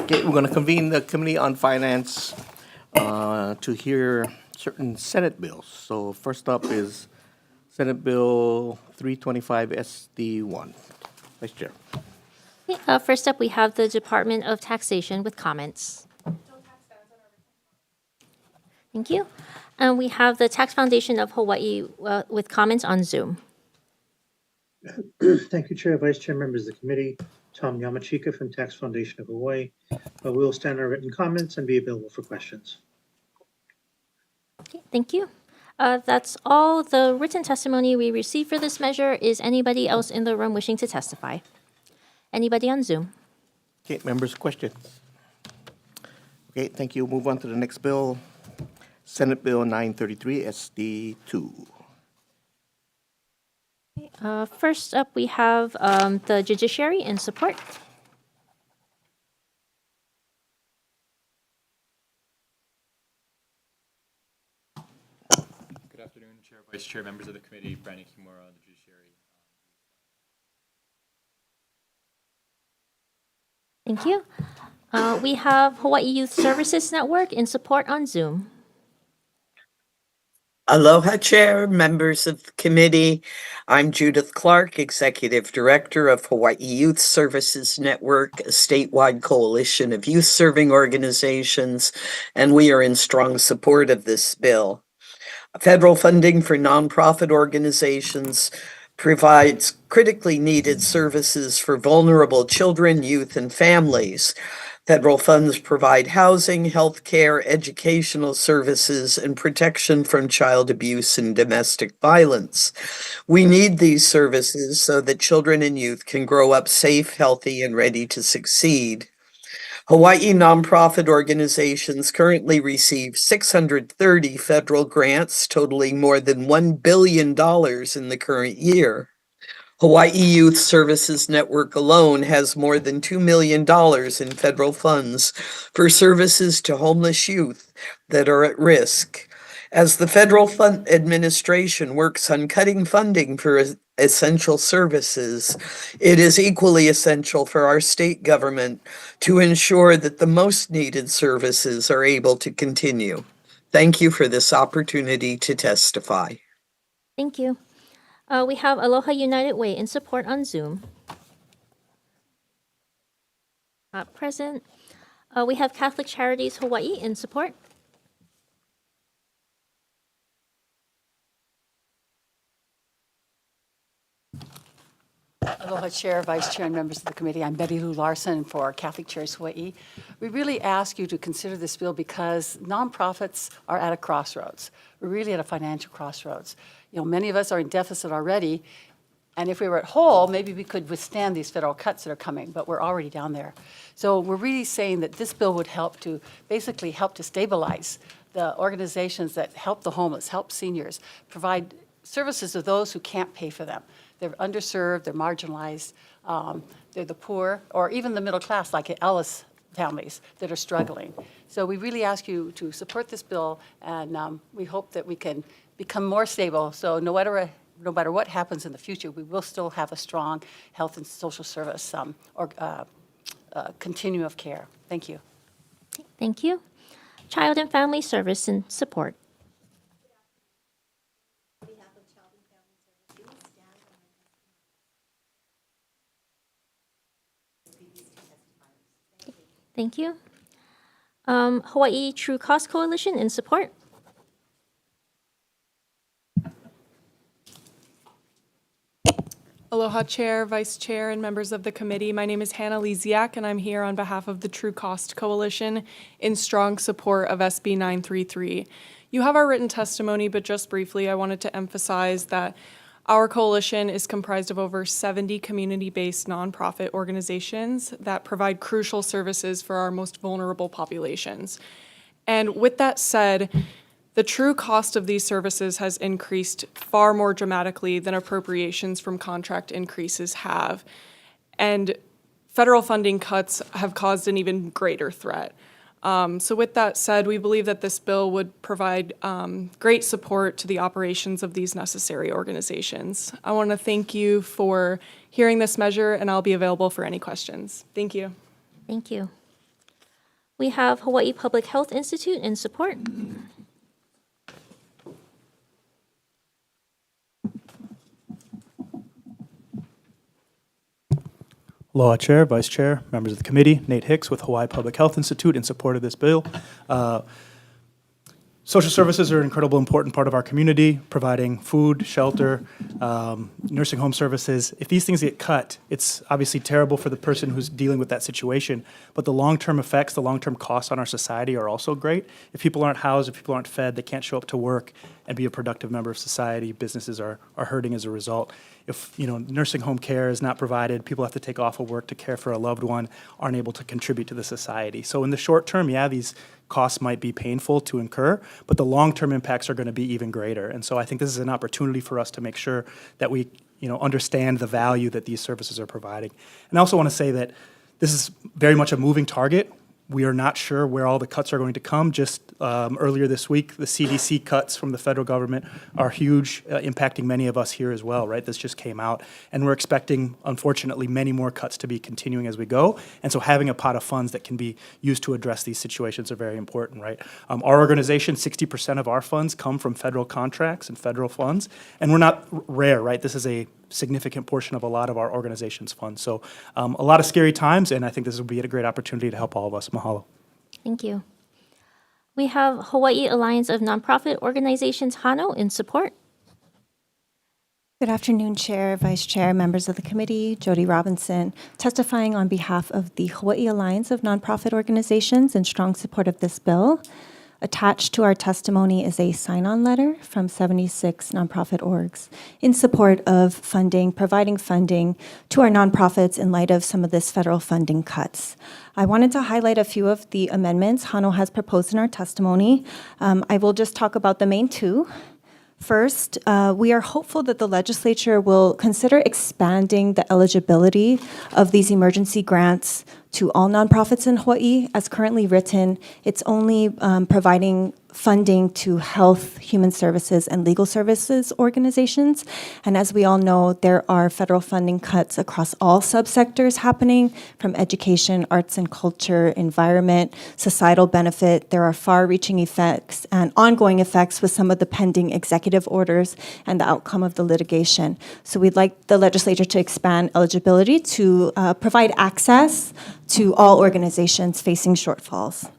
Okay, we're going to convene the Committee on Finance to hear certain Senate bills. So first up is Senate Bill 325 SD1. Vice Chair. Okay, first up, we have the Department of Taxation with comments. Thank you. And we have the Tax Foundation of Hawaii with comments on Zoom. Thank you, Chair, Vice Chair, members of the committee. Tom Yamachika from Tax Foundation of Hawaii. We will stand our written comments and be available for questions. Okay, thank you. That's all the written testimony we received for this measure. Is anybody else in the room wishing to testify? Anybody on Zoom? Okay, members, questions? Okay, thank you. Move on to the next bill, Senate Bill 933 SD2. First up, we have the judiciary in support. Good afternoon, Chair, Vice Chair, members of the committee. Brandon Kimura, the judiciary. Thank you. We have Hawaii Youth Services Network in support on Zoom. Aloha, Chair, members of the committee. I'm Judith Clark, Executive Director of Hawaii Youth Services Network, a statewide coalition of youth-serving organizations, and we are in strong support of this bill. Federal funding for nonprofit organizations provides critically needed services for vulnerable children, youth, and families. Federal funds provide housing, health care, educational services, and protection from child abuse and domestic violence. We need these services so that children and youth can grow up safe, healthy, and ready to succeed. Hawaii nonprofit organizations currently receive 630 federal grants totaling more than $1 billion in the current year. Hawaii Youth Services Network alone has more than $2 million in federal funds for services to homeless youth that are at risk. As the federal fund administration works on cutting funding for essential services, it is equally essential for our state government to ensure that the most needed services are able to continue. Thank you for this opportunity to testify. Thank you. We have Aloha United Way in support on Zoom. Not present. We have Catholic Charities Hawaii in support. Aloha, Chair, Vice Chair, and members of the committee. I'm Betty Lou Larson for Catholic Charities Hawaii. We really ask you to consider this bill because nonprofits are at a crossroads. We're really at a financial crossroads. You know, many of us are in deficit already, and if we were at whole, maybe we could withstand these federal cuts that are coming, but we're already down there. So we're really saying that this bill would help to basically help to stabilize the organizations that help the homeless, help seniors, provide services to those who can't pay for them. They're underserved, they're marginalized, they're the poor, or even the middle class, like at Ellis families that are struggling. So we really ask you to support this bill, and we hope that we can become more stable. So no matter what happens in the future, we will still have a strong health and social service continuum of care. Thank you. Thank you. Child and Family Service in support. Thank you. Hawaii True Cost Coalition in support. Aloha, Chair, Vice Chair, and members of the committee. My name is Hannah Leziak, and I'm here on behalf of the True Cost Coalition in strong support of SB 933. You have our written testimony, but just briefly, I wanted to emphasize that our coalition is comprised of over 70 community-based nonprofit organizations that provide crucial services for our most vulnerable populations. And with that said, the true cost of these services has increased far more dramatically than appropriations from contract increases have. And federal funding cuts have caused an even greater threat. So with that said, we believe that this bill would provide great support to the operations of these necessary organizations. I want to thank you for hearing this measure, and I'll be available for any questions. Thank you. Thank you. We have Hawaii Public Health Institute in support. Aloha Chair, Vice Chair, members of the committee, Nate Hicks with Hawaii Public Health Institute in support of this bill. Social services are an incredibly important part of our community, providing food, shelter, nursing home services. If these things get cut, it's obviously terrible for the person who's dealing with that situation, but the long-term effects, the long-term costs on our society are also great. If people aren't housed, if people aren't fed, they can't show up to work and be a productive member of society. Businesses are hurting as a result. If nursing home care is not provided, people have to take off of work to care for a loved one, aren't able to contribute to the society. So in the short term, yeah, these costs might be painful to incur, but the long-term impacts are going to be even greater. And so I think this is an opportunity for us to make sure that we understand the value that these services are providing. And I also want to say that this is very much a moving target. We are not sure where all the cuts are going to come. Just earlier this week, the CDC cuts from the federal government are huge, impacting many of us here as well, right? This just came out. And we're expecting, unfortunately, many more cuts to be continuing as we go. And so having a pot of funds that can be used to address these situations are very important, right? Our organization, 60% of our funds come from federal contracts and federal funds. And we're not rare, right? This is a significant portion of a lot of our organization's funds. So a lot of scary times, and I think this will be a great opportunity to help all of us. Mahalo. Thank you. We have Hawaii Alliance of Nonprofit Organizations, Hano, in support. Good afternoon, Chair, Vice Chair, members of the committee. Jody Robinson, testifying on behalf of the Hawaii Alliance of Nonprofit Organizations in strong support of this bill. Attached to our testimony is a sign-on letter from 76 nonprofit orgs in support of funding, providing funding to our nonprofits in light of some of this federal funding cuts. I wanted to highlight a few of the amendments Hano has proposed in our testimony. I will just talk about the main two. First, we are hopeful that the legislature will consider expanding the eligibility of these emergency grants to all nonprofits in Hawaii. As currently written, it's only providing funding to health, human services, and legal services organizations. And as we all know, there are federal funding cuts across all subsectors happening, from education, arts and culture, environment, societal benefit. There are far-reaching effects and ongoing effects with some of the pending executive orders and the outcome of the litigation. So we'd like the legislature to expand eligibility to provide access to all organizations facing shortfalls.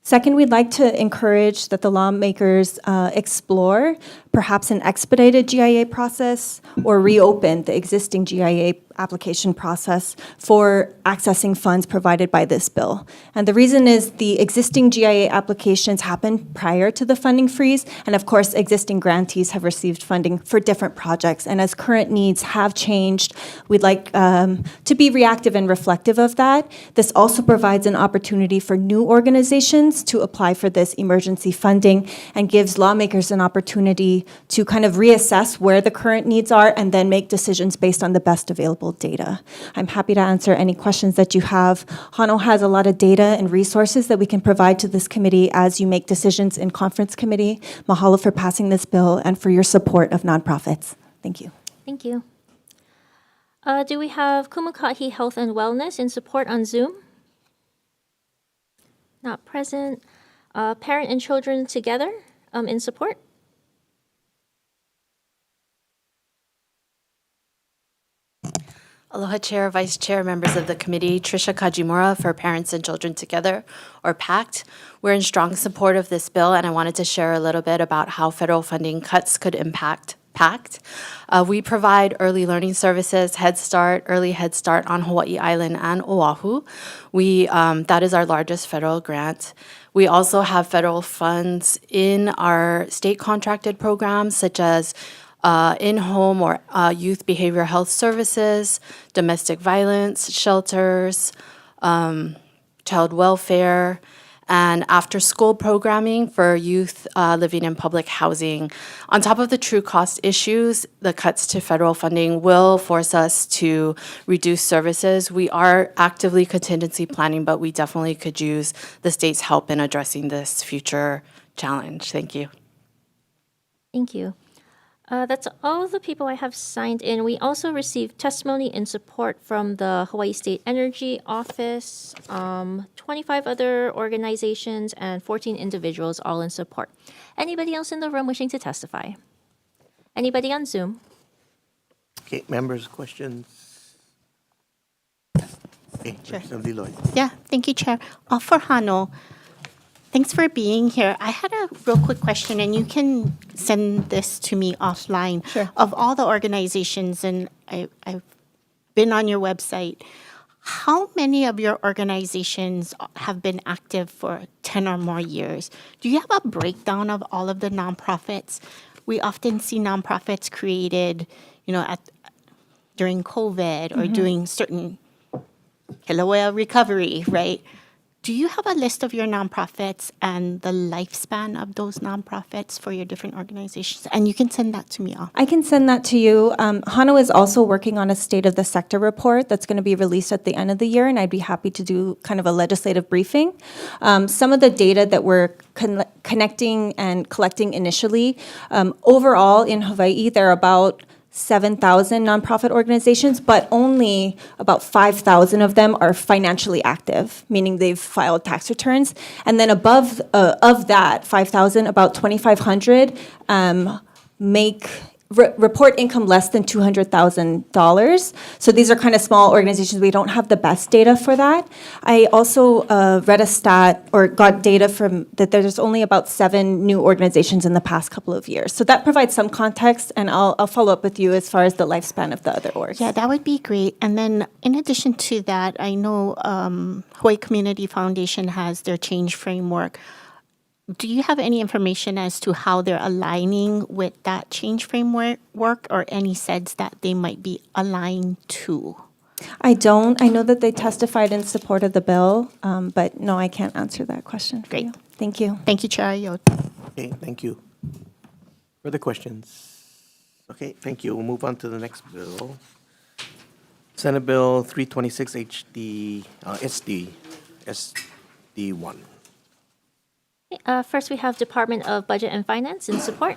Second, we'd like to encourage that the lawmakers explore perhaps an expedited GIA process or reopen the existing GIA application process for accessing funds provided by this bill. And the reason is the existing GIA applications happened prior to the funding freeze, and of course, existing grantees have received funding for different projects. And as current needs have changed, we'd like to be reactive and reflective of that. This also provides an opportunity for new organizations to apply for this emergency funding and gives lawmakers an opportunity to kind of reassess where the current needs are and then make decisions based on the best available data. I'm happy to answer any questions that you have. Hano has a lot of data and resources that we can provide to this committee as you make decisions in conference committee. Mahalo for passing this bill and for your support of nonprofits. Thank you. Thank you. Do we have Kumakahi Health and Wellness in support on Zoom? Not present. Parent and Children Together in support? Aloha Chair, Vice Chair, members of the committee, Tricia Kajimura for Parents and Children Together, or PACT. We're in strong support of this bill, and I wanted to share a little bit about how federal funding cuts could impact PACT. We provide early learning services, Head Start, Early Head Start on Hawaii Island and Oahu. That is our largest federal grant. We also have federal funds in our state contracted programs, such as in-home or youth behavioral health services, domestic violence shelters, child welfare, and after-school programming for youth living in public housing. On top of the true cost issues, the cuts to federal funding will force us to reduce services. We are actively contingency planning, but we definitely could use the state's help in addressing this future challenge. Thank you. Thank you. That's all the people I have signed in. We also received testimony in support from the Hawaii State Energy Office, 25 other organizations, and 14 individuals, all in support. Anybody else in the room wishing to testify? Anybody on Zoom? Okay, members, questions? Okay, Representative Lloyd. Yeah, thank you, Chair. For Hano, thanks for being here. I had a real quick question, and you can send this to me offline. Sure. Of all the organizations, and I've been on your website, how many of your organizations have been active for 10 or more years? Do you have a breakdown of all of the nonprofits? We often see nonprofits created, during COVID or doing certain Kilauea recovery, right? Do you have a list of your nonprofits and the lifespan of those nonprofits for your different organizations? And you can send that to me off. I can send that to you. Hano is also working on a state of the sector report that's going to be released at the end of the year, and I'd be happy to do kind of a legislative briefing. Some of the data that we're connecting and collecting initially, overall in Hawaii, there are about 7,000 nonprofit organizations, but only about 5,000 of them are financially active, meaning they've filed tax returns. And then above of that 5,000, about 2,500 report income less than $200,000. So these are kind of small organizations. We don't have the best data for that. I also read a stat or got data from that there's only about 7 new organizations in the past couple of years. So that provides some context, and I'll follow up with you as far as the lifespan of the other orgs. Yeah, that would be great. And then in addition to that, I know Hawaii Community Foundation has their change framework. Do you have any information as to how they're aligning with that change framework or any SEDS that they might be aligned to? I don't. I know that they testified in support of the bill, but no, I can't answer that question for Great. you. Thank you. Thank you, Chair Ayod. Okay, thank you. Further questions? Okay, thank you. We'll move on to the next bill. Senate Bill 326 SD1. First, we have Department of Budget and Finance in support.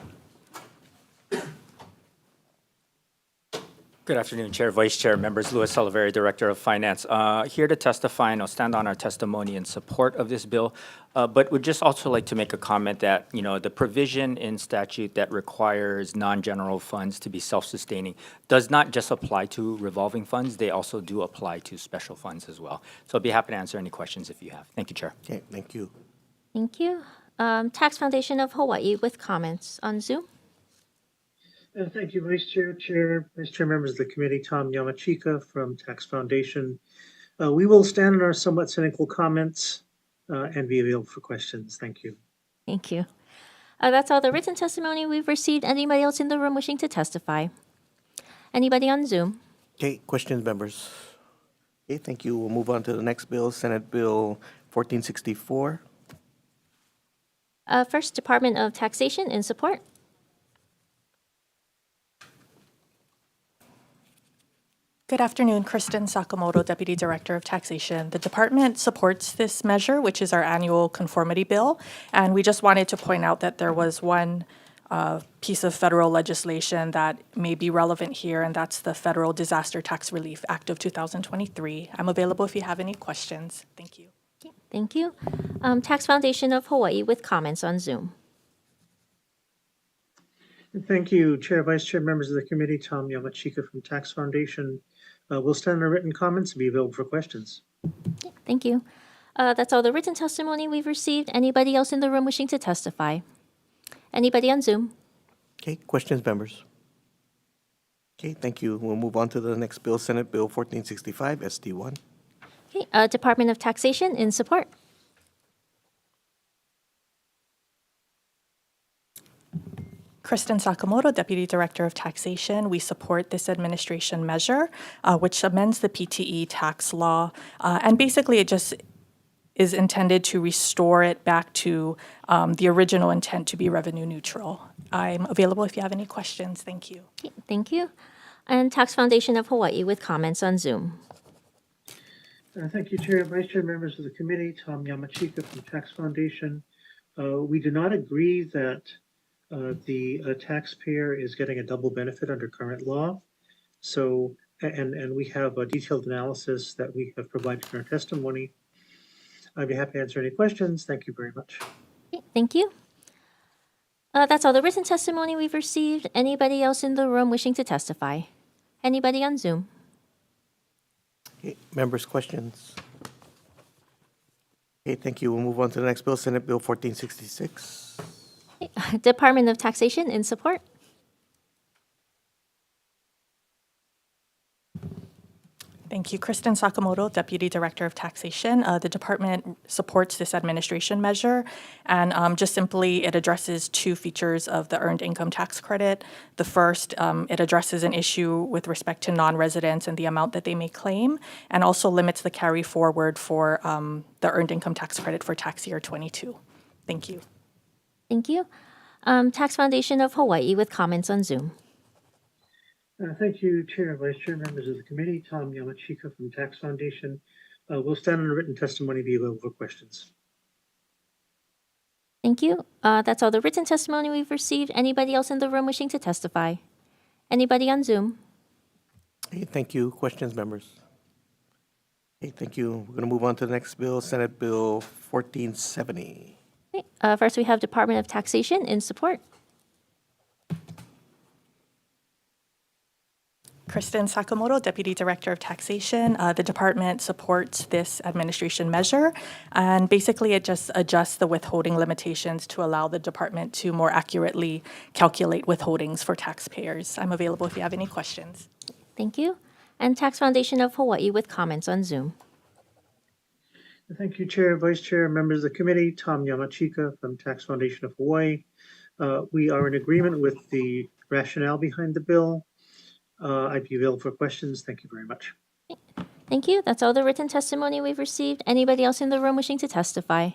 Good afternoon, Chair, Vice Chair, members. Louis Oliveri, Director of Finance. Here to testify, and I'll stand on our testimony in support of this bill, but would just also like to make a comment that, the provision in statute that requires non-general funds to be self-sustaining does not just apply to revolving funds. They also do apply to special funds as well. So I'd be happy to answer any questions if you have. Thank you, Chair. Okay, thank you. Thank you. Tax Foundation of Hawaii with comments on Zoom. Thank you, Vice Chair, Vice Chair, members of the committee. Tom Yamachika from Tax Foundation. We will stand on our somewhat cynical comments and be available for questions. Thank you. Thank you. That's all the written testimony we've received. Anybody else in the room wishing to testify? Anybody on Zoom? Okay, questions, members? Okay, thank you. We'll move on to the next bill, Senate Bill 1464. First, Department of Taxation in support. Good afternoon, Kristen Sakamoto, Deputy Director of Taxation. The department supports this measure, which is our annual conformity bill, and we just wanted to point out that there was one piece of federal legislation that may be relevant here, and that's the Federal Disaster Tax Relief Act of 2023. I'm available if you have any questions. Thank you. Okay, thank you. Tax Foundation of Hawaii with comments on Zoom. Thank you, Chair, Vice Chair, members of the committee. Tom Yamachika from Tax Foundation. We'll stand on our written comments and be available for questions. Okay, thank you. That's all the written testimony we've received. Anybody else in the room wishing to testify? Anybody on Zoom? Okay, questions, members? Okay, thank you. We'll move on to the next bill, Senate Bill 1465, SD1. Okay, Department of Taxation in support. Kristen Sakamoto, Deputy Director of Taxation. We support this administration measure, which amends the PTE tax law. And basically, it just is intended to restore it back to the original intent to be revenue neutral. I'm available if you have any questions. Thank you. Okay, thank you. And Tax Foundation of Hawaii with comments on Zoom. Thank you, Chair, Vice Chair, members of the committee. Tom Yamachika from Tax Foundation. We do not agree that The taxpayer is getting a double benefit under current law. So, and we have a detailed analysis that we have provided in our testimony. I'd be happy to answer any questions. Thank you very much. Okay, thank you. That's all the written testimony we've received. Anybody else in the room wishing to testify? Anybody on Zoom? Okay, members, questions? Okay, thank you. We'll move on to the next bill, Senate Bill 1466. Department of Taxation in support. Thank you. Kristen Sakamoto, Deputy Director of Taxation. The department supports this administration measure, and just simply it addresses two features of the Earned Income Tax Credit. The first, it addresses an issue with respect to non-residents and the amount that they may claim, and also limits the carry forward for the Earned Income Tax Credit for tax year 22. Thank you. Thank you. Tax Foundation of Hawaii with comments on Zoom. Thank you, Chair and Vice Chair, members of the committee. Tom Yamachika from Tax Foundation. We'll stand on a written testimony, be available for questions. Thank you. That's all the written testimony we've received. Anybody else in the room wishing to testify? Anybody on Zoom? Okay, thank you. Questions, members? Okay, thank you. We're going to move on to the next bill, Senate Bill 1470. Okay, first, we have Department of Taxation in support. Kristen Sakamoto, Deputy Director of Taxation. The department supports this administration measure, and basically it just adjusts the withholding limitations to allow the department to more accurately calculate withholdings for taxpayers. I'm available if you have any questions. Thank you. And Tax Foundation of Hawaii with comments on Zoom. Thank you, Chair, Vice Chair, members of the committee. Tom Yamachika from Tax Foundation of Hawaii. We are in agreement with the rationale behind the bill. I'd be available for questions. Thank you very much. Thank you. That's all the written testimony we've received. Anybody else in the room wishing to testify?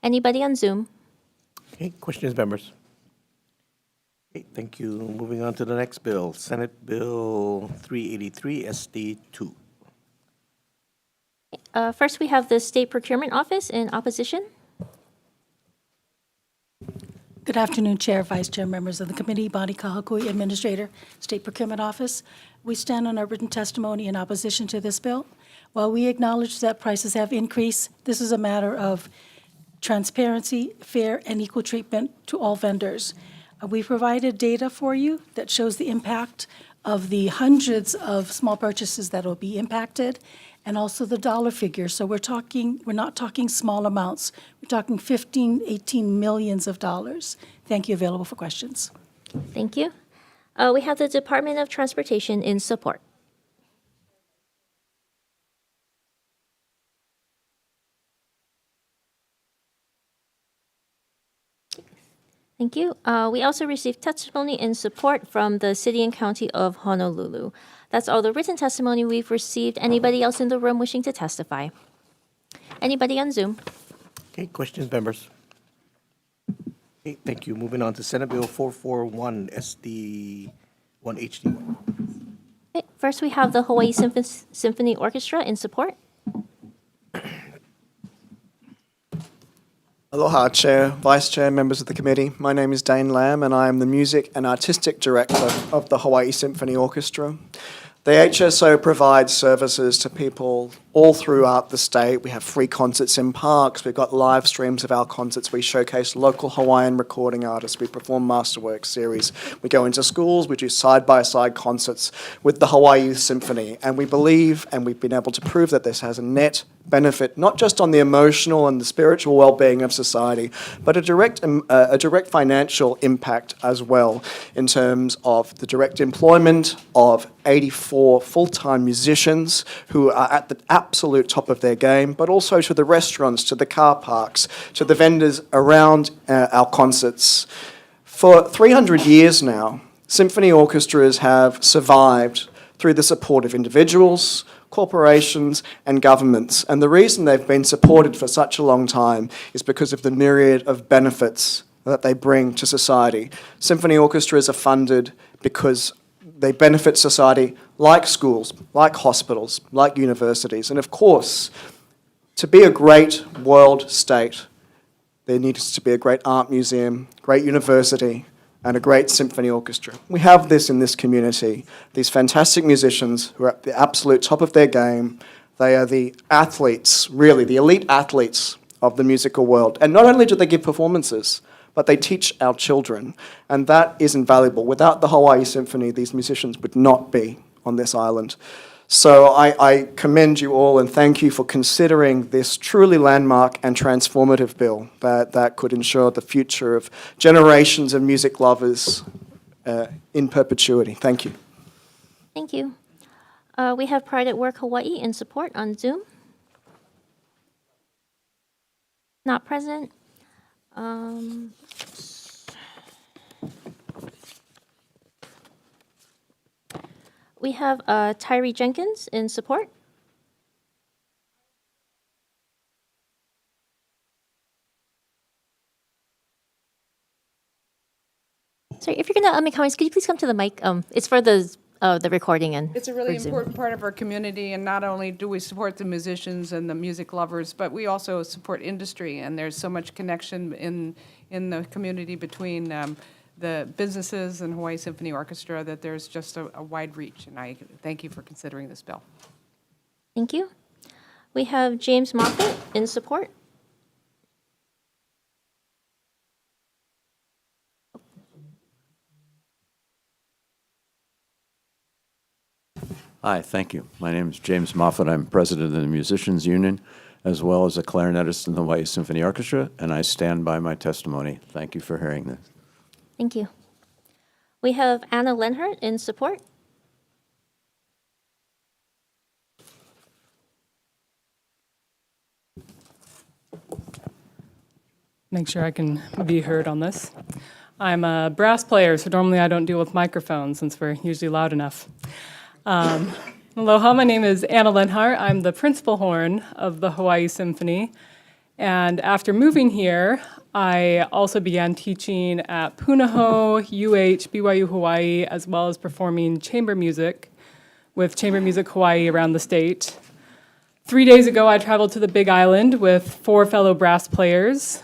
Anybody on Zoom? Okay, questions, members? Okay, thank you. Moving on to the next bill, Senate Bill 383 SD2. First, we have the State Procurement Office in opposition. Good afternoon, Chair, Vice Chair, members of the committee. Bonnie Kahakui, Administrator, State Procurement Office. We stand on our written testimony in opposition to this bill. While we acknowledge that prices have increased, this is a matter of transparency, fair, and equal treatment to all vendors. We provided data for you that shows the impact of the hundreds of small purchases that will be impacted, and also the dollar figure. So we're not talking small amounts. We're talking 15, 18 millions of dollars. Thank you. Available for questions. Thank you. We have the Department of Transportation in support. Thank you. We also received testimony in support from the City and County of Honolulu. That's all the written testimony we've received. Anybody else in the room wishing to testify? Anybody on Zoom? Okay, questions, members? Okay, thank you. Moving on to Senate Bill 441 SD1 HD1. Okay, first, we have the Hawaii Symphony Orchestra in support. Aloha, Chair, Vice Chair, members of the committee. My name is Dane Lamb, and I am the Music and Artistic Director of the Hawaii Symphony Orchestra. The HSO provides services to people all throughout the state. We have free concerts in parks. We've got live streams of our concerts. We showcase local Hawaiian recording artists. We perform masterwork series. We go into schools. We do side-by-side concerts with the Hawaii Youth Symphony. And we believe, and we've been able to prove, that this has a net benefit, not just on the emotional and the spiritual well-being of society, but a direct financial impact as well, in terms of the direct employment of 84 full-time musicians who are at the absolute top of their game, but also to the restaurants, to the car parks, to the vendors around our concerts. For 300 years now, symphony orchestras have survived through the support of individuals, corporations, and governments. And the reason they've been supported for such a long time is because of the myriad of benefits that they bring to society. Symphony orchestras are funded because they benefit society, like schools, like hospitals, like universities. And of course, to be a great world state, there needs to be a great art museum, great university, and a great symphony orchestra. We have this in this community, these fantastic musicians who are at the absolute top of their game. They are the athletes, really, the elite athletes of the musical world. And not only do they give performances, but they teach our children, and that is invaluable. Without the Hawaii Symphony, these musicians would not be on this island. So I commend you all and thank you for considering this truly landmark and transformative bill that could ensure the future of generations of music lovers in perpetuity. Thank you. Thank you. We have Pride at Work Hawaii in support on Zoom. Not present. We have Tyree Jenkins in support. Sorry, if you're gonna make comments, could you please come to the mic? It's for the recording and It's a really for Zoom. important part of our community, and not only do we support the musicians and the music lovers, but we also support industry, and there's so much connection in the community between the businesses and Hawaii Symphony Orchestra that there's just a wide reach, and I thank you for considering this bill. Thank you. We have James Moffett in support. Hi, thank you. My name is James Moffat. I'm president of the Musicians Union, as well as a clarinetist in the Hawaii Symphony Orchestra, and I stand by my testimony. Thank you for hearing this. Thank you. We have Anna Lenhart in support. Make sure I can be heard on this. I'm a brass player, so normally I don't deal with microphones since we're usually loud enough. Aloha, my name is Anna Lenhart. I'm the principal horn of the Hawaii Symphony. And after moving here, I also began teaching at Punahou, BYU Hawaii, as well as performing chamber music with Chamber Music Hawaii around the state. 3 days ago, I traveled to the Big Island with 4 fellow brass players.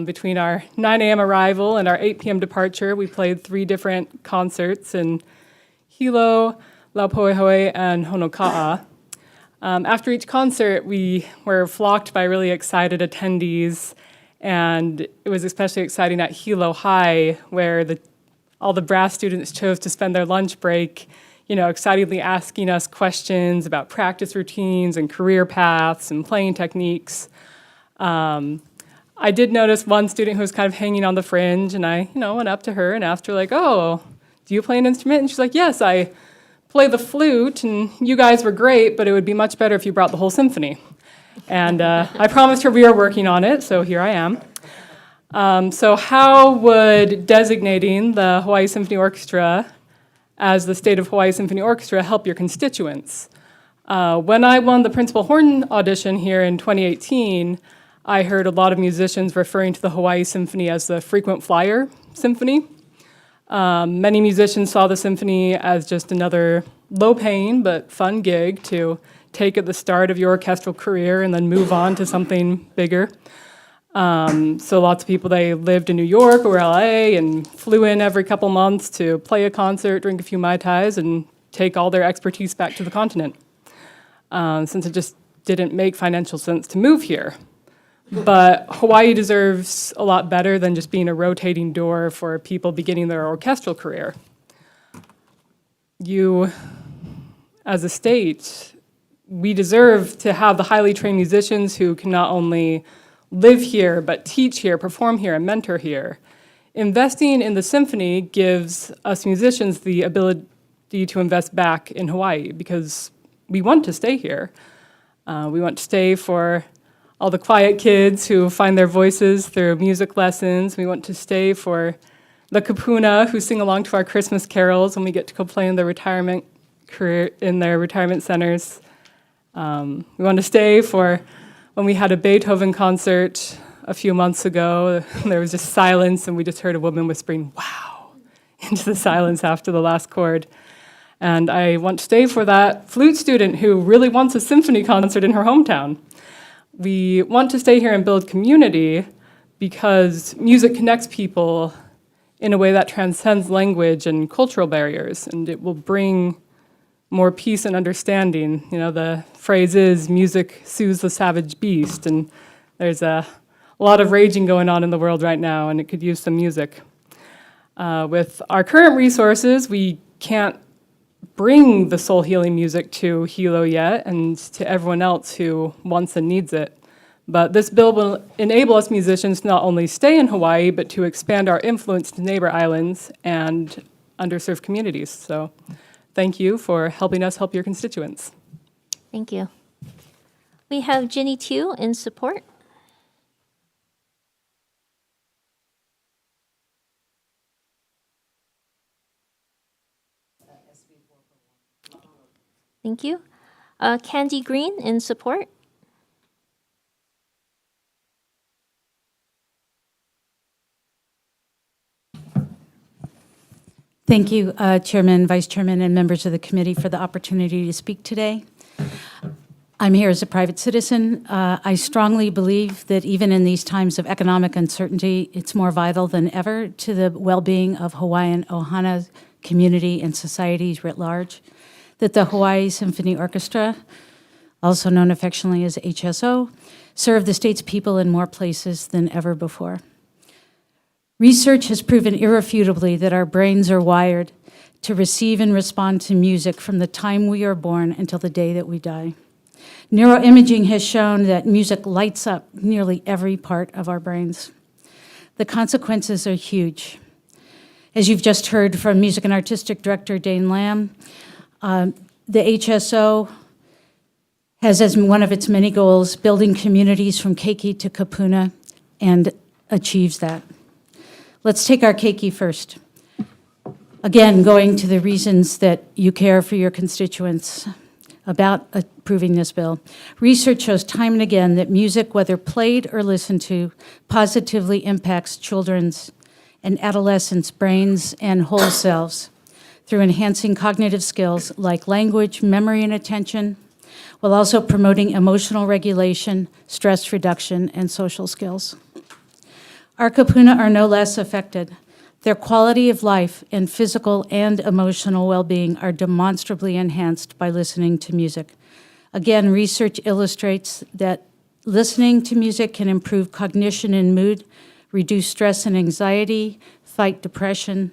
Between our 9 a.m. arrival and our 8 p.m. departure, we played 3 different concerts in Hilo, Laupoehoe, and Honoka'a. After each concert, we were flocked by really excited attendees, and it was especially exciting at Hilo High, where all the brass students chose to spend their lunch break, excitedly asking us questions about practice routines and career paths and playing techniques. I did notice one student who was kind of hanging on the fringe, and I, went up to her and asked her, oh, do you play an instrument? And she's like, yes, I play the flute, and you guys were great, but it would be much better if you brought the whole symphony. And I promised her we are working on it, so here I am. So how would designating the Hawaii Symphony Orchestra as the State of Hawaii Symphony Orchestra help your constituents? When I won the principal horn audition here in 2018, I heard a lot of musicians referring to the Hawaii Symphony as the frequent flyer symphony. Many musicians saw the symphony as just another low-paying but fun gig to take at the start of your orchestral career and then move on to something bigger. So lots of people, they lived in New York or LA and flew in every couple months to play a concert, drink a few Mai Tais, and take all their expertise back to the continent, since it just didn't make financial sense to move here. But Hawaii deserves a lot better than just being a rotating door for people beginning their orchestral career. You, as a state, we deserve to have the highly trained musicians who can not only live here, but teach here, perform here, and mentor here. Investing in the symphony gives us musicians the ability to invest back in Hawaii because we want to stay here. We want to stay for all the quiet kids who find their voices through music lessons. We want to stay for the kapuna who sing along to our Christmas carols when we get to go play in their retirement centers. We want to stay for when we had a Beethoven concert a few months ago. There was just silence, and we just heard a woman whispering, "Wow," into the silence after the last chord. And I want to stay for that flute student who really wants a symphony concert in her hometown. We want to stay here and build community because music connects people in a way that transcends language and cultural barriers, and it will bring more peace and understanding. You know, the phrase is, music soothes the savage beast, and there's a lot of raging going on in the world right now, and it could use some music. With our current resources, we can't bring the soul healing music to Hilo yet, and to everyone else who wants and needs it. But this bill will enable us musicians to not only stay in Hawaii, but to expand our influence to neighbor islands and underserved communities. So thank you for helping us help your constituents. Thank you. We have Ginny Tu in support. Thank you. Candy Green in support. Thank you, Chairman, Vice Chairman, and members of the committee for the opportunity to speak today. I'm here as a private citizen. I strongly believe that even in these times of economic uncertainty, it's more vital than ever to the well-being of Hawaiian Ohana community and societies writ large that the Hawaii Symphony Orchestra, also known affectionately as HSO, serve the state's people in more places than ever before. Research has proven irrefutably that our brains are wired to receive and respond to music from the time we are born until the day that we die. Neuroimaging has shown that music lights up nearly every part of our brains. The consequences are huge. As you've just heard from Music and Artistic Director Dane Lamb, the HSO has as one of its many goals building communities from keiki to kapuna, and achieves that. Let's take our keiki first. Again, going to the reasons that you care for your constituents about approving this bill. Research shows time and again that music, whether played or listened to, positively impacts children's and adolescents' brains and whole selves through enhancing cognitive skills like language, memory, and attention, while also promoting emotional regulation, stress reduction, and social skills. Our kapuna are no less affected. Their quality of life and physical and emotional well-being are demonstrably enhanced by listening to music. Again, research illustrates that listening to music can improve cognition and mood, reduce stress and anxiety, fight depression,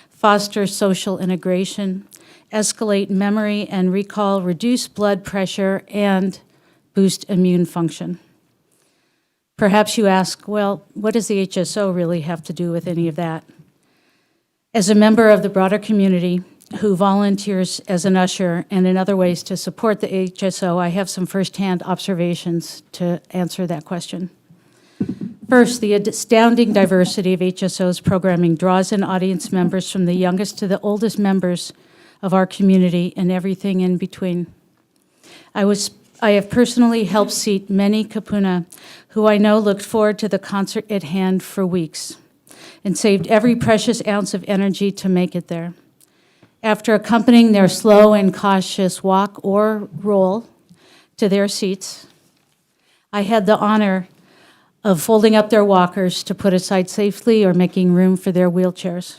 foster social integration, escalate memory and recall, reduce blood pressure, and boost immune function. Perhaps you ask, well, what does the HSO really have to do with any of that? As a member of the broader community who volunteers as an usher and in other ways to support the HSO, I have some firsthand observations to answer that question. First, the astounding diversity of HSO's programming draws in audience members from the youngest to the oldest members of our community and everything in between. I have personally helped seat many kapuna who I know looked forward to the concert at hand for weeks and saved every precious ounce of energy to make it there. After accompanying their slow and cautious walk or roll to their seats, I had the honor of folding up their walkers to put aside safely or making room for their wheelchairs.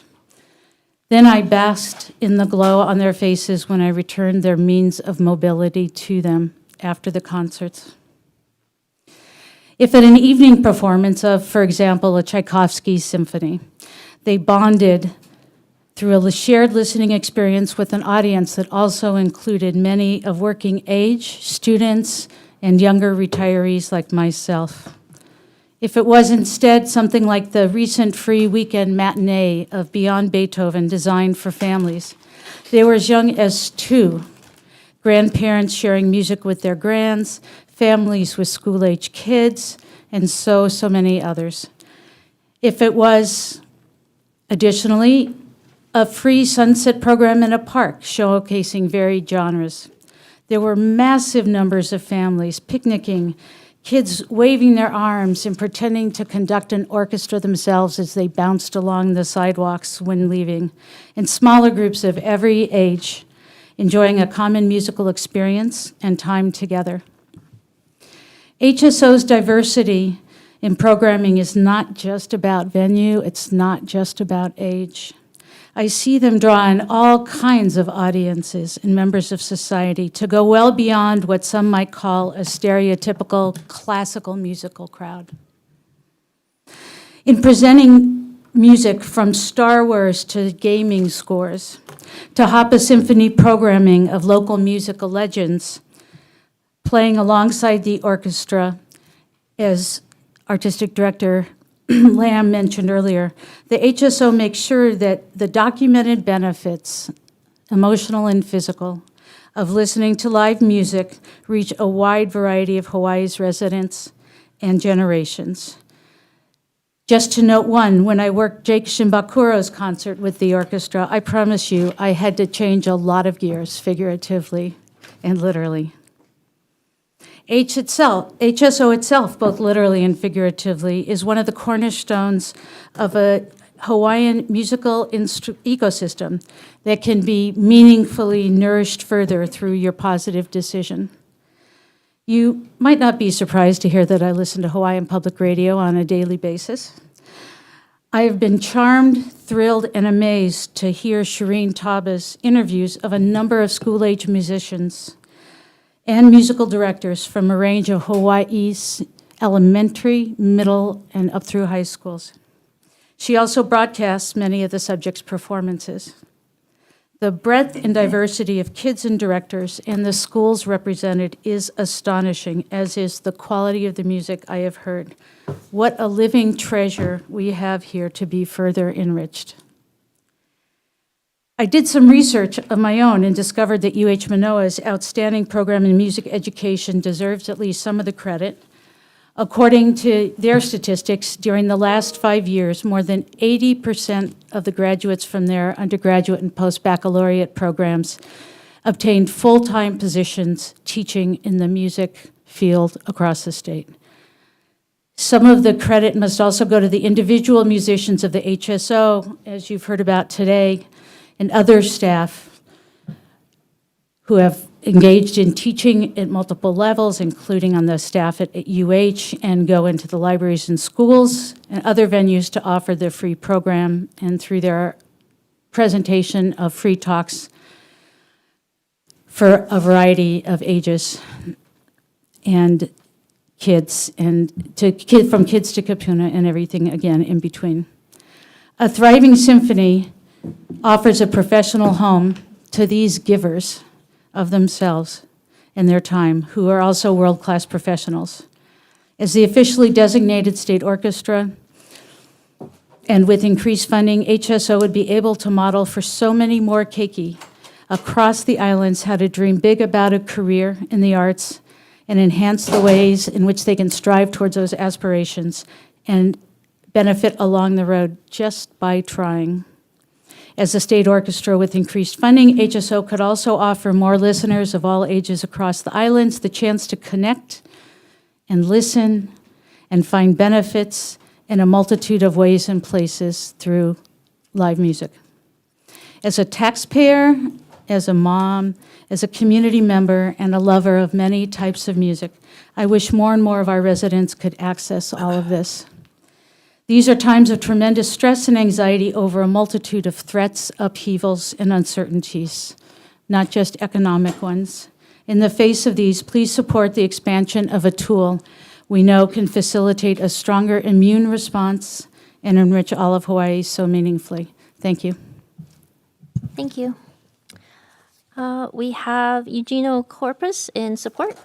Then I basked in the glow on their faces when I returned their means of mobility to them after the concerts. If at an evening performance of, for example, a Tchaikovsky symphony, they bonded through a shared listening experience with an audience that also included many of working age, students, and younger retirees like myself. If it was instead something like the recent free weekend matinee of Beyond Beethoven designed for families, they were as young as 2, grandparents sharing music with their grands, families with school-age kids, and so many others. If it was, additionally, a free sunset program in a park showcasing varied genres, there were massive numbers of families picnicking, kids waving their arms and pretending to conduct an orchestra themselves as they bounced along the sidewalks when leaving, and smaller groups of every age enjoying a common musical experience and time together. HSO's diversity And programming is not just about venue, it's not just about age. I see them draw in all kinds of audiences and members of society to go well beyond what some might call a stereotypical classical musical crowd. In presenting music from Star Wars to gaming scores, to Hapa Symphony programming of local musical legends, playing alongside the orchestra, as Artistic Director Lamb mentioned earlier, the HSO makes sure that the documented benefits, emotional and physical, of listening to live music reach a wide variety of Hawaii's residents and generations. Just to note one, when I worked Jake Shimbakuro's concert with the orchestra, I promise you I had to change a lot of gears, figuratively and literally. HSO itself, both literally and figuratively, is one of the cornerstones of a Hawaiian musical ecosystem that can be meaningfully nourished further through your positive decision. You might not be surprised to hear that I listen to Hawaiian Public Radio on a daily basis. I have been charmed, thrilled, and amazed to hear Shireen Taba's interviews of a number of school-age musicians and musical directors from a range of Hawaii's elementary, middle, and up through high schools. She also broadcasts many of the subject's performances. The breadth and diversity of kids and directors and the schools represented is astonishing, as is the quality of the music I have heard. What a living treasure we have here to be further enriched. I did some research of my own and discovered that UH Manoa's outstanding program in music education deserves at least some of the credit. According to their statistics, during the last 5 years, more than 80% of the graduates from their undergraduate and post-baccalaureate programs obtained full-time positions teaching in the music field across the state. Some of the credit must also go to the individual musicians of the HSO, as you've heard about today, and other staff who have engaged in teaching at multiple levels, including on the staff at UH, and go into the libraries and schools and other venues to offer the free program, and through their presentation of free talks for a variety of ages and kids, and from kids to kapuna and everything, again, in between. A thriving symphony offers a professional home to these givers of themselves and their time, who are also world-class professionals. As the officially designated state orchestra, and with increased funding, HSO would be able to model for so many more keiki across the islands how to dream big about a career in the arts and enhance the ways in which they can strive towards those aspirations and benefit along the road just by trying. As a state orchestra with increased funding, HSO could also offer more listeners of all ages across the islands the chance to connect and listen and find benefits in a multitude of ways and places through live music. As a taxpayer, as a mom, as a community member, and a lover of many types of music, I wish more and more of our residents could access all of this. These are times of tremendous stress and anxiety over a multitude of threats, upheavals, and uncertainties, not just economic ones. In the face of these, please support the expansion of a tool we know can facilitate a stronger immune response and enrich all of Hawaii so meaningfully. Thank you. Thank you. We have Eugenio Corpus in support.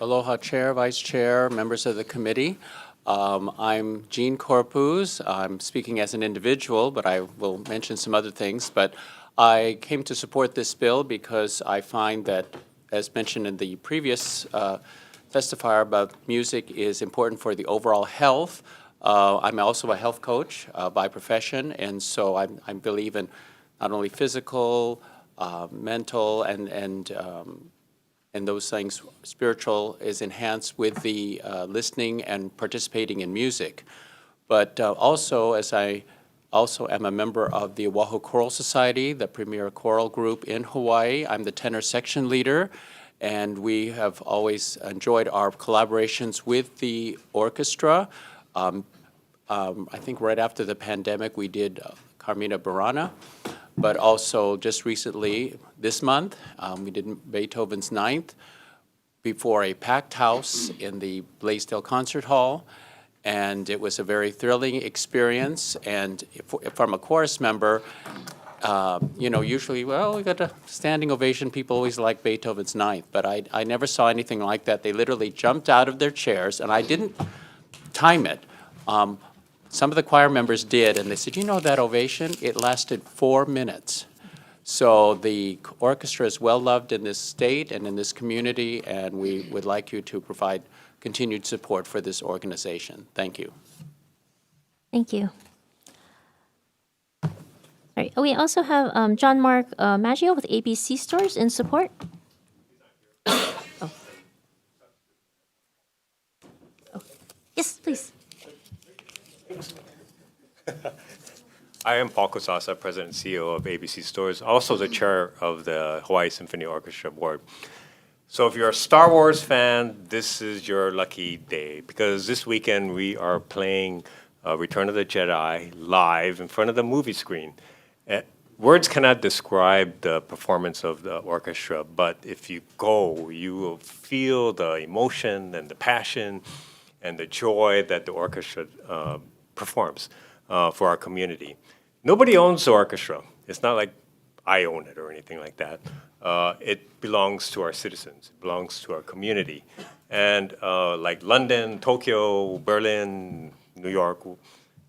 Aloha Chair, Vice Chair, members of the committee. I'm Gene Corpus. I'm speaking as an individual, but I will mention some other things. But I came to support this bill because I find that, as mentioned in the previous testifier, about music is important for the overall health. I'm also a health coach by profession, and so I believe in not only physical, mental, and those things. Spiritual is enhanced with the listening and participating in music. But also, as I also am a member of the Oahu Choral Society, the premier choral group in Hawaii. I'm the tenor section leader, and we have always enjoyed our collaborations with the orchestra. I think right after the pandemic, we did Carmina Burana, but also just recently, this month, we did Beethoven's Ninth before a packed house in the Blaisdell Concert Hall, and it was a very thrilling experience. And from a chorus member, you know, usually, well, we got a standing ovation. People always like Beethoven's Ninth, but I never saw anything like that. They literally jumped out of their chairs, and I didn't time it. Some of the choir members did, and they said, you know, that ovation, it lasted 4 minutes. So the orchestra is well-loved in this state and in this community, and we would like you to provide continued support for this organization. Thank you. Thank you. All right. We also have John Mark Maggio with ABC Stores in support. Oh. Oh. Yes, please. I am Paul Kosasa, President and CEO of ABC Stores, also the chair of the Hawaii Symphony Orchestra Board. So if you're a Star Wars fan, this is your lucky day, because this weekend we are playing Return of the Jedi live in front of the movie screen. Words cannot describe the performance of the orchestra, but if you go, you will feel the emotion and the passion and the joy that the orchestra performs for our community. Nobody owns the orchestra. It's not like I own it or anything like that. It belongs to our citizens. It belongs to our community. And like London, Tokyo, Berlin, New York,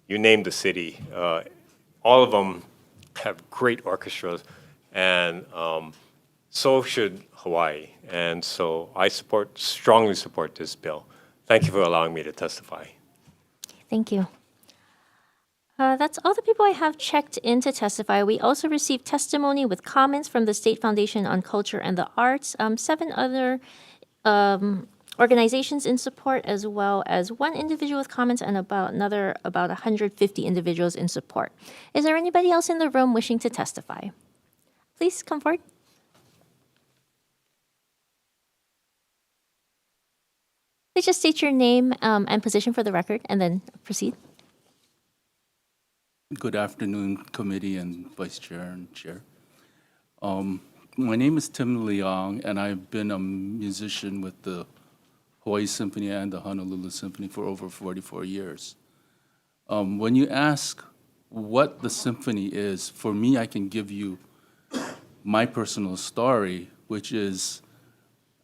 you name the city, all of them have great orchestras, and so should Hawaii. And so I strongly support this bill. Thank you for allowing me to testify. Thank you. That's all the people I have checked in to testify. We also received testimony with comments from the State Foundation on Culture and the Arts, 7 other organizations in support, as well as 1 individual with comments and about 150 individuals in support. Is there anybody else in the room wishing to testify? Please come forward. Please just state your name and position for the record, and then proceed. Good afternoon, committee and vice chair and chair. My name is Tim Leong, and I've been a musician with the Hawaii Symphony and the Honolulu Symphony for over 44 years. When you ask what the symphony is, for me, I can give you my personal story, which is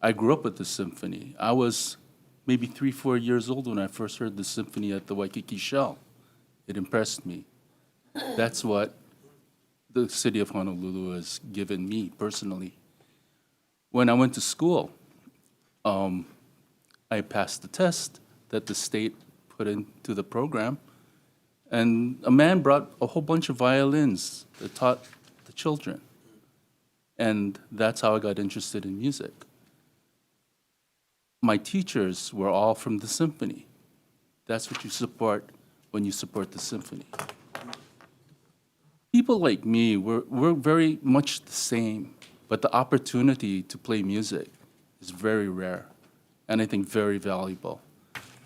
I grew up with the symphony. I was maybe 3-4 years old when I first heard the symphony at the Waikiki Shell. It impressed me. That's what the city of Honolulu has given me personally. When I went to school, I passed the test that the state put into the program, and a man brought a whole bunch of violins that taught the children. And that's how I got interested in music. My teachers were all from the symphony. That's what you support when you support the symphony. People like me, we're very much the same, but the opportunity to play music is very rare, and I think very valuable.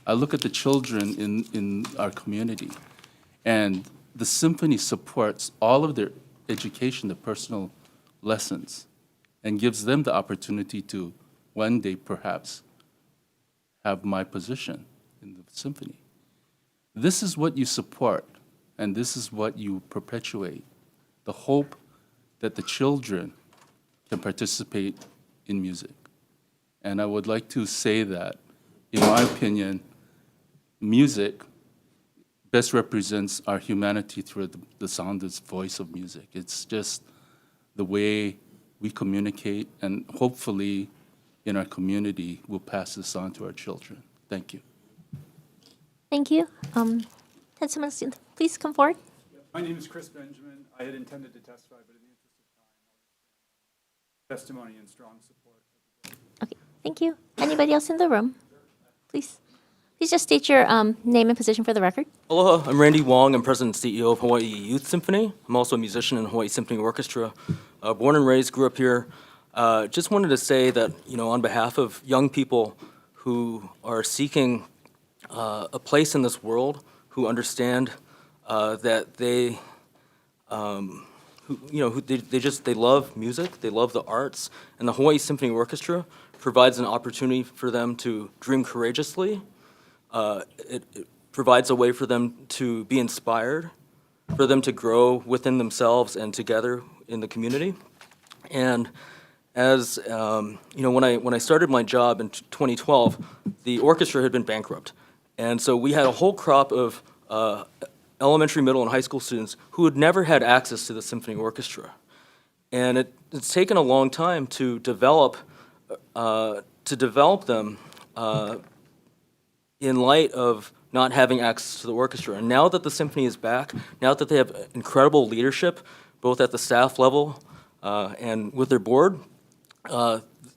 I look at the children in our community, and the symphony supports all of their education, their personal lessons, and gives them the opportunity to one day perhaps have my position in the symphony. This is what you support. And this is what you perpetuate, the hope that the children can participate in music. And I would like to say that, in my opinion, music best represents our humanity through the sound and voice of music. It's just the way we communicate, and hopefully in our community we'll pass this on to our children. Thank you. Thank you. Had someone please come forward? My name is Chris Benjamin. I had intended to testify, but in the interest of time, I'll testimony and strong support. Okay, thank you. Anybody else in the room? Please. Please just state your name and position for the record. Aloha, I'm Randy Wong. I'm President and CEO of Hawaii Youth Symphony. I'm also a musician in Hawaii Symphony Orchestra. Born and raised, grew up here. Just wanted to say that, on behalf of young people who are seeking a place in this world, who understand that they, they love music, they love the arts, and the Hawaii Symphony Orchestra provides an opportunity for them to dream courageously. It provides a way for them to be inspired, for them to grow within themselves and together in the community. And as when I started my job in 2012, the orchestra had been bankrupt, and so we had a whole crop of elementary, middle, and high school students who had never had access to the symphony orchestra, and it's taken a long time to develop them. In light of not having access to the orchestra. And now that the symphony is back, now that they have incredible leadership, both at the staff level and with their board,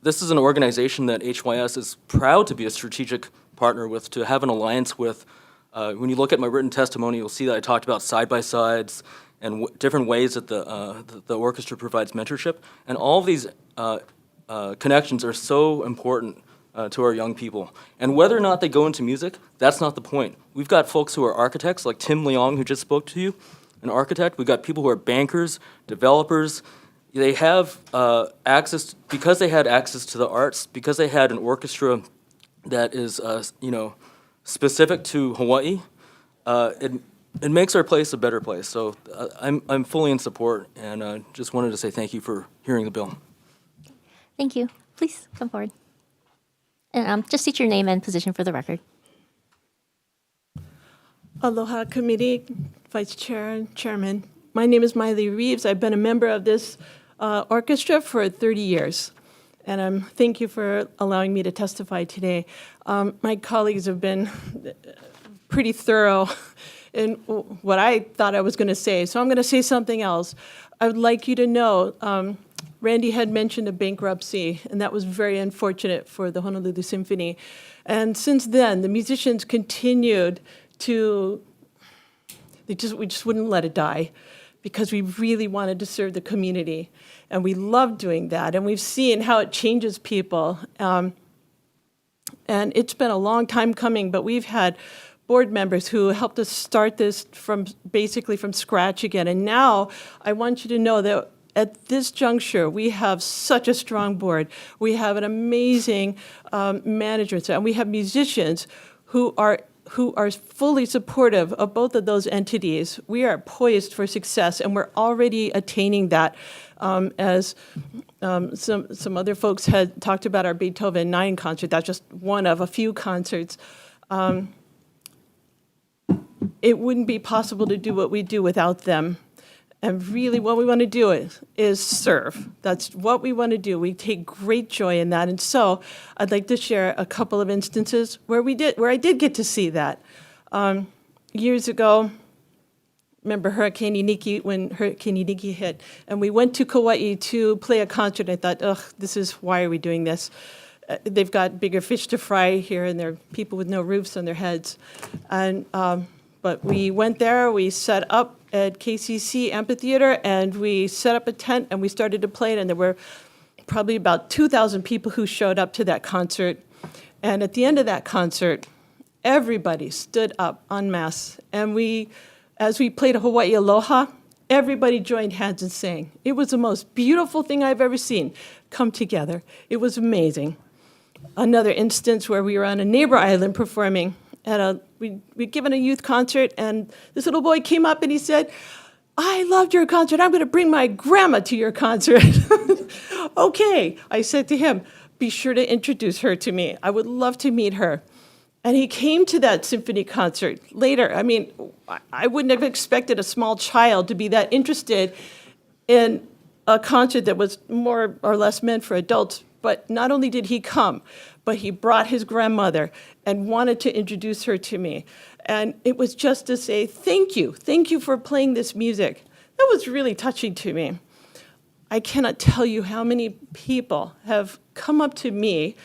this is an organization that HYS is proud to be a strategic partner with, to have an alliance with. When you look at my written testimony, you'll see that I talked about side-by-sides and different ways that the orchestra provides mentorship. And all of these connections are so important to our young people. And whether or not they go into music, that's not the point. We've got folks who are architects, like Tim Leong, who just spoke to you, an architect. We've got people who are bankers, developers. They have access, because they had access to the arts, because they had an orchestra that is, specific to Hawaii, it makes our place a better place. So I'm fully in support, and just wanted to say thank you for hearing the bill. Thank you. Please come forward. And just state your name and position for the record. Aloha Committee, Vice Chair and Chairman. My name is Miley Reeves. I've been a member of this orchestra for 30 years. And thank you for allowing me to testify today. My colleagues have been pretty thorough in what I thought I was going to say. So I'm going to say something else. I would like you to know, Randy had mentioned a bankruptcy, and that was very unfortunate for the Honolulu Symphony. And since then, the musicians continued to, we just wouldn't let it die, because we really wanted to serve the community. And we love doing that, and we've seen how it changes people. And it's been a long time coming, but we've had board members who helped us start this basically from scratch again. And now I want you to know that at this juncture, we have such a strong board. We have an amazing management, and we have musicians who are fully supportive of both of those entities. We are poised for success, and we're already attaining that. As some other folks had talked about our Beethoven 9 concert, that's just one of a few concerts. It wouldn't be possible to do what we do without them. And really what we want to do is serve. That's what we want to do. We take great joy in that. And so I'd like to share a couple of instances where I did get to see that. Years ago, remember Hurricane Iniki, when Hurricane Iniki hit, and we went to Kauai to play a concert. I thought, why are we doing this? They've got bigger fish to fry here, and there are people with no roofs on their heads. And but we went there, we set up at KCC Amphitheater, and we set up a tent, and we started to play it, and there were probably about 2,000 people who showed up to that concert. And at the end of that concert, everybody stood up en masse, and as we played Hawaii Aloha, everybody joined hands and sang. It was the most beautiful thing I've ever seen come together. It was amazing. Another instance where we were on a neighbor island performing, we'd given a youth concert, and this little boy came up and he said, "I loved your concert. I'm going to bring my grandma to your concert." Okay, I said to him, "Be sure to introduce her to me. I would love to meet her." And he came to that symphony concert later. I mean, I wouldn't have expected a small child to be that interested in a concert that was more or less meant for adults. But not only did he come, but he brought his grandmother and wanted to introduce her to me. And it was just to say, thank you for playing this music. That was really touching to me. I cannot tell you how many people have come up to me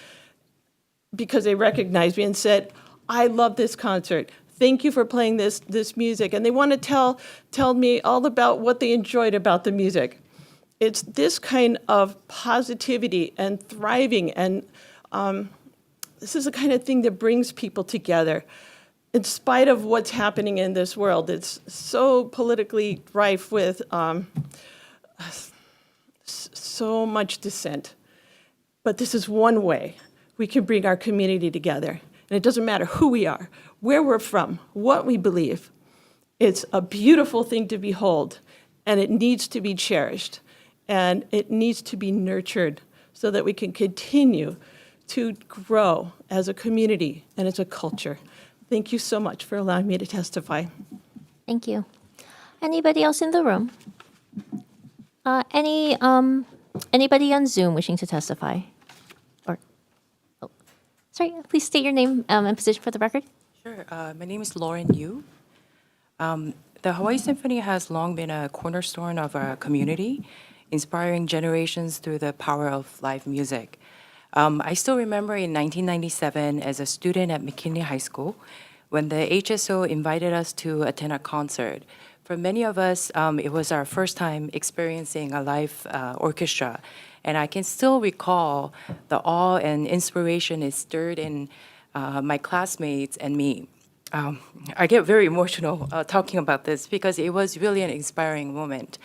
because they recognized me and said, I love this concert. Thank you for playing this music. And they want to tell me all about what they enjoyed about the music. It's this kind of positivity and thriving, and this is the kind of thing that brings people together. In spite of what's happening in this world, it's so politically rife with so much dissent. But this is one way we can bring our community together. And it doesn't matter who we are, where we're from, what we believe. It's a beautiful thing to behold, and it needs to be cherished, and it needs to be nurtured so that we can continue to grow as a community and as a culture. Thank you so much for allowing me to testify. Thank you. Anybody else in the room? Anybody on Zoom wishing to testify? Or, oh, sorry, please state your name and position for the record. Sure. My name is Lauren Yu. The Hawaii Symphony has long been a cornerstone of our community, inspiring generations through the power of live music. I still remember in 1997 as a student at McKinley High School when the HSO invited us to attend a concert. For many of us, it was our first time experiencing a live orchestra. And I can still recall the awe and inspiration it stirred in my classmates and me. I get very emotional talking about this because it was really an inspiring moment.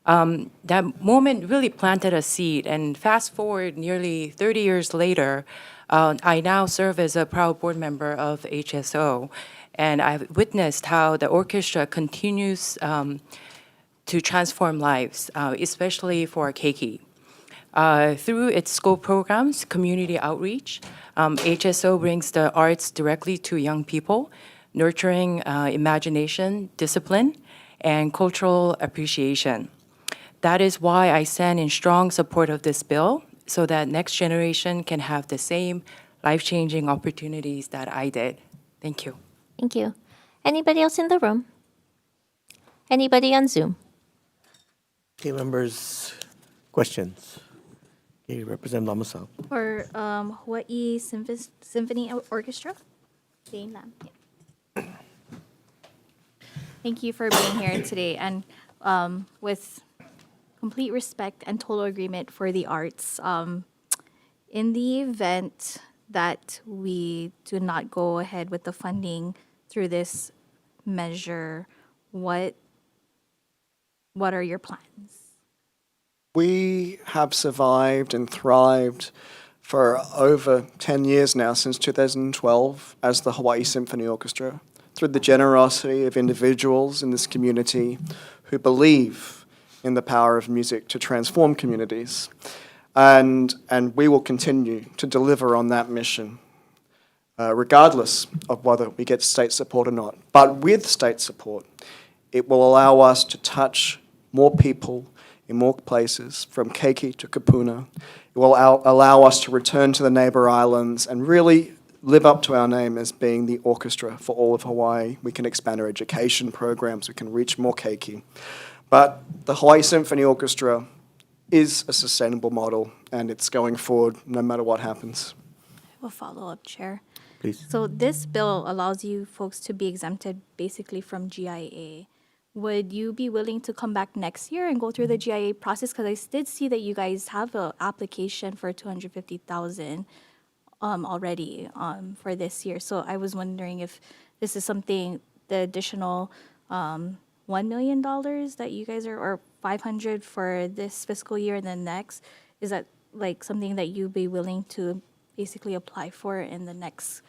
That moment really planted a seed, and fast forward nearly 30 years later, I now serve as a proud board member of HSO, and I've witnessed how the orchestra continues to transform lives, especially for Keiki. Through its school programs, community outreach, HSO brings the arts directly to young people, nurturing imagination, discipline, and cultural appreciation. That is why I stand in strong support of this bill, so that next generation can have the same life-changing opportunities that I did. Thank you. Thank you. Anybody else in the room? Anybody on Zoom? Okay, members, questions? Okay, Representative Lamasao. For Hawaii Symphony Orchestra, Dane Lam. Yeah. Thank you for being here today, and with complete respect and total agreement for the arts. In the event that we do not go ahead with the funding through this measure, what are your plans? We have survived and thrived for over 10 years now, since 2012, as the Hawaii Symphony Orchestra, through the generosity of individuals in this community who believe in the power of music to transform communities. And we will continue to deliver on that mission, regardless of whether we get state support or not. But with state support, it will allow us to touch more people in more places, from Keiki to Kapuna. It will allow us to return to the neighbor islands and really live up to our name as being the orchestra for all of Hawaii. We can expand our education programs, we can reach more Keiki. But the Hawaii Symphony Orchestra is a sustainable model, and it's going forward no matter what happens. I have a follow-up, Chair. Please. So this bill allows you folks to be exempted basically from GIA. Would you be willing to come back next year and go through the GIA process? Because I did see that you guys have an application for $250,000 already for this year. So I was wondering if this is something, the additional $1 million that you guys are, or $500 for this fiscal year and then next, is that like something that you'd be willing to basically apply for in the next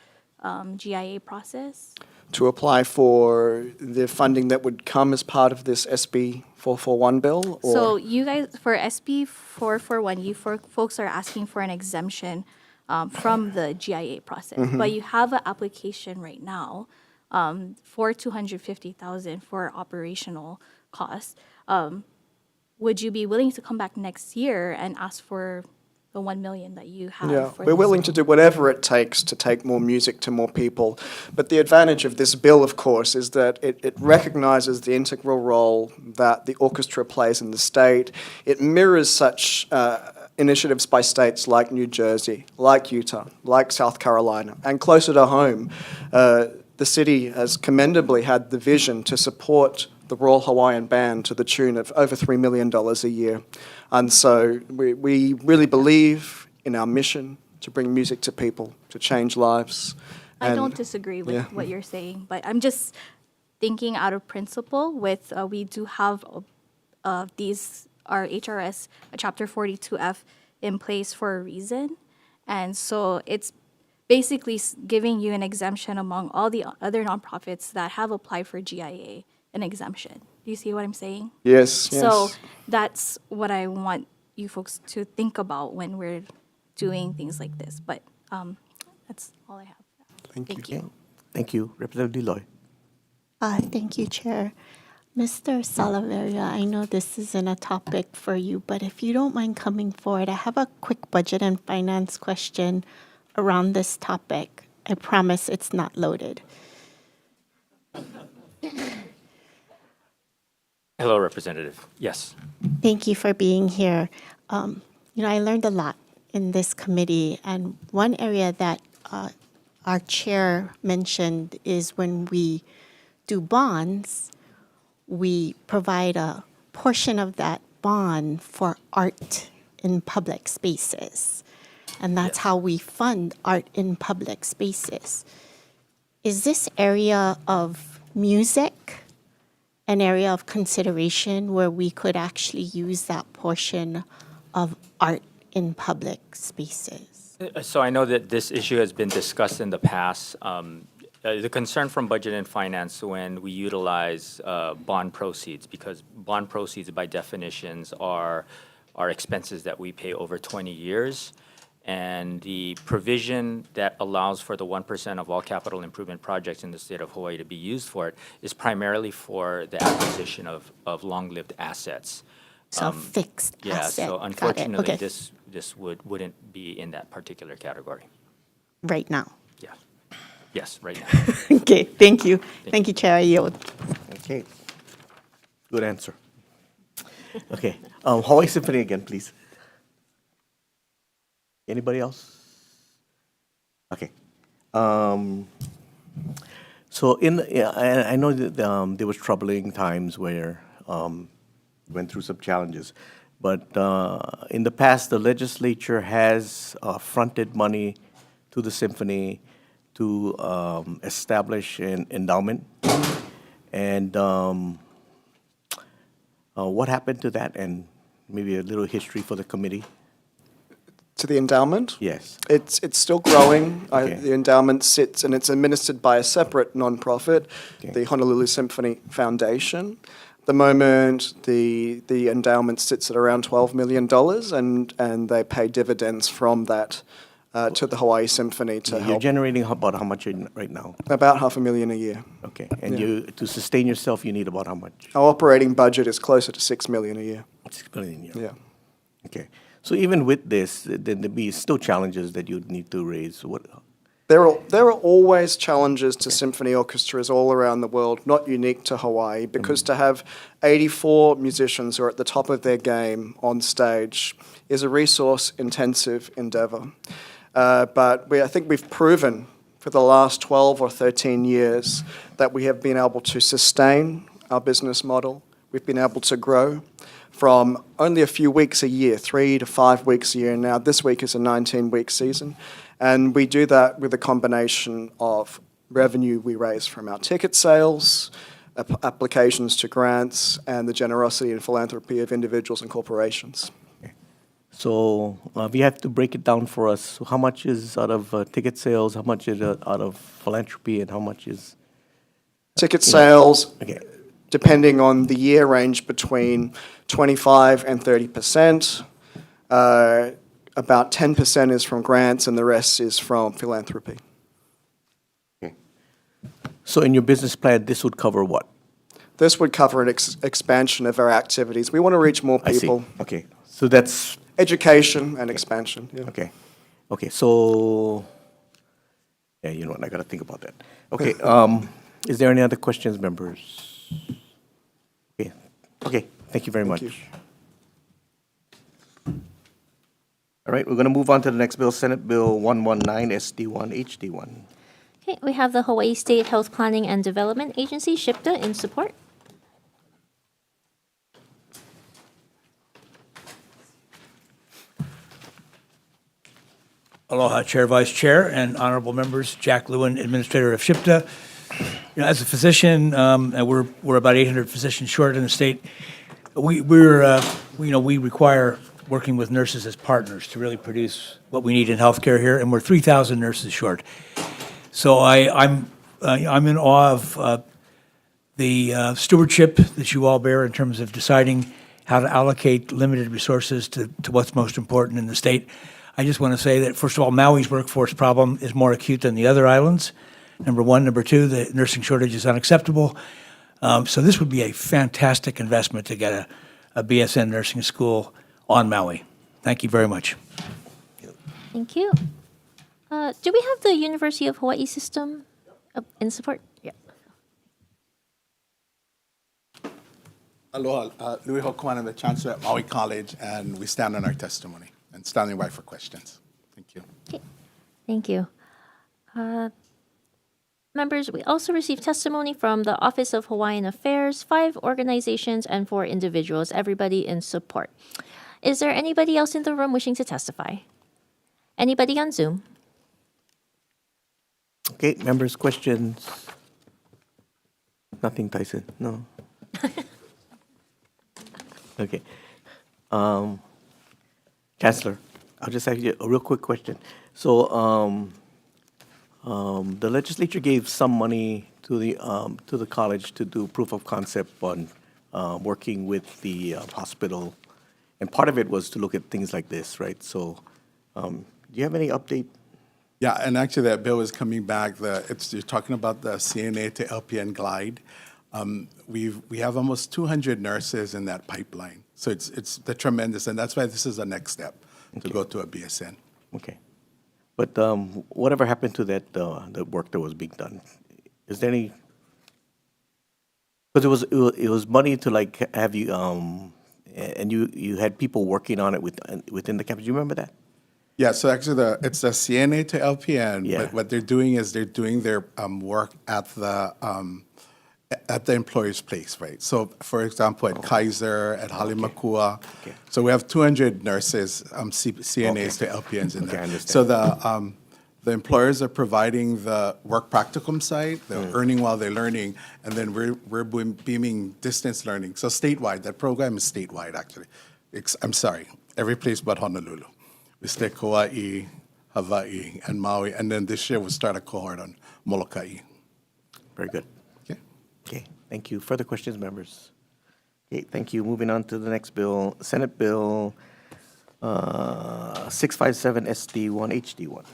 GIA process? To apply for the funding that would come as part of this SB 441 bill? Or? So you guys, for SB 441, you folks are asking for an exemption from the GIA process, but you have an application right now for $250,000 for operational costs. Would you be willing to come back next year and ask for the $1 million that you have? Yeah, for we're willing to do whatever it takes to take more music to more people. But the advantage of this bill, of course, is that it recognizes the integral role that the orchestra plays in the state. It mirrors such initiatives by states like New Jersey, like Utah, like South Carolina, and closer to home, the city has commendably had the vision to support the Royal Hawaiian Band to the tune of over $3 million a year. And so we really believe in our mission to bring music to people, to change lives. I don't disagree with what you're saying, but I'm just thinking out of principle with, we do have our HRS, Chapter 42F, in place for a reason. And so it's basically giving you an exemption among all the other nonprofits that have applied for GIA, an exemption. Do you see what I'm saying? Yes, yes. So that's what I want you folks to think about when we're doing things like this. But that's all I have. Thank you. Thank you. Representative Deloy. Thank you, Chair. Mr. Salaveria, I know this isn't a topic for you, but if you don't mind coming forward, I have a quick budget and finance question around this topic. I promise it's not loaded. Hello, Representative. Yes. Thank you for being here. I learned a lot in this committee, and one area that our chair mentioned is when we do bonds, we provide a portion of that bond for art in public spaces. And that's how we fund art in public spaces. Is this area of music an area of consideration where we could actually use that portion of art in public spaces? So I know that this issue has been discussed in the past. The concern from Budget and Finance when we utilize bond proceeds, because bond proceeds by definitions are expenses that we pay over 20 years. And the provision that allows for the 1% of all capital improvement projects in the state of Hawaii to be used for it is primarily for the acquisition of long-lived assets. So fixed Yeah, asset. so Got it. unfortunately, Okay. this wouldn't be in that particular category. Right now. Yeah. Yes, right now. Okay, thank you. Thank you, Chair. I yield. Okay. Good answer. Okay. Hawaii Symphony again, please. Anybody else? Okay. So I know that there was troubling times where went through some challenges, but in the past, the legislature has fronted money to the symphony to establish an endowment. And what happened to that? And maybe a little history for the committee. To the endowment? Yes. It's still growing. Okay. The endowment sits and it's administered by a separate nonprofit, the Honolulu Symphony Foundation. At the moment, the endowment sits at around $12 million, and they pay dividends from that to the Hawaii Symphony to You're help. generating about how much right now? About $500,000 a year. Okay. And Yeah. to sustain yourself, you need about how much? Our operating budget is closer to $6 million a year. $6 million a year. Yeah. Okay. So even with this, then there'd be still challenges that you'd need to raise. What? There are always challenges to symphony orchestras all around the world, not unique to Hawaii, because to have 84 musicians who are at the top of their game on stage is a resource-intensive endeavor. But I think we've proven for the last 12 or 13 years that we have been able to sustain our business model. We've been able to grow from only a few weeks a year, 3 to 5 weeks a year. Now, this week is a 19-week season. And we do that with a combination of revenue we raise from our ticket sales, applications to grants, and the generosity and philanthropy of individuals and corporations. So if you have to break it down for us, so how much is out of ticket sales, how much is out of philanthropy, and how much is? Ticket sales, Okay. depending on the year, range between 25 and 30%. About 10% is from grants, and the rest is from philanthropy. Okay. So in your business plan, this would cover what? This would cover an expansion of our activities. We want to reach more I see. people. Okay. So that's Education and expansion. Yeah. okay. Okay. So yeah, you know what? I got to think about that. Okay. Is there any other questions, members? Okay. Okay. Thank you very much. you. All right, we're going to move on to the next bill, Senate Bill 119, SD1 HD1. Okay, we have the Hawaii State Health Planning and Development Agency, SHPTA, in support. Aloha, Chair, Vice Chair, and honorable members. Jack Lewin, Administrator of SHPTA. As a physician, and we're about 800 physicians short in the state. We require working with nurses as partners to really produce what we need in healthcare here, and we're 3,000 nurses short. So I'm in awe of the stewardship that you all bear in terms of deciding how to allocate limited resources to what's most important in the state. I just want to say that, first of all, Maui's workforce problem is more acute than the other islands. Number one. Number two, the nursing shortage is unacceptable. So this would be a fantastic investment to get a BSN nursing school on Maui. Thank you very much. Thank you. Do we have the University of Hawaii system in support? Yeah. Aloha, Louis Hokuman, I'm the Chancellor at Maui College, and we stand on our testimony and standing by for questions. Thank you. Okay. Thank you. Members, we also received testimony from the Office of Hawaiian Affairs, 5 organizations, and 4 individuals, everybody in support. Is there anybody else in the room wishing to testify? Anybody on Zoom? Okay, members, questions? Nothing, Tyson? No? Okay. Chancellor, I'll just ask you a real quick question. So, the legislature gave some money to the college to do proof of concept on working with the hospital, and part of it was to look at things like this, right? So, do you have any update? Yeah, and actually that bill is coming back. You're talking about the CNA to LPN glide. We have almost 200 nurses in that pipeline, so it's tremendous, and that's why this is the next step to go to a BSN. Okay. But whatever happened to that the work that was being done? Is there any? Because it was money to like have you and you had people working on it within the campus. Do you remember that? Yeah, so actually it's the CNA to LPN, Yeah. but what they're doing is they're doing their work at the employer's place, right? So, for example, at Kaiser, at Halemakua. Okay. So we have 200 nurses, CNAs to LPNs in Okay, I there. understand. So the employers are providing the work practicum side, they're earning while they're learning, and then we're beaming distance learning. So statewide, that program is statewide, actually. I'm sorry, every place but Honolulu. We stay Kauai, Hawaii, and Maui, and then this year we'll start a cohort on Molokai. Very good. Okay, thank you. Further questions, members? Okay, thank you. Moving on to the next bill, Senate Bill 657 SD1 HD1.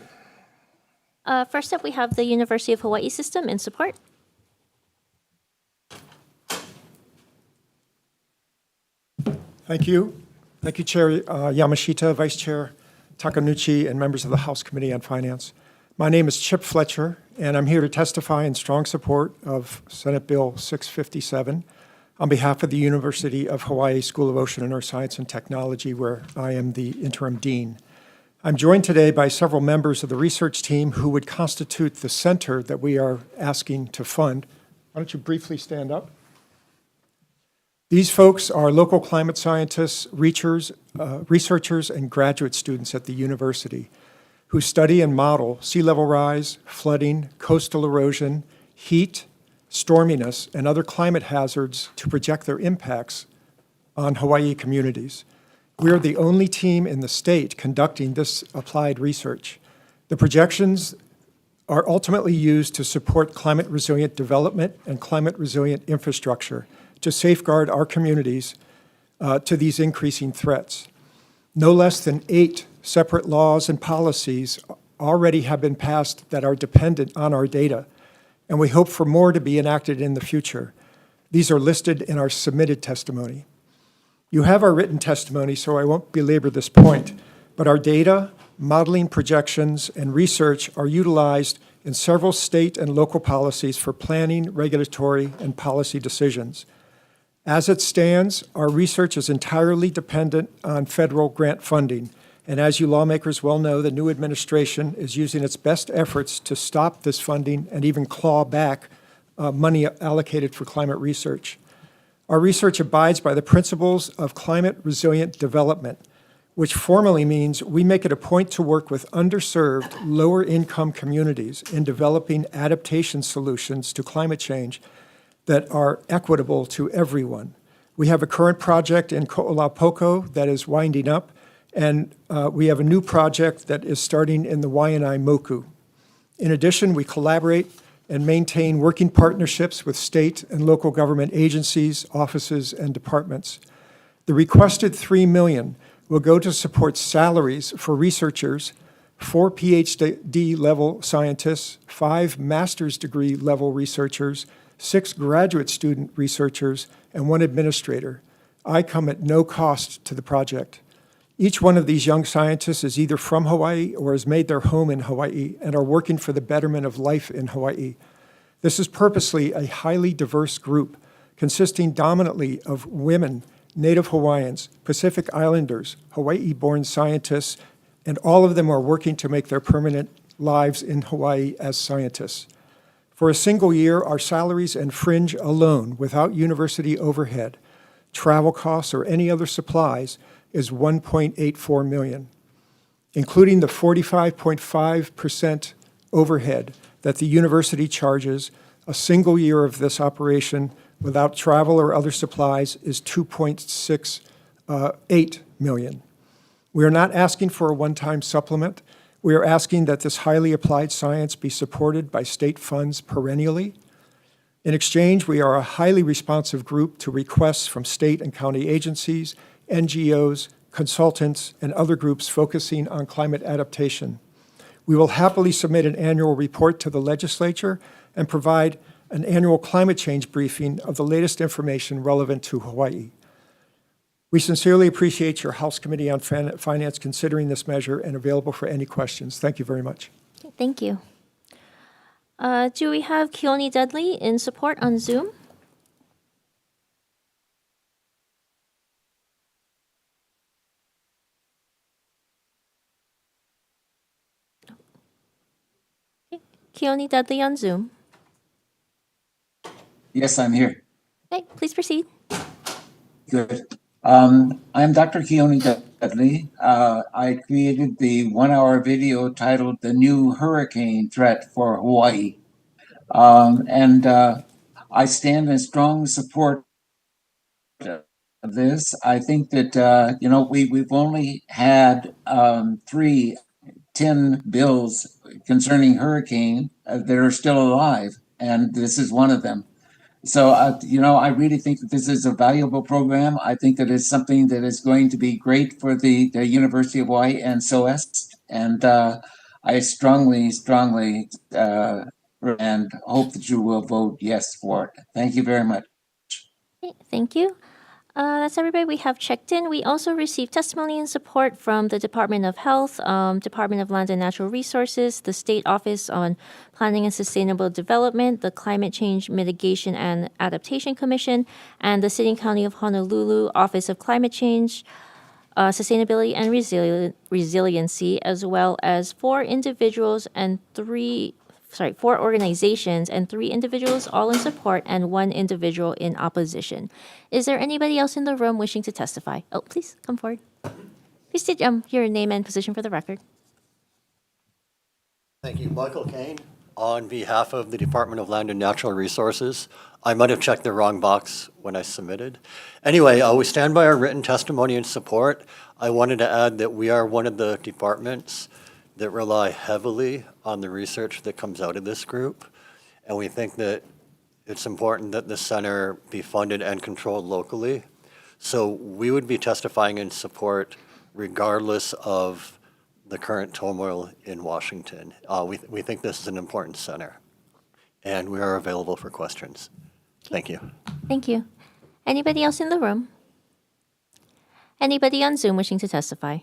First up, we have the University of Hawaii system in support. Thank you. Thank you, Chair Yamashita, Vice Chair Takanuchi, and members of the House Committee on Finance. My name is Chip Fletcher, and I'm here to testify in strong support of Senate Bill 657 on behalf of the University of Hawaii School of Ocean and Earth Science and Technology, where I am the interim dean. I'm joined today by several members of the research team who would constitute the center that we are asking to fund. Why don't you briefly stand up? These folks are local climate scientists, researchers, and graduate students at the university who study and model sea level rise, flooding, coastal erosion, heat, storminess, and other climate hazards to project their impacts on Hawaii communities. We are the only team in the state conducting this applied research. The projections are ultimately used to support climate-resilient development and climate-resilient infrastructure to safeguard our communities to these increasing threats. No less than 8 separate laws and policies already have been passed that are dependent on our data, and we hope for more to be enacted in the future. These are listed in our submitted testimony. You have our written testimony, so I won't belabor this point, but our data, modeling projections, and research are utilized in several state and local policies for planning, regulatory, and policy decisions. As it stands, our research is entirely dependent on federal grant funding, And as you lawmakers well know, the new administration is using its best efforts to stop this funding and even claw back money allocated for climate research. Our research abides by the principles of climate resilient development, which formally means we make it a point to work with underserved, lower-income communities in developing adaptation solutions to climate change that are equitable to everyone. We have a current project in Ko'olapoko that is winding up, and we have a new project that is starting in the Waianae Moku. In addition, we collaborate and maintain working partnerships with state and local government agencies, offices, and departments. The requested $3 million will go to support salaries for researchers, 4 PhD level scientists, 5 master's degree level researchers, 6 graduate student researchers, and 1 administrator. I come at no cost to the project. Each one of these young scientists is either from Hawaii or has made their home in Hawaii and are working for the betterment of life in Hawaii. This is purposely a highly diverse group consisting dominantly of women, Native Hawaiians, Pacific Islanders, Hawaii-born scientists, and all of them are working to make their permanent lives in Hawaii as scientists. For a single year, our salaries and fringe alone, without university overhead, travel costs, or any other supplies, is $1.84 million, including the 45.5% overhead that the university charges. A single year of this operation without travel or other supplies is $2.68 million. We are not asking for a one-time supplement. We are asking that this highly applied science be supported by state funds perennially. In exchange, we are a highly responsive group to requests from state and county agencies, NGOs, consultants, and other groups focusing on climate adaptation. We will happily submit an annual report to the legislature and provide an annual climate change briefing of the latest information relevant to Hawaii. We sincerely appreciate your House Committee on Finance considering this measure and available for any questions. Thank you very much. Okay, thank you. Do we have Keone Dudley in support on Zoom? Okay. Keone Dudley on Zoom. Yes, I'm here. Okay, please proceed. Good. I'm Dr. Keone Dudley. I created the 1-hour video titled The New Hurricane Threat for Hawaii. I stand in strong support of this. I think that, we've only had 10 bills concerning hurricane that are still alive, and this is one of them. So, I really think that this is a valuable program. I think that it's something that is going to be great for the University of Hawaii and SOEST. And I strongly and hope that you will vote yes for it. Thank you very much. Okay, thank you. That's everybody we have checked in. We also received testimony and support from the Department of Health, Department of Land and Natural Resources, the State Office on Planning and Sustainable Development, the Climate Change Mitigation and Adaptation Commission, and the City and County of Honolulu Office of Climate Change, Sustainability and Resiliency, as well as 4 organizations and 3 individuals, all in support, and 1 individual in opposition. Is there anybody else in the room wishing to testify? Oh, please come forward. Please state your name and position for the record. Thank you. Michael Kane, on behalf of the Department of Land and Natural Resources. I might have checked the wrong box when I submitted. Anyway, we stand by our written testimony and support. I wanted to add that we are one of the departments that rely heavily on the research that comes out of this group. And we think that it's important that the center be funded and controlled locally. So we would be testifying in support regardless of the current turmoil in Washington. We think this is an important center. And we are available for questions. Thank you. Thank you. Anybody else in the room? Anybody on Zoom wishing to testify?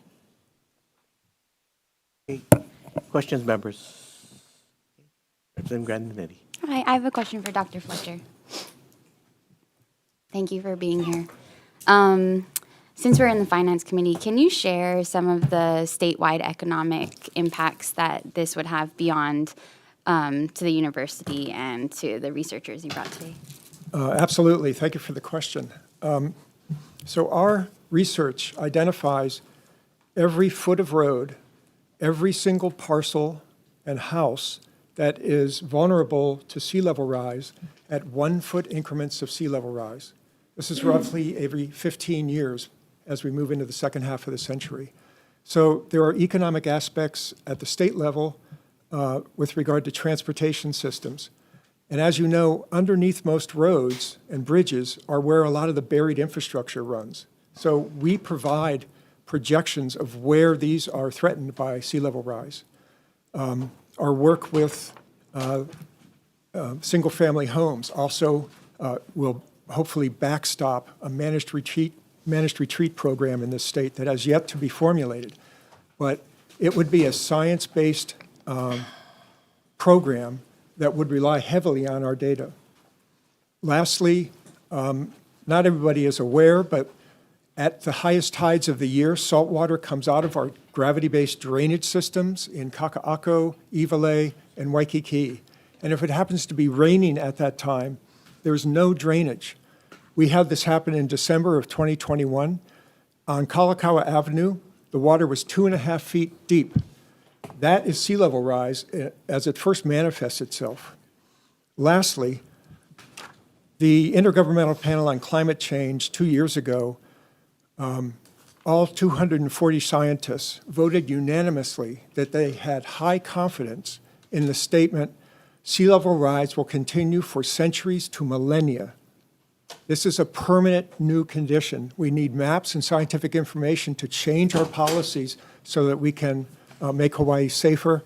Questions, members? Representative Grandinetti. Hi, I have a question for Dr. Fletcher. Thank you for being here. since we're in the Finance Committee, can you share some of the statewide economic impacts that this would have beyond to the university and to the researchers you brought today? Absolutely. Thank you for the question. So our research identifies every foot of road, every single parcel and house that is vulnerable to sea level rise at 1 foot increments of sea level rise. This is roughly every 15 years as we move into the second half of the century. So there are economic aspects at the state level with regard to transportation systems. And as you know, underneath most roads and bridges are where a lot of the buried infrastructure runs. So we provide projections of where these are threatened by sea level rise. Our work with single-family homes also will hopefully backstop a managed retreat program in this state that has yet to be formulated. But it would be a science-based program that would rely heavily on our data. Lastly, not everybody is aware, but at the highest tides of the year, salt water comes out of our gravity-based drainage systems in Kaka'ako, Iwalei, and Waikiki. And if it happens to be raining at that time, there's no drainage. We had this happen in December of 2021. On Kalakaua Avenue, the water was 2.5 feet deep. That is sea level rise as it first manifests itself. Lastly, the Intergovernmental Panel on Climate Change 2 years ago, all 240 scientists voted unanimously that they had high confidence in the statement, sea level rise will continue for centuries to millennia. This is a permanent new condition. We need maps and scientific information to change our policies so that we can make Hawaii safer.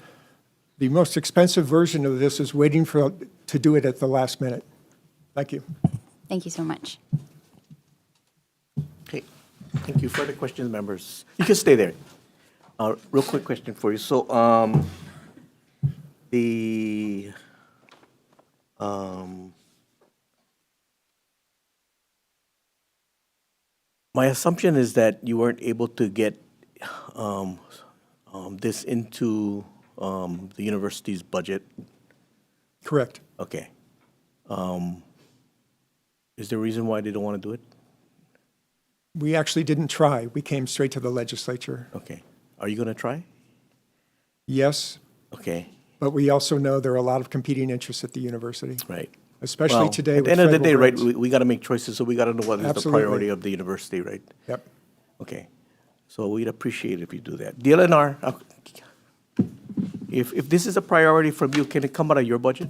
The most expensive version of this is waiting to do it at the last minute. Thank you. Thank you so much. Okay, thank you. Further questions, members? You can stay there. Real quick question for you. So, my assumption is that you weren't able to get this into the university's budget. Correct. Okay. Is there a reason why they don't want to do it? We actually didn't try. We came straight to the legislature. Okay. Are you going to try? Yes. Okay. But we also know there are a lot of competing interests at the university. Right. Especially Well, today at the with end of the federal day, right, grants. we got to make choices, so we got to know what is the Absolutely. priority of the university, right? Yep. Okay. So we'd appreciate if you do that. DLNR, if this is a priority from you, can it come out of your budget?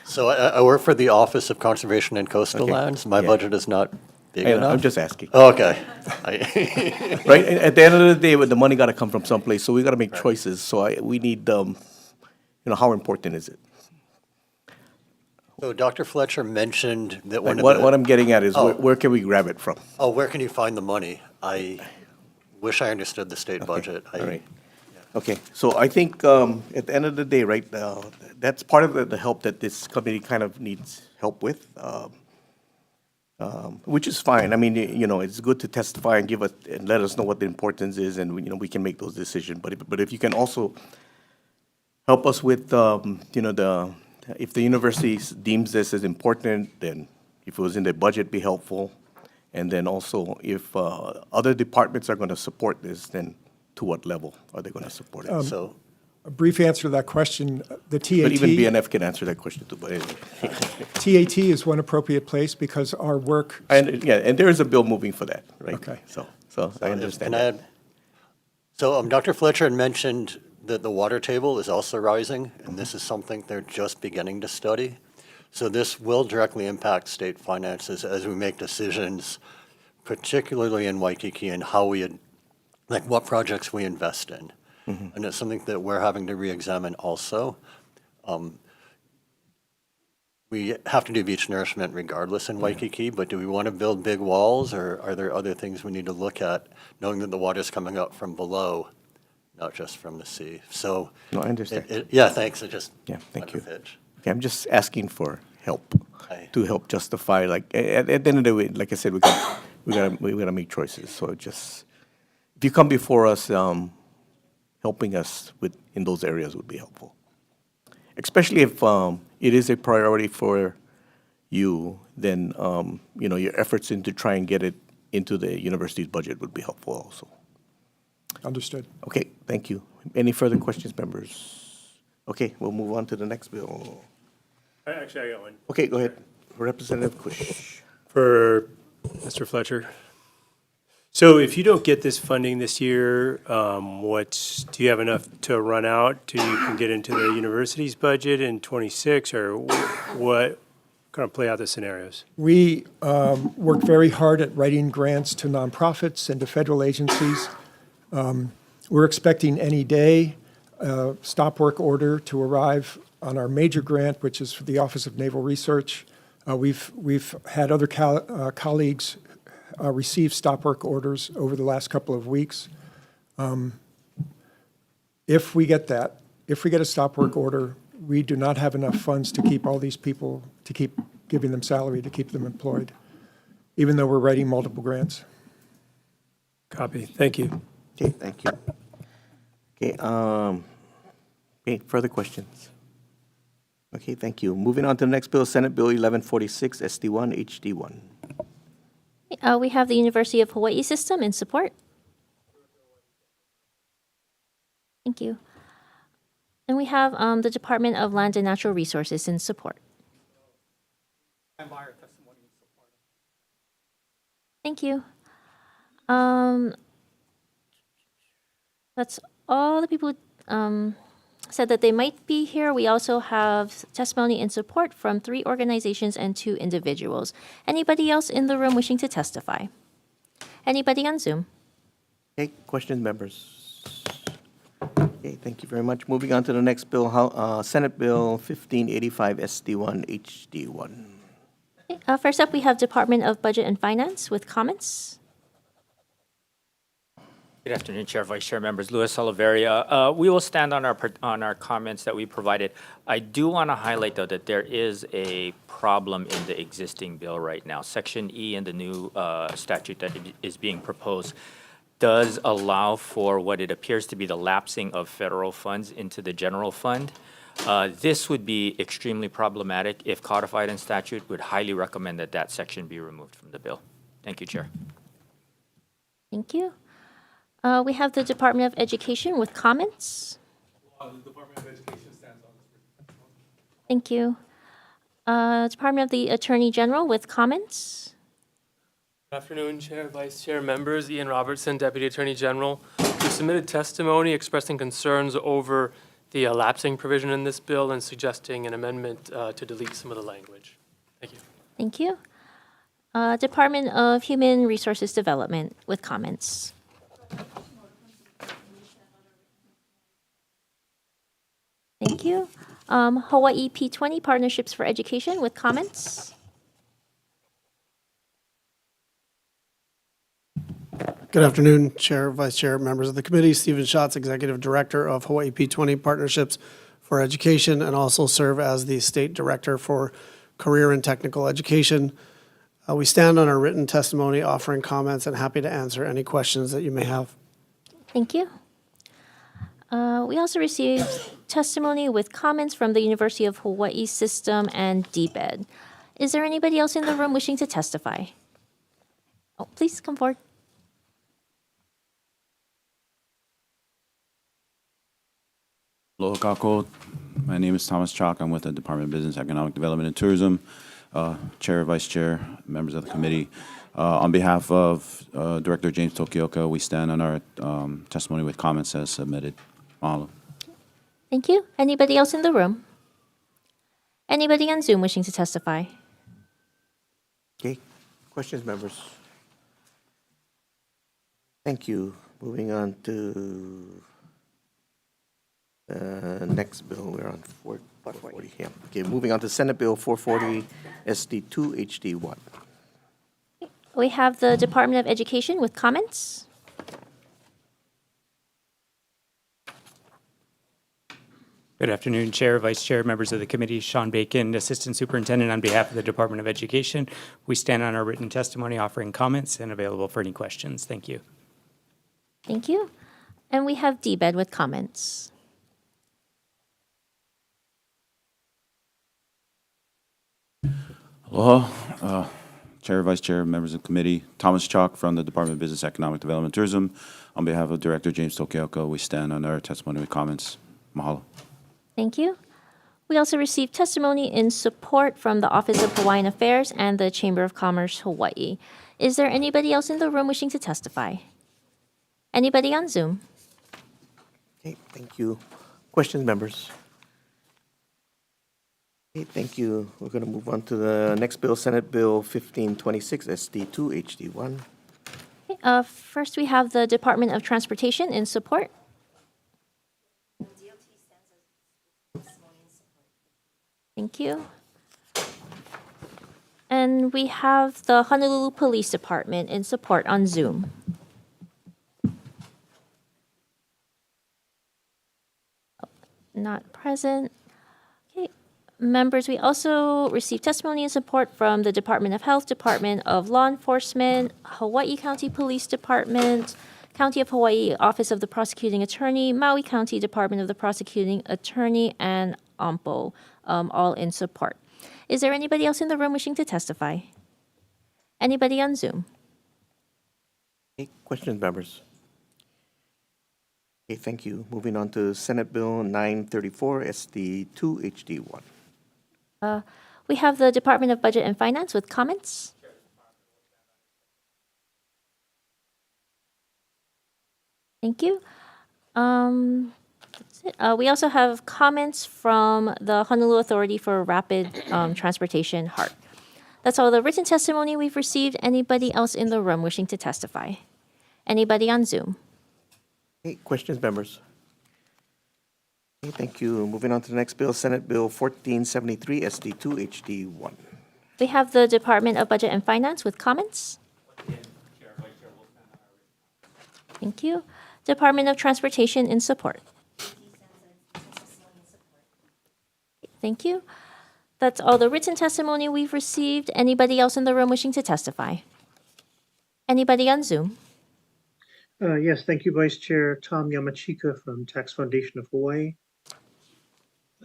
So I work for the Office of Conservation and Coastal Okay. Lands. My Yeah. budget is not big I know, enough. I'm just asking. Oh, okay. Right, at the end of the day, the money got to come from someplace, so we got to make choices. So we need, how important is it? So Dr. Fletcher mentioned that one Like, of the... what I'm getting at is, Oh. where can we grab it from? Oh, where can you find the money? I wish I understood the state budget. All right. Okay, so I think at the end of the day, right, that's part of the help that this committee kind of needs help with, which is fine. I mean, it's good to testify and and let us know what the importance is, and we can make those decisions. But if you can also help us with, if the university deems this as important, then if it was in their budget, be helpful. And then also, if other departments are going to support this, then to what level are they going to support it? So, A brief answer to that question, the TAT. but even BNF can answer that question too. But anyway. TAT is one appropriate place because our work. And there is a bill moving for that, right? Okay. So I understand Can I that. add? So Dr. Fletcher had mentioned that the water table is also rising, and this is something they're just beginning to study. So this will directly impact state finances as we make decisions, particularly in Waikiki, and how what projects we invest in. And it's something that we're having to re-examine also. We have to do beach nourishment regardless in Waikiki, but do we want to build big walls, or are there other things we need to look at, knowing that the water's coming up from below, not just from the sea? So. No, I understand. Yeah, thanks. I just. Yeah, thank wanted you. to pitch. Okay, I'm just asking for help justify, like, at the end of the day, like I said, we gotta make choices. So just, if you come before us, helping us in those areas would be helpful. Especially if it is a priority for you, then, your efforts into try and get it into the university's budget would be helpful also. Understood. Okay, thank you. Any further questions, members? Okay, we'll move on to the next bill. Actually, I got one. Okay, go ahead. Representative Cush. For Mr. Fletcher. So if you don't get this funding this year, do you have enough to run out to you can get into the university's budget in 26, or what? Kind of play out the scenarios. We work very hard at writing grants to nonprofits and to federal agencies. We're expecting any day a stop work order to arrive on our major grant, which is for the Office of Naval Research. We've had other colleagues receive stop work orders over the last couple of weeks. If we get a stop work order, we do not have enough funds to keep all these people, to keep giving them salary, to keep them employed, even though we're writing multiple grants. Copy. Thank you. Okay, thank you. Okay, okay, further questions? Okay, thank you. Moving on to the next bill, Senate Bill 1146, SD1 HD1. We have the University of Hawaii system in support. Thank you. And we have the Department of Land and Natural Resources in support. Thank you. That's all the people said that they might be here. We also have testimony in support from 3 organizations and 2 individuals. Anybody else in the room wishing to testify? Anybody on Zoom? Okay, questions, members? Okay, thank you very much. Moving on to the next bill, Senate Bill 1585 SD1 HD1. Okay, first up, we have Department of Budget and Finance with comments. Good afternoon, Chair, Vice Chair, members. Louis Oliveria. We will stand on our comments that we provided. I do want to highlight, though, that there is a problem in the existing bill right now. Section E in the new statute that is being proposed does allow for what it appears to be the lapsing of federal funds into the general fund. This would be extremely problematic if codified in statute. Would highly recommend that that section be removed from the bill. Thank you, Chair. Thank you. We have the Department of Education with comments. The Department of Education stands on this. Thank you. Department of the Attorney General with comments. Good afternoon, Chair, Vice Chair, members. Ian Robertson, Deputy Attorney General. We submitted testimony expressing concerns over the lapsing provision in this bill and suggesting an amendment to delete some of the language. Thank you. Thank you. Department of Human Resources Development with comments. Thank you. Hawaii P20 Partnerships for Education with comments. Good afternoon, Chair, Vice Chair, members of the committee. Stephen Schatz, Executive Director of Hawaii P20 Partnerships for Education, and also serve as the State Director for Career and Technical Education. We stand on our written testimony, offering comments, and happy to answer any questions that you may have. Thank you. We also received testimony with comments from the University of Hawaii System and DBED. Is there anybody else in the room wishing to testify? Oh, please come forward. Aloha kako. My name is Thomas Chalk. I'm with the Department of Business, Economic Development, and Tourism. Chair, Vice Chair, members of the committee. On behalf of Director James Tokioka, we stand on our testimony with comments as submitted. Mahalo. Thank you. Anybody else in the room? Anybody on Zoom wishing to testify? Okay, questions, members? Thank you. Moving on to the next bill. We're on 440. Yeah. Okay, moving on to Senate Bill 440 SD2 HD1. We have the Department of Education with comments. Good afternoon, Chair, Vice Chair, members of the committee. Sean Bacon, Assistant Superintendent on behalf of the Department of Education. We stand on our written testimony offering comments and available for any questions. Thank you. Thank you. And we have DBED with comments. Aloha, Chair, Vice Chair, members of the committee. Thomas Chalk from the Department of Business, Economic Development, Tourism. On behalf of Director James Tokeoka, we stand on our testimony with comments. Mahalo. Thank you. We also received testimony in support from the Office of Hawaiian Affairs and the Chamber of Commerce Hawaii. Is there anybody else in the room wishing to testify? Anybody on Zoom? Okay, thank you. Questions, members? Okay, thank you. We're going to move on to the next bill, Senate Bill 1526, SD2 HD1. Okay, first, we have the Department of Transportation in support. Thank you. And we have the Honolulu Police Department in support on Zoom. Not present. Okay. Members, we also received testimony and support from the Department of Health, Department of Law Enforcement, Hawaii County Police Department, County of Hawaii Office of the Prosecuting Attorney, Maui County Department of the Prosecuting Attorney, and OMPO, all in support. Is there anybody else in the room wishing to testify? Anybody on Zoom? Okay, questions, members? Okay, thank you. Moving on to Senate Bill 934, SD2 HD1. We have the Department of Budget and Finance with comments. Thank you. That's it. We also have comments from the Honolulu Authority for Rapid Transportation, HART. That's all the written testimony we've received. Anybody else in the room wishing to testify? Anybody on Zoom? Okay, questions, members? Okay, thank you. Moving on to the next bill, Senate Bill 1473, SD2 HD1. We have the Department of Budget and Finance with comments. Thank you. Department of Transportation in support. Thank you. That's all the written testimony we've received. Anybody else in the room wishing to testify? Anybody on Zoom? Yes, thank you, Vice Chair. Tom Yamachika from Tax Foundation of Hawaii.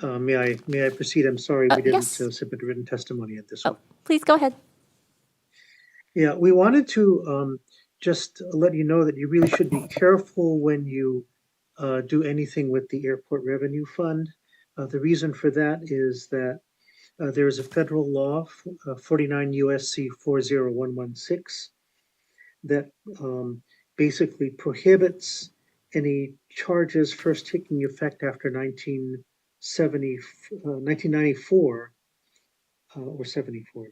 May I proceed? I'm sorry we didn't yes. submit written testimony at this one. Please go ahead. Yeah, we wanted to just let you know that you really should be careful when you do anything with the Airport Revenue Fund. The reason for that is that there is a federal law, 49 USC 40116, that basically prohibits any charges first taking effect after 1994 or 74,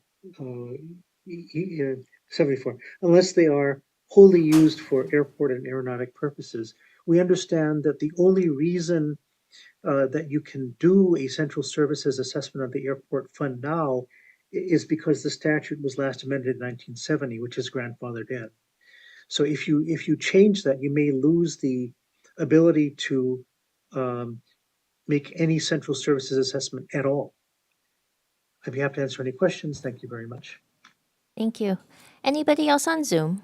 74, unless they are wholly used for airport and aeronautic purposes. We understand that the only reason that you can do a central services assessment of the airport fund now is because the statute was last amended in 1970, which is grandfathered in. So if you change that, you may lose the ability to make any central services assessment at all. I'd be happy to answer any questions. Thank you very much. Thank you. Anybody else on Zoom?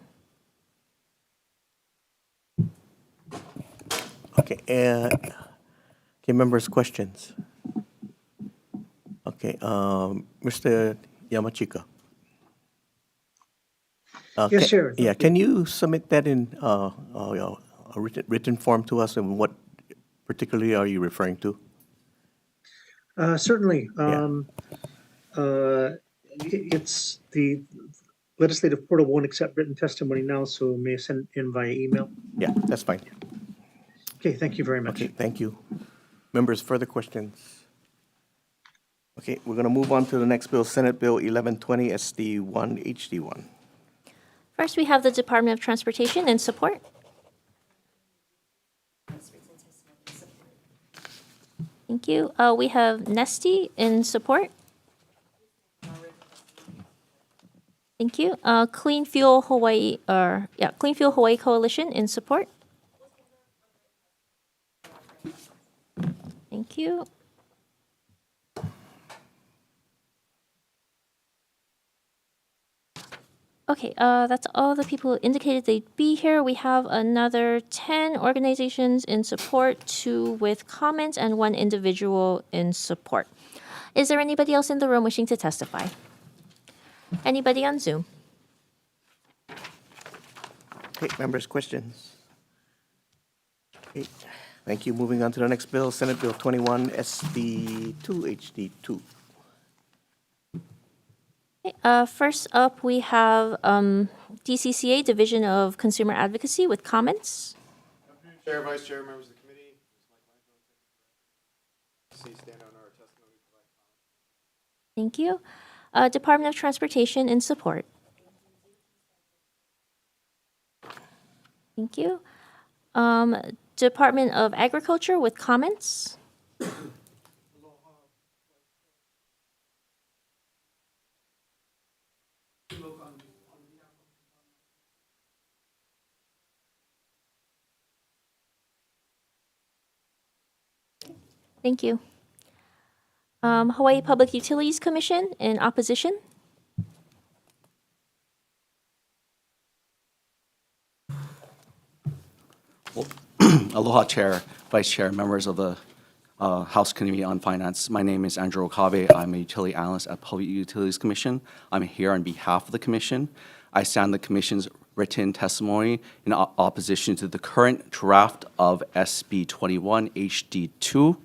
Okay, okay, members, questions? Okay, Mr. Yamachika. Yes, sir. Yeah, can you submit that in a written form to us, and what particularly are you referring to? Certainly. It's the legislative portal won't accept written testimony now, so may I send in via email? Yeah, that's fine. Okay, thank you very much. Okay, thank you. Members, further questions? Okay, we're going to move on to the next bill, Senate Bill 1120, SD1 HD1. First, we have the Department of Transportation in support. Thank you. We have Nesty in support. Thank you. Clean Fuel Hawaii, Clean Fuel Hawaii Coalition in support. Thank Thank you. Okay, that's all the people who indicated they'd be here. We have another 10 organizations in support, 2 with comments, and 1 individual in support. Is there anybody else in the room wishing to testify? Anybody on Zoom? Okay, members, questions? Okay, thank you. Moving on to the next bill, Senate Bill 21 SD2 HD2. First up, we have DCCA, Division of Consumer Advocacy, with comments. Chair, Vice Chair, members of the committee. Stand on our testimony. Thank you. Department of Transportation in support. Thank you. Department of Agriculture with comments. Thank you. Hawaii Public Utilities Commission in opposition. Aloha, Chair, Vice Chair, members of the House Committee on Finance. My name is Andrew Okabe. I'm a utility analyst at Public Utilities Commission. I'm here on behalf of the Commission. I stand the Commission's written testimony in opposition to the current draft of SB 21 HD2.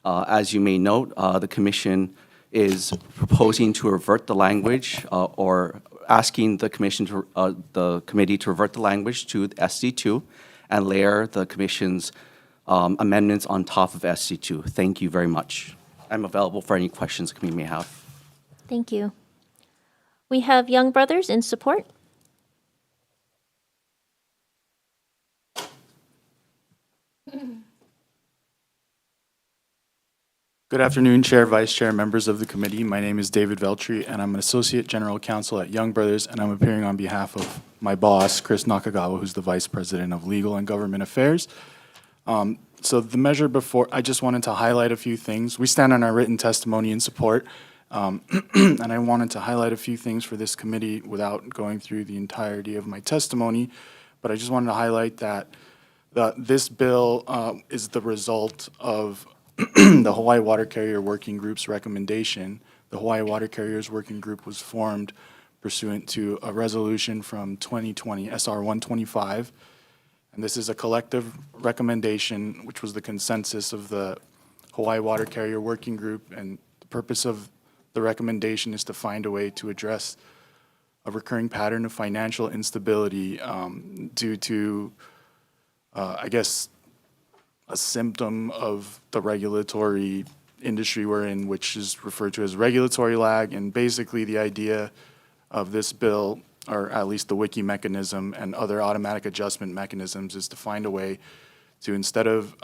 As you may note, the Commission is proposing to revert the language or asking the Commission to, the committee to revert the language to SD2 and layer the Commission's amendments on top of SD2. Thank you very much. I'm available for any questions the committee may have. Thank you. We have Young Brothers in support. Good afternoon, Chair, Vice Chair, members of the committee. My name is David Veltri, and I'm an Associate General Counsel at Young Brothers, and I'm appearing on behalf of my boss, Chris Nakagawa, who's the Vice President of Legal and Government Affairs. So the measure before, I just wanted to highlight a few things. We stand on our written testimony in support, and I wanted to highlight a few things for this committee without going through the entirety of my testimony, but I just wanted to highlight that this bill is the result of the Hawaii Water Carrier Working Group's recommendation. The Hawaii Water Carriers Working Group was formed pursuant to a resolution from 2020, SR 125, and this is a collective recommendation, which was the consensus of the Hawaii Water Carrier Working Group, and the purpose of the recommendation is to find a way to address a recurring pattern of financial instability due to, I guess, a symptom of the regulatory industry we're in, which is referred to as regulatory lag. And basically the idea of this bill, or at least the wiki mechanism and other automatic adjustment mechanisms, is to find a way to, instead of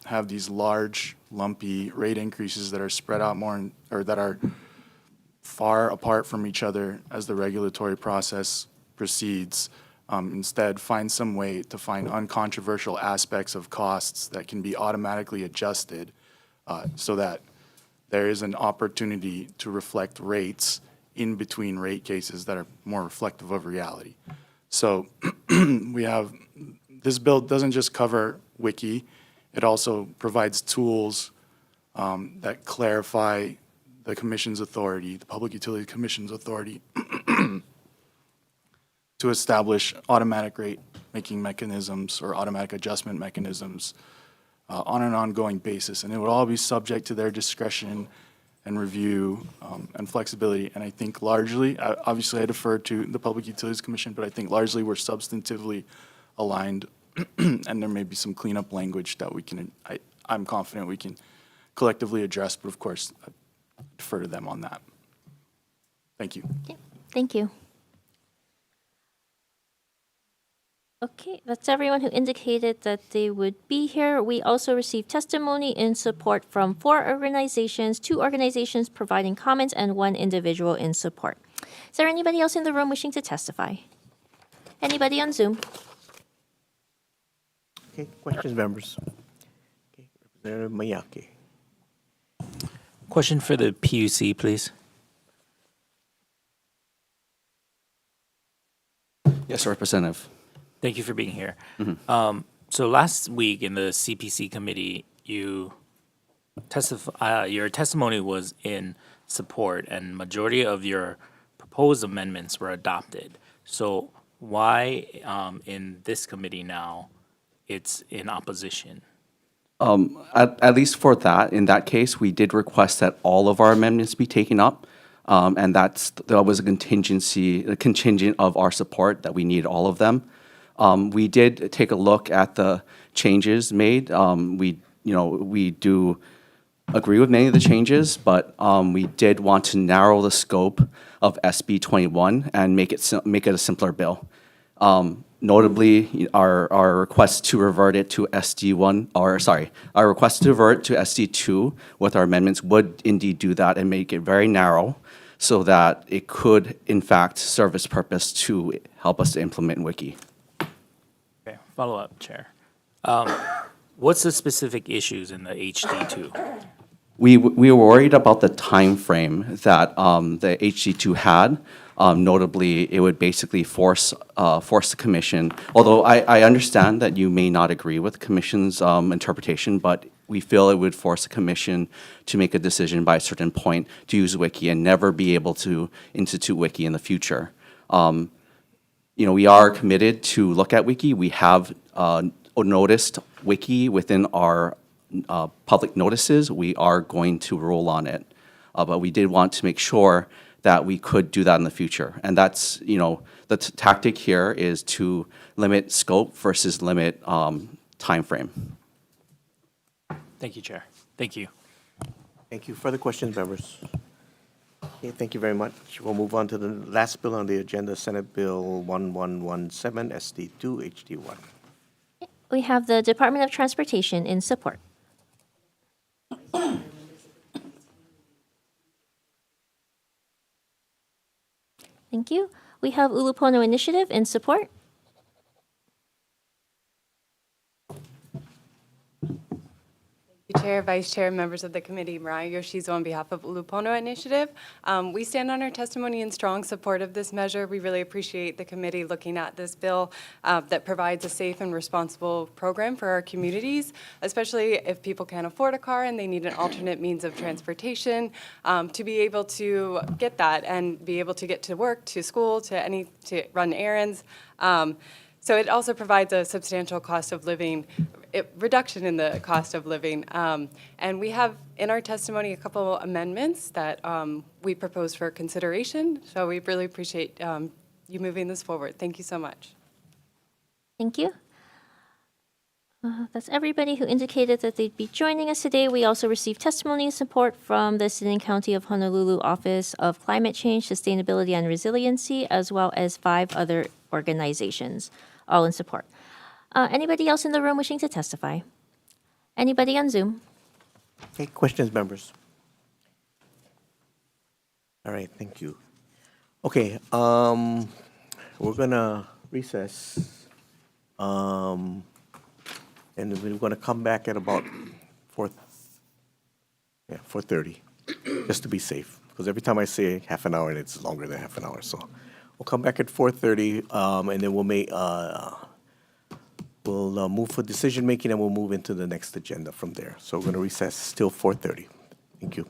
have these large, lumpy rate increases that are spread out more, or that are far apart from each other as the regulatory process proceeds, instead find some way to find uncontroversial aspects of costs that can be automatically adjusted so that there is an opportunity to reflect rates in between rate cases that are more reflective of reality. So we have, this bill doesn't just cover wiki, it also provides tools that clarify the Commission's authority, the Public Utility Commission's authority to establish automatic rate-making mechanisms or automatic adjustment mechanisms on an ongoing basis. And it would all be subject to their discretion and review and flexibility. And I think largely, obviously I defer to the Public Utilities Commission, but I think largely we're substantively aligned and there may be some cleanup language that we can, I'm confident we can collectively address, but of course, I defer to them on that. Thank you. Okay, thank you. Okay, that's everyone who indicated that they would be here. We also received testimony in support from 4 organizations, 2 organizations providing comments, and 1 individual in support. Is there anybody else in the room wishing to testify? Anybody on Zoom? Okay, questions, members? Okay, Representative Mayake. Question for the PUC, please. Yes, Representative. Thank you for being here. Mhm. So last week in the CPC committee, your testimony was in support, and majority of your proposed amendments were adopted. So why, in this committee now, it's in opposition? At least for that, in that case, we did request that all of our amendments be taken up. And that was a contingent of our support, that we need all of them. We did take a look at the changes made. We do agree with many of the changes, but we did want to narrow the scope of SB 21 and make it a simpler bill. Notably, our request to revert it to SD1, our request to revert to SD2 with our amendments would indeed do that and make it very narrow so that it could, in fact, serve its purpose to help us to implement Wiki. Okay, follow up, Chair. What's the specific issues in the HD2? We were worried about the time frame that the HD2 had. Notably, it would basically force the commission, although I understand that you may not agree with the commission's interpretation, but we feel it would force the commission to make a decision by a certain point to use Wiki and never be able to institute Wiki in the future. We are committed to look at Wiki. We have noticed Wiki within our public notices. We are going to rule on it. But we did want to make sure that we could do that in the future. And that's, the tactic here is to limit scope versus limit time frame. Thank you, Chair. Thank you. Thank you. Further questions, members? Okay, thank you very much. We'll move on to the last bill on the agenda, Senate Bill 1117, SD2 HD1. We have the Department of Transportation in support. Thank you. We have Ulupono Initiative in support. Chair, Vice Chair, members of the committee, Mariah Yoshizo on behalf of Ulupono Initiative. We stand on our testimony in strong support of this measure. We really appreciate the committee looking at this bill that provides a safe and responsible program for our communities, especially if people can't afford a car and they need an alternate means of transportation to be able to get that and be able to get to work, to school, to run errands. So it also provides a substantial cost of living, reduction in the cost of living. And we have in our testimony a couple amendments that we propose for consideration. So we really appreciate you moving this forward. Thank you so much. Thank you. That's everybody who indicated that they'd be joining us today. We also received testimony and support from the City and County of Honolulu Office of Climate Change, Sustainability, and Resiliency, as well as 5 other organizations, all in support. Anybody else in the room wishing to testify? Anybody on Zoom? Okay, questions, members? All right, thank you. Okay, we're gonna recess. And we're gonna come back at about 4:30, just to be safe. Because every time I say half an hour, it's longer than half an hour. So we'll come back at 4:30, and then we'll move for decision making, and we'll move into the next agenda from there. So we're gonna recess till 4:30. Thank you.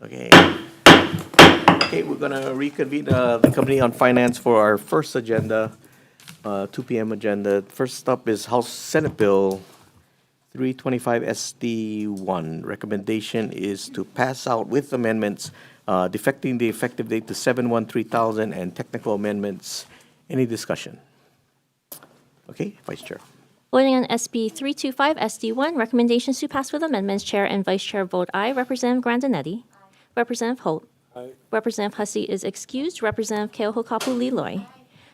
Okay. Okay, we're going to reconvene the Committee on Finance for our first agenda, 2 p.m. agenda. First up is House Senate Bill 325 SD1. Recommendation is to pass out with amendments, defecting the effective date to 7/1/3000 and technical amendments. Any discussion? Okay, Vice Chair. Voting on SB 325 SD1, recommendations to pass with amendments, Chair and Vice Chair vote aye. Representative Grandinetti. Representative Holt. Aye. Representative Hussey is excused. Representative Keohakapu Liloy.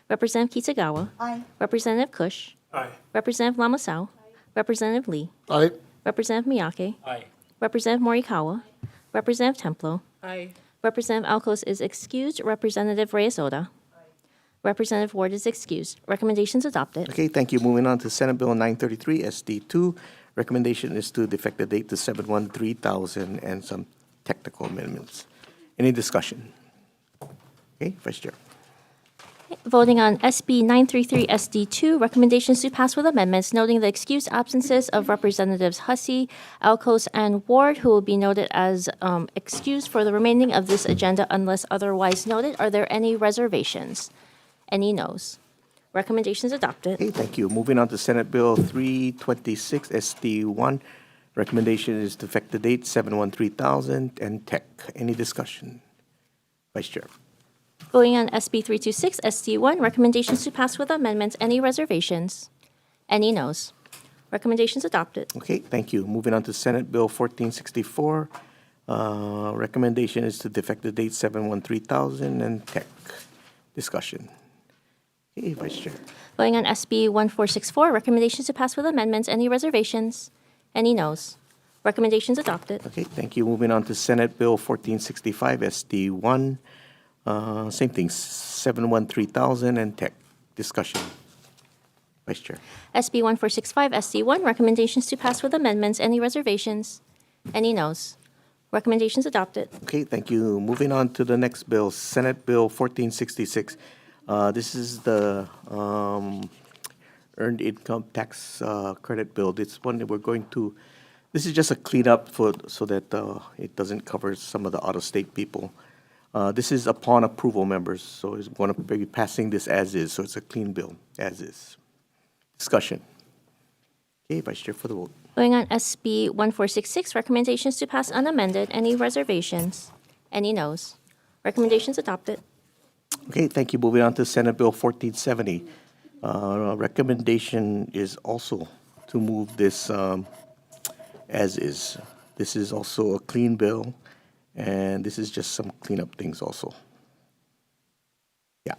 Representative Kitagawa. Aye. Representative Kush. Aye. Representative Lamasau. Representative Lee. Aye. Representative Miyake. Aye. Representative Morikawa. Representative Templo. Aye. Representative Alcos is excused. Representative Reyes-Oda. Representative Ward is excused. Recommendations adopted. Okay, thank you. Moving on to Senate Bill 933 SD2. Recommendation is to defect the date to 7/1/3000 and some technical amendments. Any discussion? Okay, Vice Chair. Voting on SB 933 SD2, recommendations to pass with amendments, noting the excused absences of Representatives Hussey, Alcos, and Ward, who will be noted as excused for the remaining of this agenda unless otherwise noted. Are there any reservations? Any noes? Recommendations adopted. Okay, thank you. Moving on to Senate Bill 326 SD1. Recommendation is to effect the date 7/1/3000 and tech. Any discussion? Vice Chair. Voting on SB 326 SD1, recommendations to pass with amendments. Any reservations? Any noes? Recommendations adopted. Okay, thank you. Moving on to Senate Bill 1464. Recommendation is to defect the date 7/1/3000 and tech. Discussion. Okay, Vice Chair. Voting on SB 1464, recommendations to pass with amendments. Any reservations? Any noes? Recommendations adopted. Okay, thank you. Moving on to Senate Bill 1465 SD1. Same thing, 7/1/3000 and tech. Discussion. Vice Chair. SB 1465 SD1, recommendations to pass with amendments. Any reservations? Any noes? Recommendations adopted. Okay, thank you. Moving on to the next bill, Senate Bill 1466. This is the earned income tax credit bill. This one that we're going to, this is just a cleanup so that it doesn't cover some of the out-of-state people. This is upon approval, members, so it's going to be passing this as is, so it's a clean bill, as is. Discussion. Okay, Vice Chair for the vote. Voting on SB 1466, recommendations to pass unamended. Any reservations? Any noes? Recommendations adopted. Okay, thank you. Moving on to Senate Bill 1470. Recommendation is also to move this as is. This is also a clean bill, and this is just some cleanup things also. Yeah.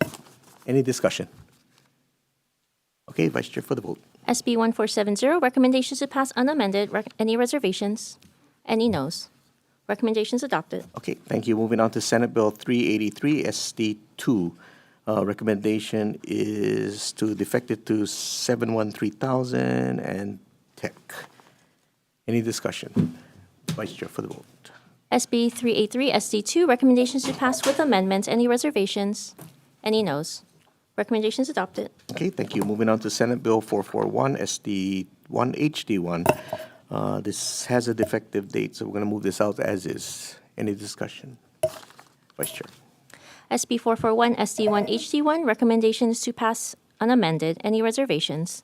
Any discussion? Okay, Vice Chair for the vote. SB 1470, recommendations to pass unamended. Any reservations? Any noes? Recommendations adopted. Okay, thank you. Moving on to Senate Bill 383 SD2. Recommendation is to defect it to 7/1/3000 and tech. Any discussion? Vice Chair for the vote. SB 383 SD2, recommendations to pass with amendments. Any reservations? Any noes? Recommendations adopted. Okay, thank you. Moving on to Senate Bill 441 SD1 HD1. This has a defective date, so we're going to move this out as is. Any discussion? Vice Chair. SB 441 SD1 HD1, recommendations to pass unamended. Any reservations?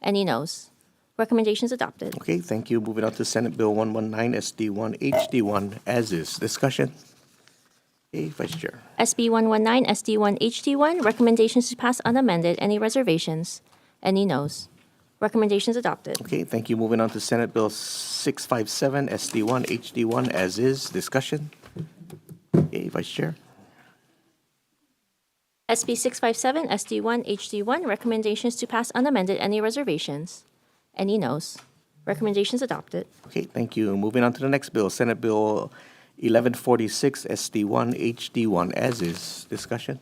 Any noes? Recommendations adopted. Okay, thank you. Moving on to Senate Bill 119 SD1 HD1 as is. Discussion? Okay, Vice Chair. SB 119 SD1 HD1, recommendations to pass unamended. Any reservations? Any noes? Recommendations adopted. Okay, thank you. Moving on to Senate Bill 657 SD1 HD1 as is. Discussion? Okay, Vice Chair. SB 657 SD1 HD1, recommendations to pass unamended. Any reservations? Any noes? Recommendations adopted. Okay, thank you. Moving on to the next bill, Senate Bill 1146 SD1 HD1 as is. Discussion?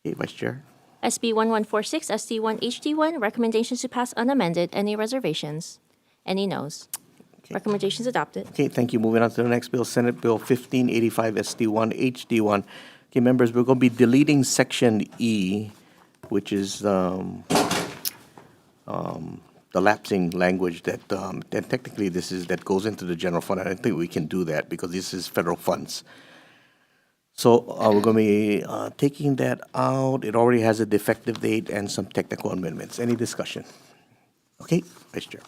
Okay, Vice Chair. SB 1146 SD1 HD1, recommendations to pass unamended. Any reservations? Any noes? Recommendations adopted. Okay, thank you. Moving on to the next bill, Senate Bill 1585 SD1 HD1. Okay, members, we're going to be deleting Section E, which is the lapsing language that, then technically that goes into the general fund. I don't think we can do that because this is federal funds. So we're going to be taking that out. It already has a defective date and some technical amendments. Any discussion? Okay, Vice Chair.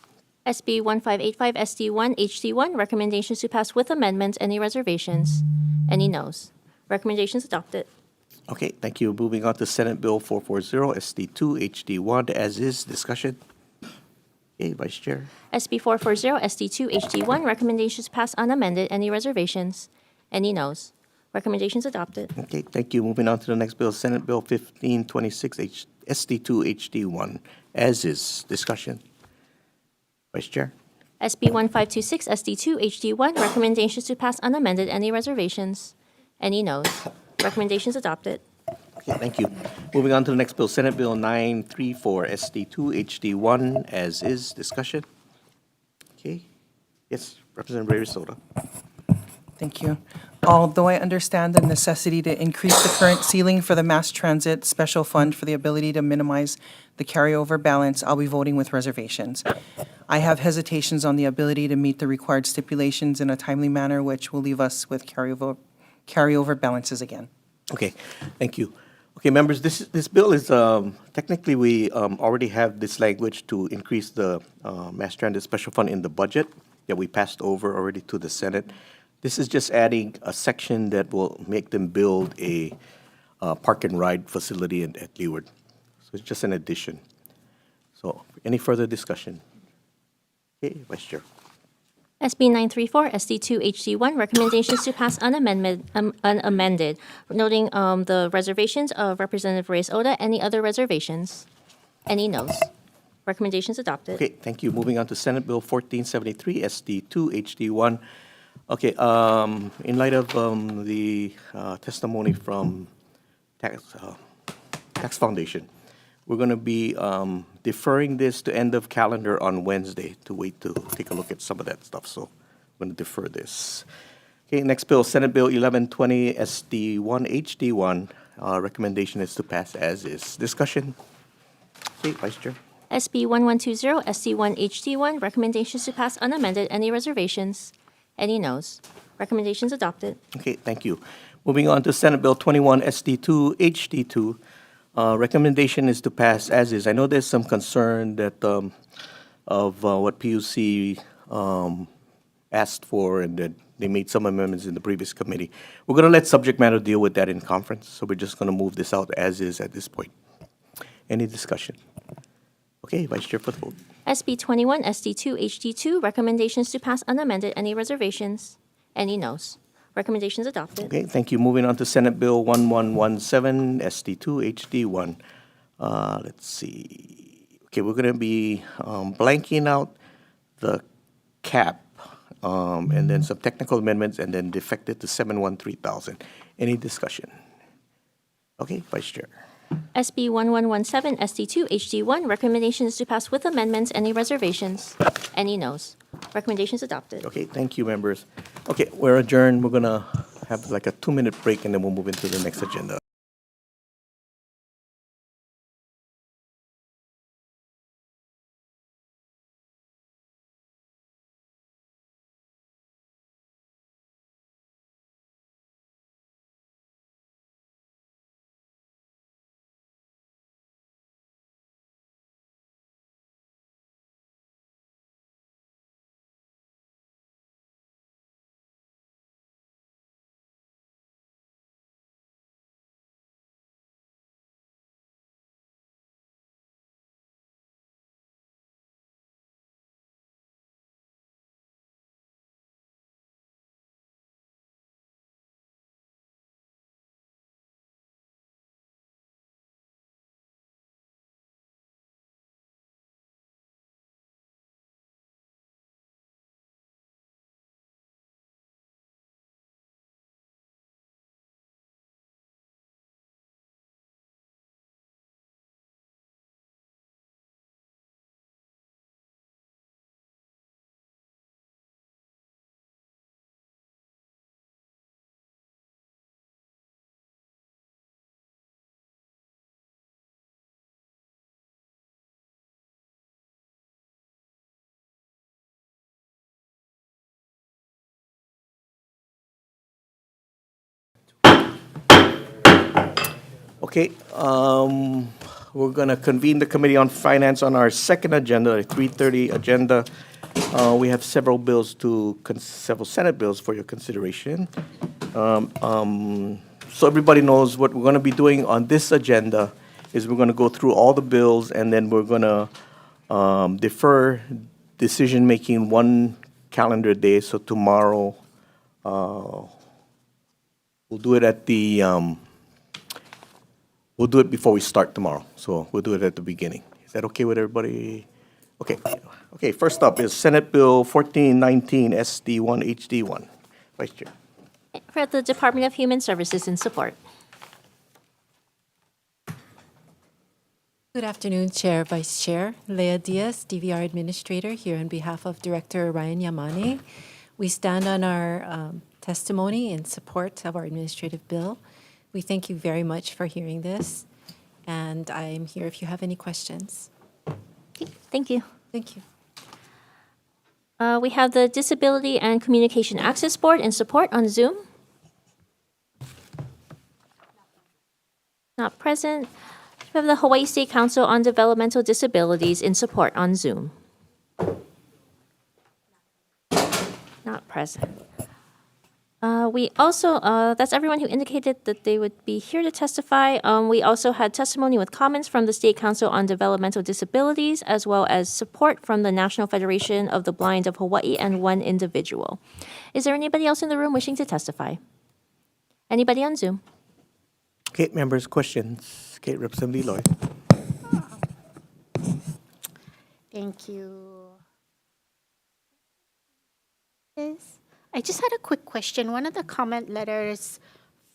SB 1585 SD1 HD1, recommendations to pass with amendments. Any reservations? Any noes? Recommendations adopted. Okay, thank you. Moving on to Senate Bill 440, SD2 HD1, as is. Discussion? Okay, Vice Chair. SB 440 SD2 HD1, recommendations to pass unamended. Any reservations? Any noes? Recommendations adopted. Okay, thank you. Moving on to the next bill, Senate Bill 1526 SD2 HD1, as is. Discussion? Vice Chair. SB 1526 SD2 HD1, recommendations to pass unamended. Any reservations? Any noes? Recommendations adopted. Okay, thank you. Moving on to the next bill, Senate Bill 934 SD2 HD1, as is. Discussion? Okay. Yes, Representative Ray Soda. Thank you. Although I understand the necessity to increase the current ceiling for the mass transit special fund for the ability to minimize the carryover balance, I'll be voting with reservations. I have hesitations on the ability to meet the required stipulations in a timely manner, which will leave us with carryover balances again. Okay, thank you. Okay, members, this bill is, technically, we already have this language to increase the mass transit special fund in the budget that we passed over already to the Senate. This is just adding a section that will make them build a park and ride facility at Leeward. So it's just an addition. So any further discussion? Okay, Vice Chair. SB 934 SD2 HD1, recommendations to pass unamended, noting the reservations of Representative Reyes Oda. Any other reservations? Any noes? Recommendations adopted. Okay, thank you. Moving on to Senate Bill 1473 SD2 HD1. Okay, in light of the testimony from Tax Foundation, we're going to be deferring this to end of calendar on Wednesday to wait to take a look at some of that stuff. So I'm going to defer this. Okay, next bill, Senate Bill 1120 SD1 HD1. Recommendation is to pass as is. Discussion? Okay, Vice Chair. SB 1120 SD1 HD1, recommendations to pass unamended. Any reservations? Any noes? Recommendations adopted. Okay, thank you. Moving on to Senate Bill 21 SD2 HD2. Recommendation is to pass as is. I know there's some concern that of what PUC asked for and that they made some amendments in the previous committee. We're going to let subject matter deal with that in conference, so we're just going to move this out as is at this point. Any discussion? Okay, Vice Chair for the vote. SB 21 SD2 HD2, recommendations to pass unamended. Any reservations? Any noes? Recommendations adopted. Okay, thank you. Moving on to Senate Bill 1117 SD2 HD1. Let's see. Okay, we're going to be blanking out the cap and then some technical amendments and then defected to 713,000. Any discussion? Okay, Vice Chair. SB 1117 SD2 HD1, recommendations to pass with amendments. Any reservations? Any noes? Recommendations adopted. Okay, thank you, members. Okay, we're adjourned. We're going to have like a 2-minute break and then we'll move into the next agenda. Okay, we're going to convene the Committee on Finance on our second agenda, the 3:30 agenda. We have several bills several Senate bills for your consideration. So everybody knows what we're going to be doing on this agenda is we're going to go through all the bills, and then we're going to defer decision-making one calendar day. So tomorrow, we'll do it at the, we'll do it before we start tomorrow. So we'll do it at the beginning. Is that okay with everybody? Okay. Okay, first up is Senate Bill 1419, SD1 HD1. Vice Chair. For the Department of Human Services in support. Good afternoon, Chair, Vice Chair. Leah Diaz, DVR Administrator, here on behalf of Director Ryan Yamane. We stand on our testimony in support of our administrative bill. We thank you very much for hearing this, and I'm here if you have any questions. Okay, thank you. Thank you. We have the Disability and Communication Access Board in support on Zoom. Not present. We have the Hawaii State Council on Developmental Disabilities in support on Zoom. Not present. We also, that's everyone who indicated that they would be here to testify. We also had testimony with comments from the State Council on Developmental Disabilities, as well as support from the National Federation of the Blind of Hawaii and one individual. Is there anybody else in the room wishing to testify? Anybody on Zoom? Okay, members, questions? Okay, Representative Lloyd. Thank you. I just had a quick question. One of the comment letters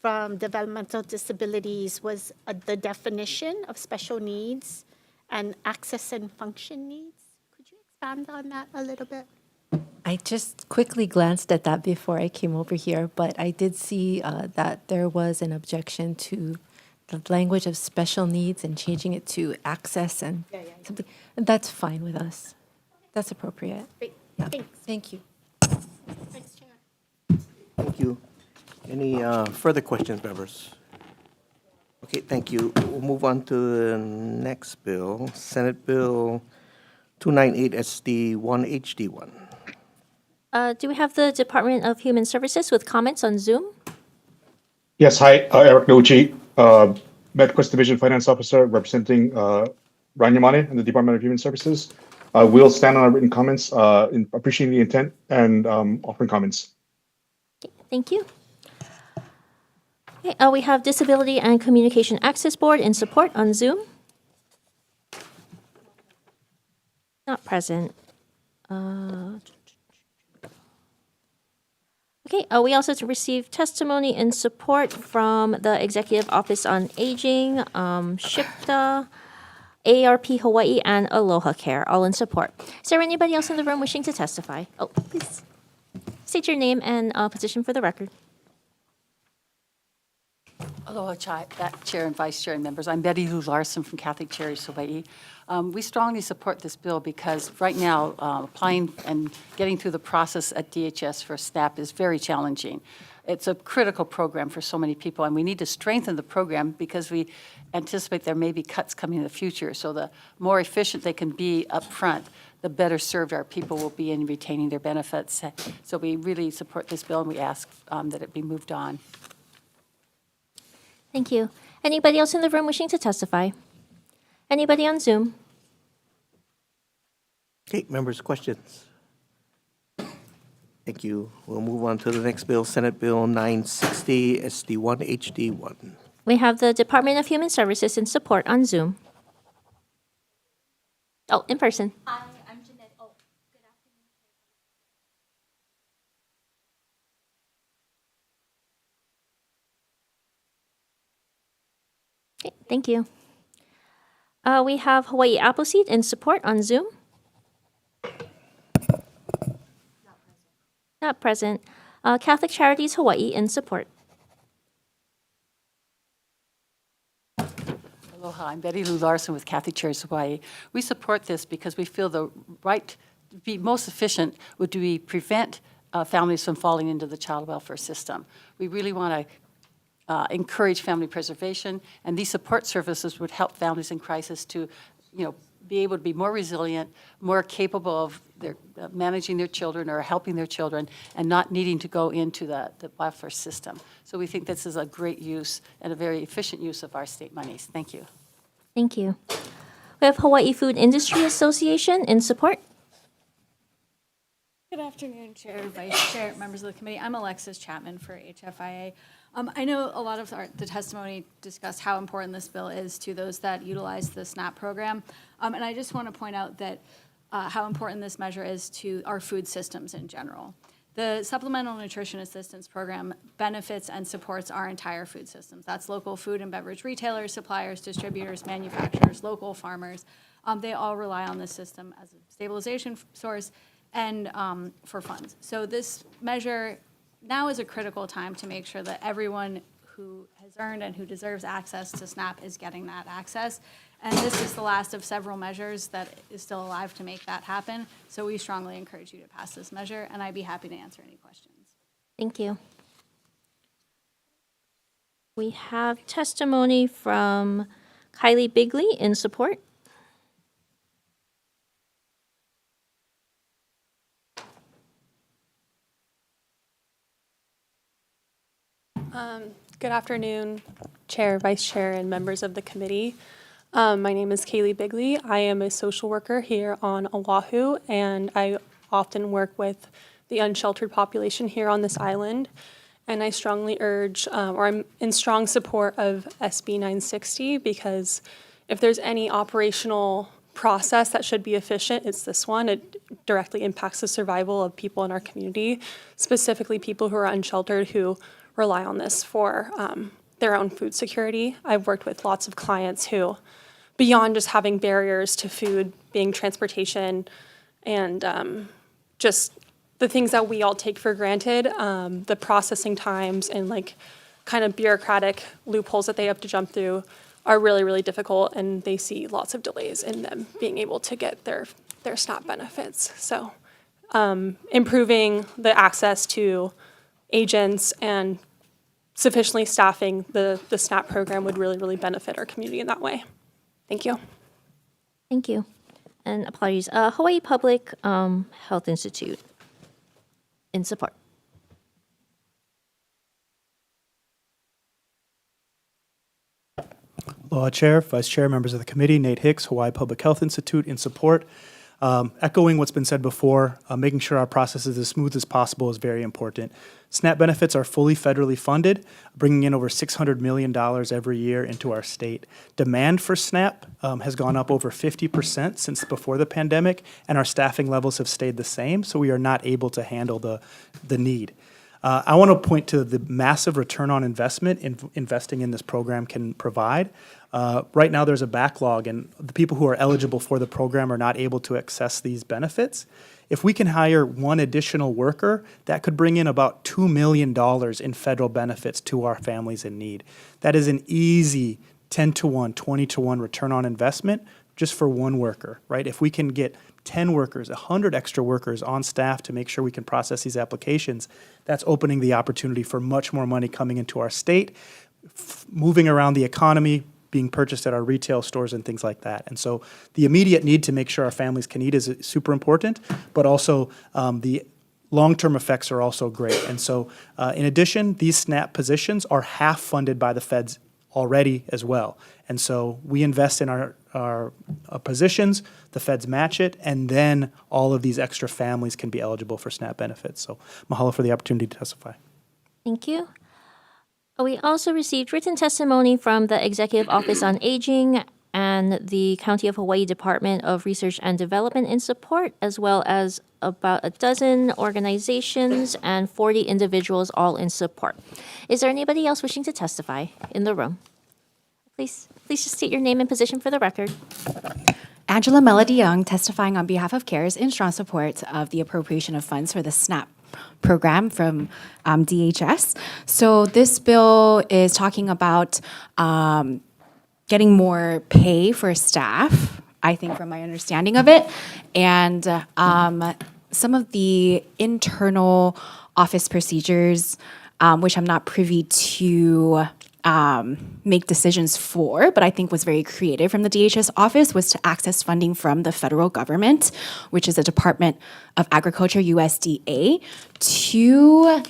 from developmental disabilities was the definition of special needs and access and function needs. Could you expand on that a little bit? I just quickly glanced at that before I came over here, but I did see that there was an objection to the language of special needs and changing it to access and something. And that's fine with us. That's appropriate. Great. Yeah. Thanks. Thank you. Thanks, Chair. Thank you. Any further questions, members? Okay, thank you. We'll move on to the next bill, Senate Bill 298 SD1 HD1. Do we have the Department of Human Services with comments on Zoom? Yes, hi, Eric Nochi, MedQuest Division Finance Officer representing Ryan Yamane and the Department of Human Services. We'll stand on our written comments in appreciating the intent and offering comments. Okay, thank you. Okay, we have Disability and Communication Access Board in support on Zoom. Not present. Okay, we also received testimony in support from the Executive Office on Aging, SHPTA, ARP Hawaii, and Aloha Care, all in support. Is there anybody else in the room wishing to testify? Oh, please state your name and position for the record. Aloha, Chair and Vice Chair and members. I'm Betty Lou Larson from Catholic Charities Hawaii. We strongly support this bill because right now applying and getting through the process at DHS for SNAP is very challenging. It's a critical program for so many people, and we need to strengthen the program because we anticipate there may be cuts coming in the future. So the more efficient they can be up front, the better served our people will be in retaining their benefits. So we really support this bill, and we ask that it be moved on. Thank you. Anybody else in the room wishing to testify? Anybody on Zoom? Okay, members, questions? Thank you. We'll move on to the next bill, Senate Bill 960 SD1 HD1. We have the Department of Human Services in support on Zoom. Oh, in person. Hi, I'm Jeanette. Oh, good afternoon. Okay, thank you. We have Hawaii Appleseed in support on Zoom. Not present. Catholic Charities Hawaii in support. Aloha, I'm Betty Lou Larson with Catholic Charities Hawaii. We support this because we feel the right to be most efficient would be prevent families from falling into the child welfare system. We really want to encourage family preservation, and these support services would help families in crisis to, be able to be more resilient, more capable of their managing their children or helping their children, and not needing to go into the welfare system. So we think this is a great use and a very efficient use of our state monies. Thank you. Thank you. We have Hawaii Food Industry Association in support. Good afternoon, Chair, Vice Chair, members of the committee. I'm Alexis Chapman for HFIA. I know a lot of the testimony discussed how important this bill is to those that utilize the SNAP program. And I just want to point out that how important this measure is to our food systems in general. The Supplemental Nutrition Assistance Program benefits and supports our entire food systems. That's local food and beverage retailers, suppliers, distributors, manufacturers, local farmers. They all rely on this system as a stabilization source and for funds. So this measure now is a critical time to make sure that everyone who has earned and who deserves access to SNAP is getting that access. And this is the last of several measures that is still alive to make that happen. So we strongly encourage you to pass this measure, and I'd be happy to answer any questions. Thank you. We have testimony from Kylie Bigley in support. Good afternoon, Chair, Vice Chair, and members of the committee. My name is Kaylee Bigley. I am a social worker here on Oahu, and I often work with the unsheltered population here on this island. And I strongly urge, or I'm in strong support of SB 960, because if there's any operational process that should be efficient, it's this one. It directly impacts the survival of people in our community, specifically people who are unsheltered who rely on this for their own food security. I've worked with lots of clients who, beyond just having barriers to food, being transportation, and just the things that we all take for granted, the processing times and kind of bureaucratic loopholes that they have to jump through are really, really difficult, and they see lots of delays in them being able to get their SNAP benefits. So improving the access to agents and sufficiently staffing the SNAP program would really, really benefit our community in that way. Thank you. Thank you. And apologies, Hawaii Public Health Institute in support. Aloha Chair, Vice Chair, members of the committee, Nate Hicks, Hawaii Public Health Institute in support. Echoing what's been said before, making sure our process is as smooth as possible is very important. SNAP benefits are fully federally funded, bringing in over $600 million every year into our state. Demand for SNAP has gone up over 50% since before the pandemic, and our staffing levels have stayed the same, so we are not able to handle the need. I want to point to the massive return on investment investing in this program can provide. Right now, there's a backlog, and the people who are eligible for the program are not able to access these benefits. If we can hire one additional worker, that could bring in about $2 million in federal benefits to our families in need. That is an easy 10-to-1, 20-to-1 return on investment just for one worker, right? If we can get 10 workers, 100 extra workers on staff to make sure we can process these applications, that's opening the opportunity for much more money coming into our state, moving around the economy, being purchased at our retail stores and things like that. And so the immediate need to make sure our families can eat is super important, but also the long-term effects are also great. And so in addition, these SNAP positions are half funded by the feds already as well. And so we invest in our positions, the feds match it, and then all of these extra families can be eligible for SNAP benefits. So mahalo for the opportunity to testify. Thank you. We also received written testimony from the Executive Office on Aging and the County of Hawaii Department of Research and Development in support, as well as about a dozen organizations and 40 individuals all in support. Is there anybody else wishing to testify in the room? Please just state your name and position for the record. Angela Melody Young, testifying on behalf of CARES in strong support of the appropriation of funds for the SNAP program from DHS. So this bill is talking about getting more pay for staff, I think from my understanding of it, and some of the internal office procedures which I'm not privy to make decisions for, but I think was very creative from the DHS office, was to access funding from the federal government, which is the Department of Agriculture, USDA, to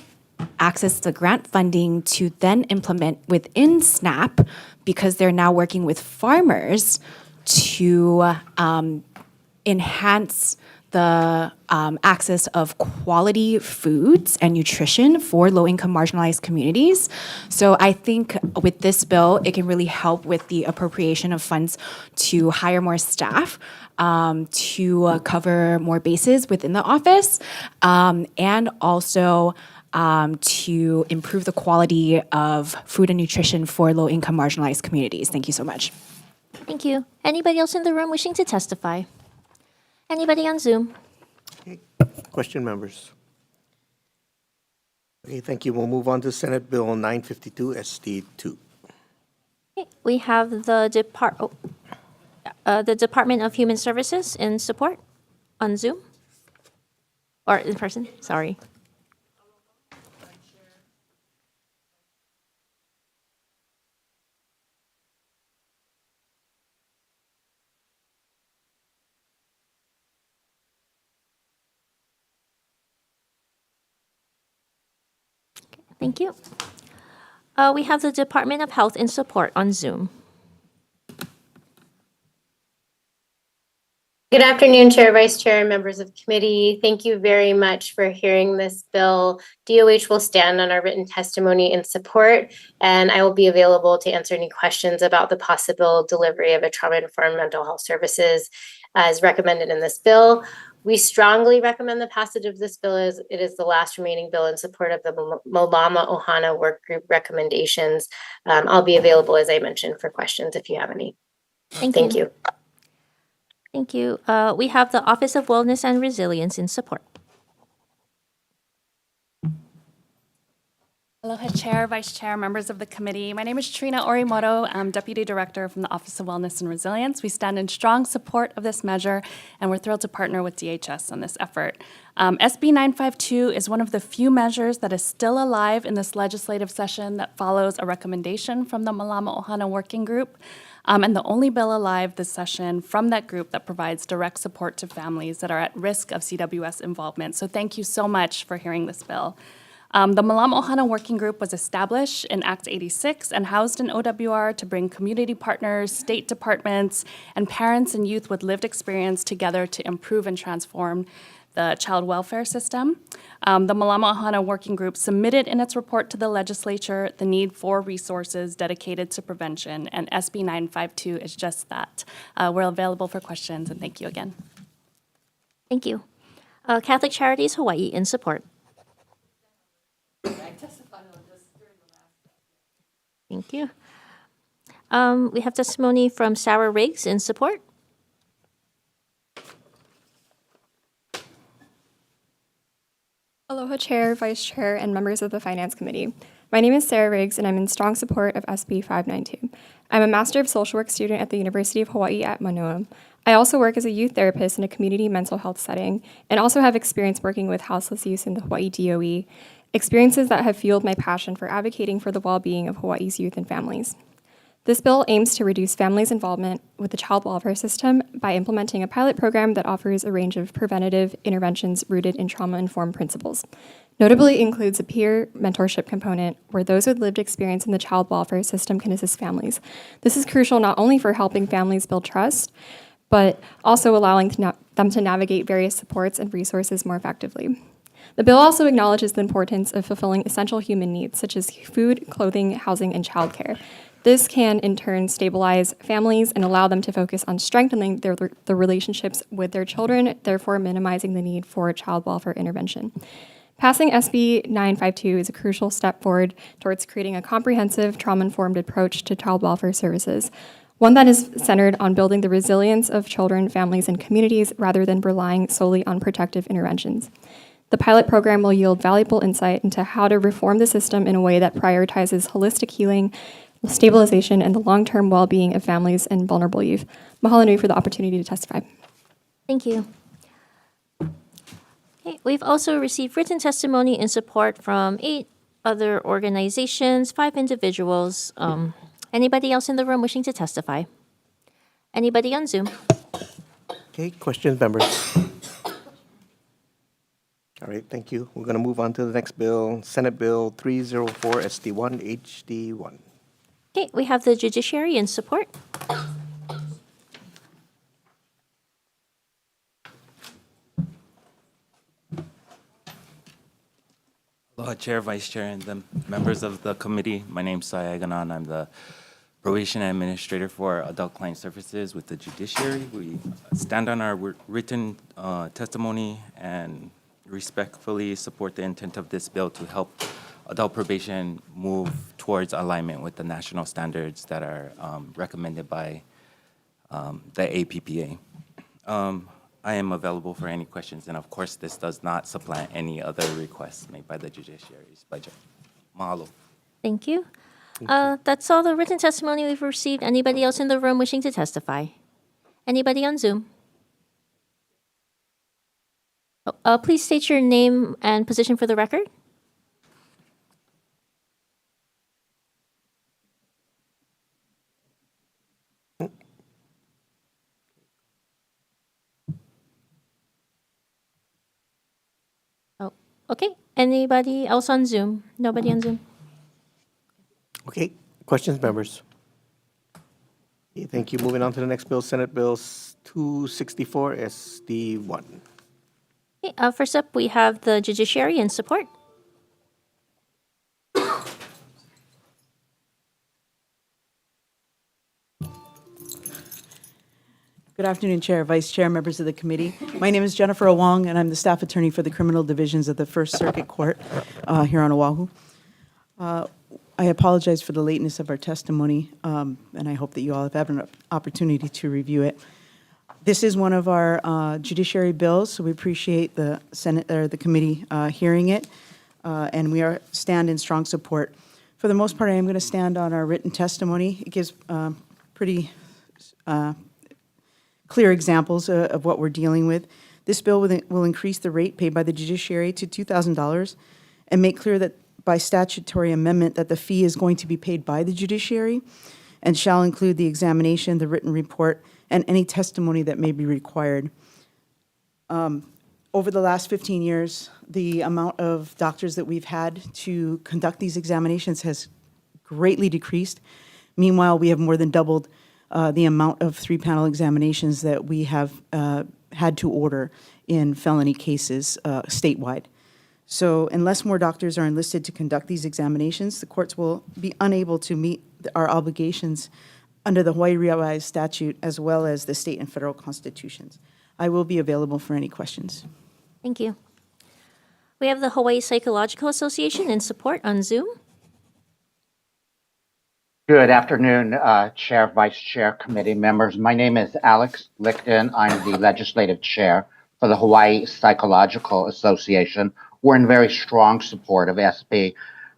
access the grant funding to then implement within SNAP, because they're now working with farmers to enhance the access of quality foods and nutrition for low-income marginalized communities. So I think with this bill, it can really help with the appropriation of funds to hire more staff, to cover more bases within the office, and also to improve the quality of food and nutrition for low-income marginalized communities. Thank you so much. Thank you. Anybody else in the room wishing to testify? Anybody on Zoom? Question, members? Okay, thank you. We'll move on to Senate Bill 952 SD2. Okay, we have the Department of Human Services in support on Zoom or in person. Sorry. Thank you. We have the Department of Health in support on Zoom. Good afternoon, Chair, Vice Chair, and members of the committee. Thank you very much for hearing this bill. DOH will stand on our written testimony in support, and I will be available to answer any questions about the possible delivery of a trauma-informed mental health services as recommended in this bill. We strongly recommend the passage of this bill as it is the last remaining bill in support of the Malama Ohana Work Group recommendations. I'll be available, as I mentioned, for questions if you have any. Thank you. Thank you. We have the Office of Wellness and Resilience in support. Aloha Chair, Vice Chair, members of the committee. My name is Trina Orimoto. I'm Deputy Director from the Office of Wellness and Resilience. We stand in strong support of this measure, and we're thrilled to partner with DHS on this effort. SB 952 is one of the few measures that is still alive in this legislative session that follows a recommendation from the Malama Ohana Working Group, and the only bill alive this session from that group that provides direct support to families that are at risk of CWS involvement. So thank you so much for hearing this bill. The Malama Ohana Working Group was established in Act 86 and housed in OWR to bring community partners, state departments, and parents and youth with lived experience together to improve and transform the child welfare system. The Malama Ohana Working Group submitted in its report to the legislature the need for resources dedicated to prevention, and SB 952 is just that. We're available for questions, and thank you again. Thank you. Catholic Charities Hawaii in support. Thank you. We have testimony from Sarah Riggs in support. Aloha Chair, Vice Chair, and members of the Finance Committee. My name is Sarah Riggs, and I'm in strong support of SB 592. I'm a Master of Social Work student at the University of Hawaii at Manoa. I also work as a youth therapist in a community mental health setting, and also have experience working with houseless youth in the Hawaii DOE, experiences that have fueled my passion for advocating for the well-being of Hawaii's youth and families. This bill aims to reduce families' involvement with the child welfare system by implementing a pilot program that offers a range of preventative interventions rooted in trauma-informed principles. Notably includes a peer mentorship component where those with lived experience in the child welfare system can assist families. This is crucial not only for helping families build trust, but also allowing them to navigate various supports and resources more effectively. The bill also acknowledges the importance of fulfilling essential human needs, such as food, clothing, housing, and childcare. This can, in turn, stabilize families and allow them to focus on strengthening their relationships with their children, therefore minimizing the need for child welfare intervention. Passing SB 952 is a crucial step forward towards creating a comprehensive, trauma-informed approach to child welfare services, one that is centered on building the resilience of children, families, and communities rather than relying solely on protective interventions. The pilot program will yield valuable insight into how to reform the system in a way that prioritizes holistic healing, stabilization, and the long-term well-being of families and vulnerable youth. Mahalo nui for the opportunity to testify. Thank you. Okay, we've also received written testimony in support from 8 other organizations, 5 individuals. Anybody else in the room wishing to testify? Anybody on Zoom? Okay, questions, members? All right, thank you. We're going to move on to the next bill, Senate Bill 304 SD1 HD1. Okay, we have the judiciary in support. Aloha, Chair, Vice Chair, and the members of the committee. My name's Sai Aganon. I'm the Probation Administrator for Adult Client Services with the Judiciary. We stand on our written testimony and respectfully support the intent of this bill to help adult probation move towards alignment with the national standards that are recommended by the APPA. I am available for any questions, and of course, this does not supplant any other requests made by the judiciary's budget. Mahalo. Thank you. That's all the written testimony we've received. Anybody else in the room wishing to testify? Anybody on Zoom? Please state your name and position for the record. Oh, okay. Anybody else on Zoom? Nobody on Zoom? Okay, questions, members? Okay, thank you. Moving on to the next bill, Senate Bill 264 SD1. Okay, first up, we have the judiciary in support. Good afternoon, Chair, Vice Chair, members of the committee. My name is Jennifer Owong, and I'm the staff attorney for the criminal divisions of the First Circuit Court here on Oahu. I apologize for the lateness of our testimony, and I hope that you all have had an opportunity to review it. This is one of our judiciary bills, so we appreciate the Senate or the committee hearing it, and we stand in strong support. For the most part, I am going to stand on our written testimony. It gives pretty clear examples of what we're dealing with. This bill will increase the rate paid by the judiciary to $2,000 and make clear that by statutory amendment that the fee is going to be paid by the judiciary and shall include the examination, the written report, and any testimony that may be required. Over the last 15 years, the amount of doctors that we've had to conduct these examinations has greatly decreased. Meanwhile, we have more than doubled the amount of 3-panel examinations that we have had to order in felony cases statewide. So unless more doctors are enlisted to conduct these examinations, the courts will be unable to meet our obligations under the Hawaii Revised Statute as well as the state and federal constitutions. I will be available for any questions. Thank you. We have the Hawaii Psychological Association in support on Zoom. Good afternoon, Chair, Vice Chair, committee members. My name is Alex Lichten. I'm the legislative chair for the Hawaii Psychological Association. We're in very strong support of SB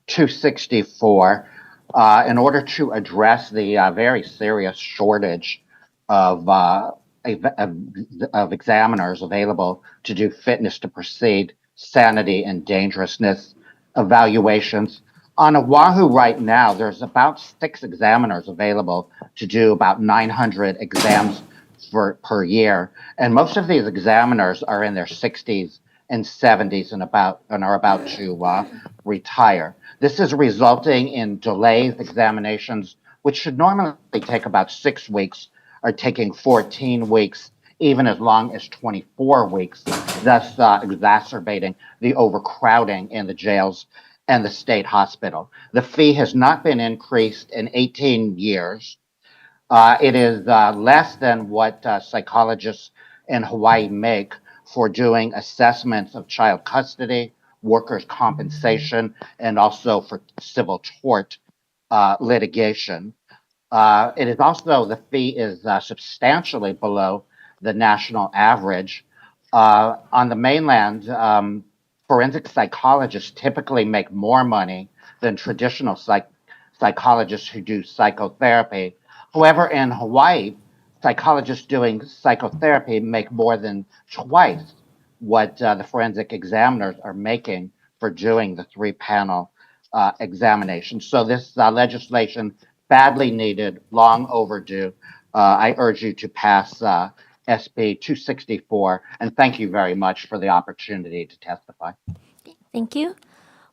264 in order to address the very serious shortage of examiners available to do fitness to proceed, sanity, and dangerousness evaluations. On Oahu right now, there's about 6 examiners available to do about 900 exams per year. And most of these examiners are in their 60s and 70s and are about to retire. This is resulting in delayed examinations, which should normally take about 6 weeks, are taking 14 weeks, even as long as 24 weeks, thus exacerbating the overcrowding in the jails and the state hospital. The fee has not been increased in 18 years. It is less than what psychologists in Hawaii make for doing assessments of child custody, workers' compensation, and also for civil tort litigation. It is also, the fee is substantially below the national average. On the mainland, forensic psychologists typically make more money than traditional psychologists who do psychotherapy. However, in Hawaii, psychologists doing psychotherapy make more than twice what the forensic examiners are making for doing the 3-panel examinations. So this legislation, badly needed, long overdue. I urge you to pass SB 264, and thank you very much for the opportunity to testify. Thank you.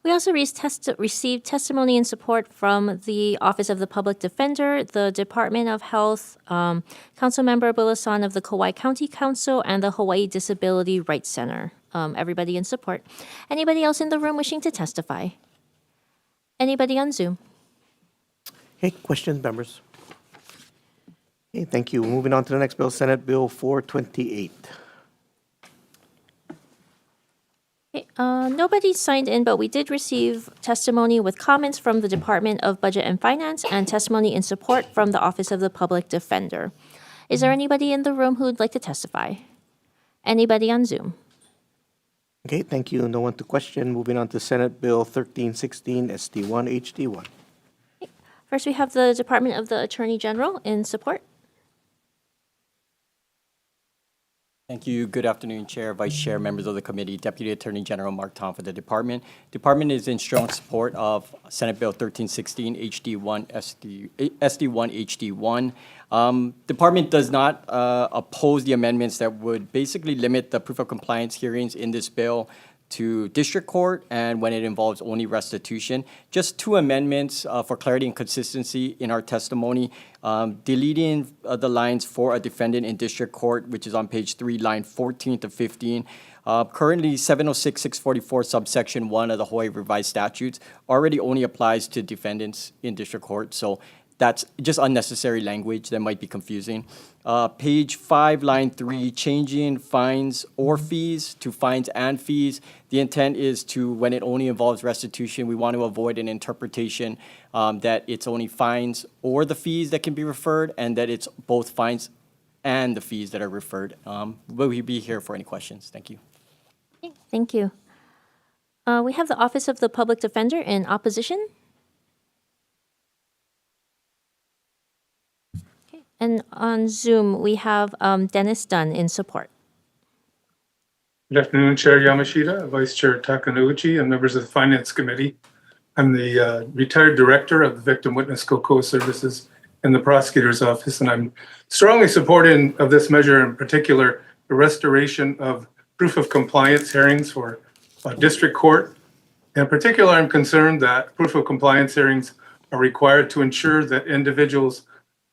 We also received testimony and support from the Office of the Public Defender, the Department of Health, Councilmember Bilasan of the Kauai County Council, and the Hawaii Disability Rights Center. Everybody in support. Anybody else in the room wishing to testify? Anybody on Zoom? Okay, questions, members? Okay, thank you. Moving on to the next bill, Senate Bill 428. Okay, nobody signed in, but we did receive testimony with comments from the Department of Budget and Finance and testimony in support from the Office of the Public Defender. Is there anybody in the room who would like to testify? Anybody on Zoom? Okay, thank you. No one to question. Moving on to Senate Bill 1316, SD1 HD1. First, we have the Department of the Attorney General in support. Thank you. Good afternoon, Chair, Vice Chair, members of the committee, Deputy Attorney General Mark Tom for the department. Department is in strong support of Senate Bill 1316 HD1 SD1 HD1. Department does not oppose the amendments that would basically limit the proof of compliance hearings in this bill to district court and when it involves only restitution. Just two amendments for clarity and consistency in our testimony. Deleting the lines for a defendant in district court, which is on page 3, line 14 to 15. Currently, 706-644 subsection 1 of the Hawaii Revised Statutes already only applies to defendants in district court. So that's just unnecessary language that might be confusing. Page 5, line 3, changing fines or fees to fines and fees. The intent is to, when it only involves restitution, we want to avoid an interpretation that it's only fines or the fees that can be referred, and that it's both fines and the fees that are referred. We'll be here for any questions. Thank you. Thank you. We have the Office of the Public Defender in opposition. And on Zoom, we have Dennis Dunn in support. Good afternoon, Chair Yamashita, Vice Chair Takanuchi, and members of the Finance Committee. I'm the retired director of the Victim Witness COCO Services in the Prosecutor's Office, and I'm strongly supporting of this measure, in particular, the restoration of proof of compliance hearings for district court. In particular, I'm concerned that proof of compliance hearings are required to ensure that individuals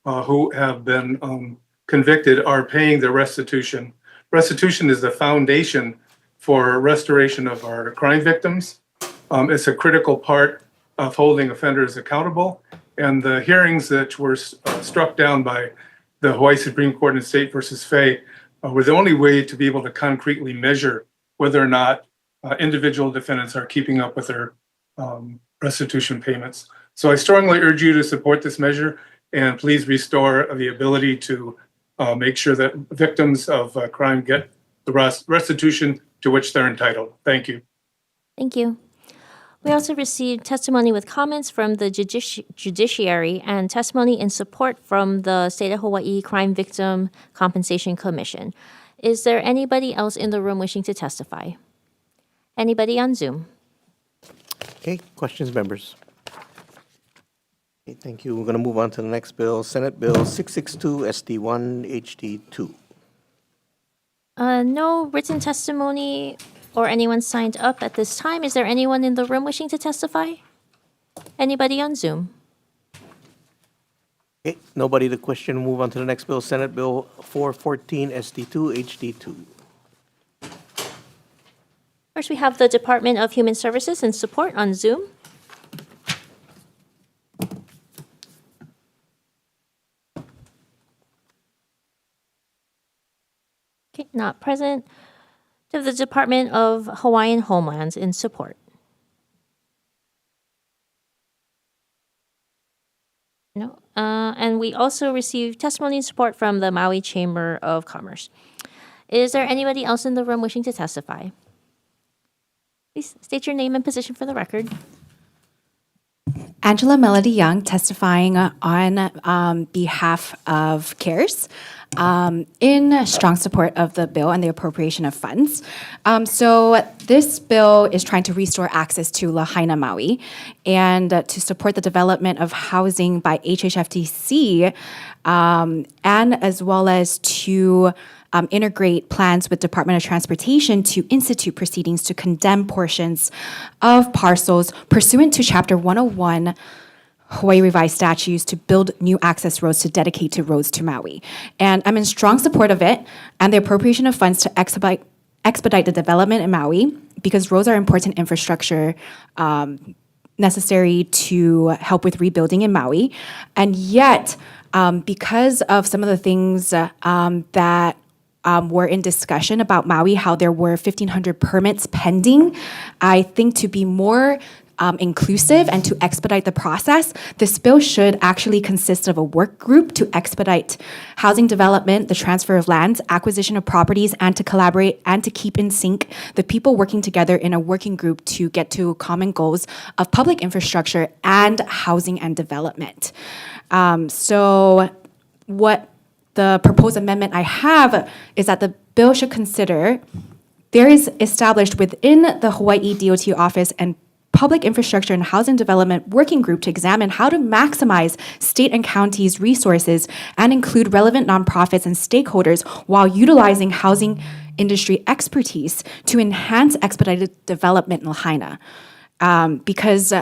who have been convicted are paying their restitution. Restitution is the foundation for restoration of our crime victims. It's a critical part of holding offenders accountable. And the hearings that were struck down by the Hawaii Supreme Court in State versus Fay were the only way to be able to concretely measure whether or not individual defendants are keeping up with their restitution payments. So I strongly urge you to support this measure, and please restore the ability to make sure that victims of crime get the restitution to which they're entitled. Thank you. Thank you. We also received testimony with comments from the judiciary and testimony in support from the State of Hawaii Crime Victim Compensation Commission. Is there anybody else in the room wishing to testify? Anybody on Zoom? Okay, questions, members? Okay, thank you. We're going to move on to the next bill, Senate Bill 662 SD1 HD2. No written testimony or anyone signed up at this time. Is there anyone in the room wishing to testify? Anybody on Zoom? Okay, nobody to question. Move on to the next bill, Senate Bill 414 SD2 HD2. First, we have the Department of Human Services in support on Zoom. Okay, not present. To the Department of Hawaiian Homelands in support. No. And we also received testimony and support from the Maui Chamber of Commerce. Is there anybody else in the room wishing to testify? Please state your name and position for the record. Angela Melody Young, testifying on behalf of CARES in strong support of the bill and the appropriation of funds. So this bill is trying to restore access to Lahaina, Maui, and to support the development of housing by HHFTC, and as well as to integrate plans with Department of Transportation to institute proceedings to condemn portions of parcels pursuant to Chapter 101 Hawaii Revised Statutes to build new access roads to dedicate to roads to Maui. And I'm in strong support of it and the appropriation of funds to expedite the development in Maui, because roads are important infrastructure necessary to help with rebuilding in Maui. And yet, because of some of the things that were in discussion about Maui, how there were 1,500 permits pending, I think to be more inclusive and to expedite the process, this bill should actually consist of a work group to expedite housing development, the transfer of lands, acquisition of properties, and to collaborate and to keep in sync the people working together in a working group to get to common goals of public infrastructure and housing and development. So what the proposed amendment I have is that the bill should consider there is established within the Hawaii DOT office and Public Infrastructure and Housing Development Working Group to examine how to maximize state and counties' resources and include relevant nonprofits and stakeholders while utilizing housing industry expertise to enhance expedited development in Lahaina. Because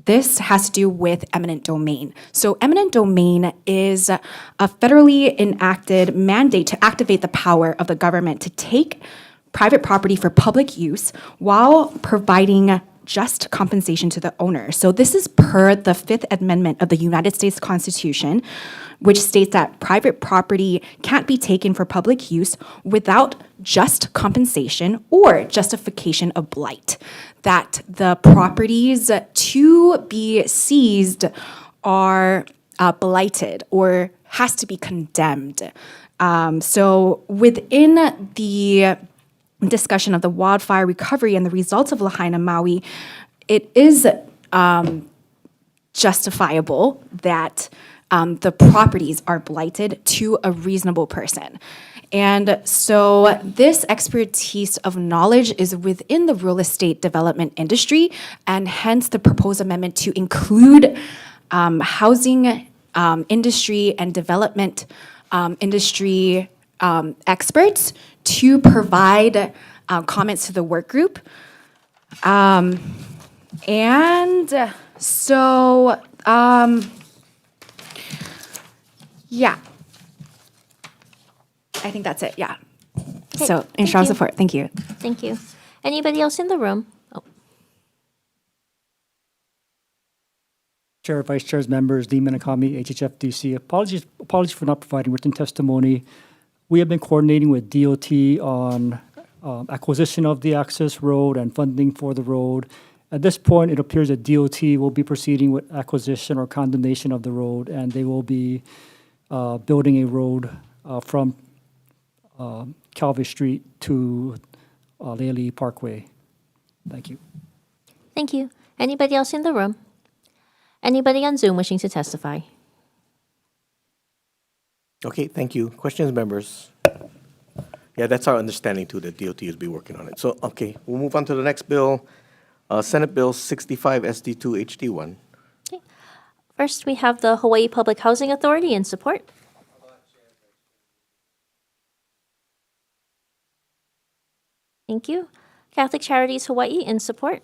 this has to do with eminent domain. So eminent domain is a federally enacted mandate to activate the power of the government to take private property for public use while providing just compensation to the owner. So this is per the Fifth Amendment of the United States Constitution, which states that private property can't be taken for public use without just compensation or justification of blight, that the properties to be seized are blighted or has to be condemned. So within the discussion of the wildfire recovery and the results of Lahaina, Maui, it is justifiable that the properties are blighted to a reasonable person. And so this expertise of knowledge is within the real estate development industry, and hence the proposed amendment to include housing industry and development industry experts to provide comments to the work group. Yeah. I think that's it, yeah. Okay, So, in thank strong you. support, thank you. Thank you. Anybody else in the room? Oh, Chair, Vice Chairs, members, Dean Minakami, HHFDC. Apologies for not providing written testimony. We have been coordinating with DOT on acquisition of the access road and funding for the road. At this point, it appears that DOT will be proceeding with acquisition or condemnation of the road, and they will be building a road from Calvary Street to Leahy Parkway. Thank you. thank you. Anybody else in the room? Anybody on Zoom wishing to testify? Okay, thank you. Questions, members? Yeah, that's our understanding too, that DOT is be working on it. So, okay, we'll move on to the next bill, Senate Bill 65 SD2 HD1. First, we have the Hawaii Public Housing Authority in support. Thank you. Catholic Charities Hawaii in support.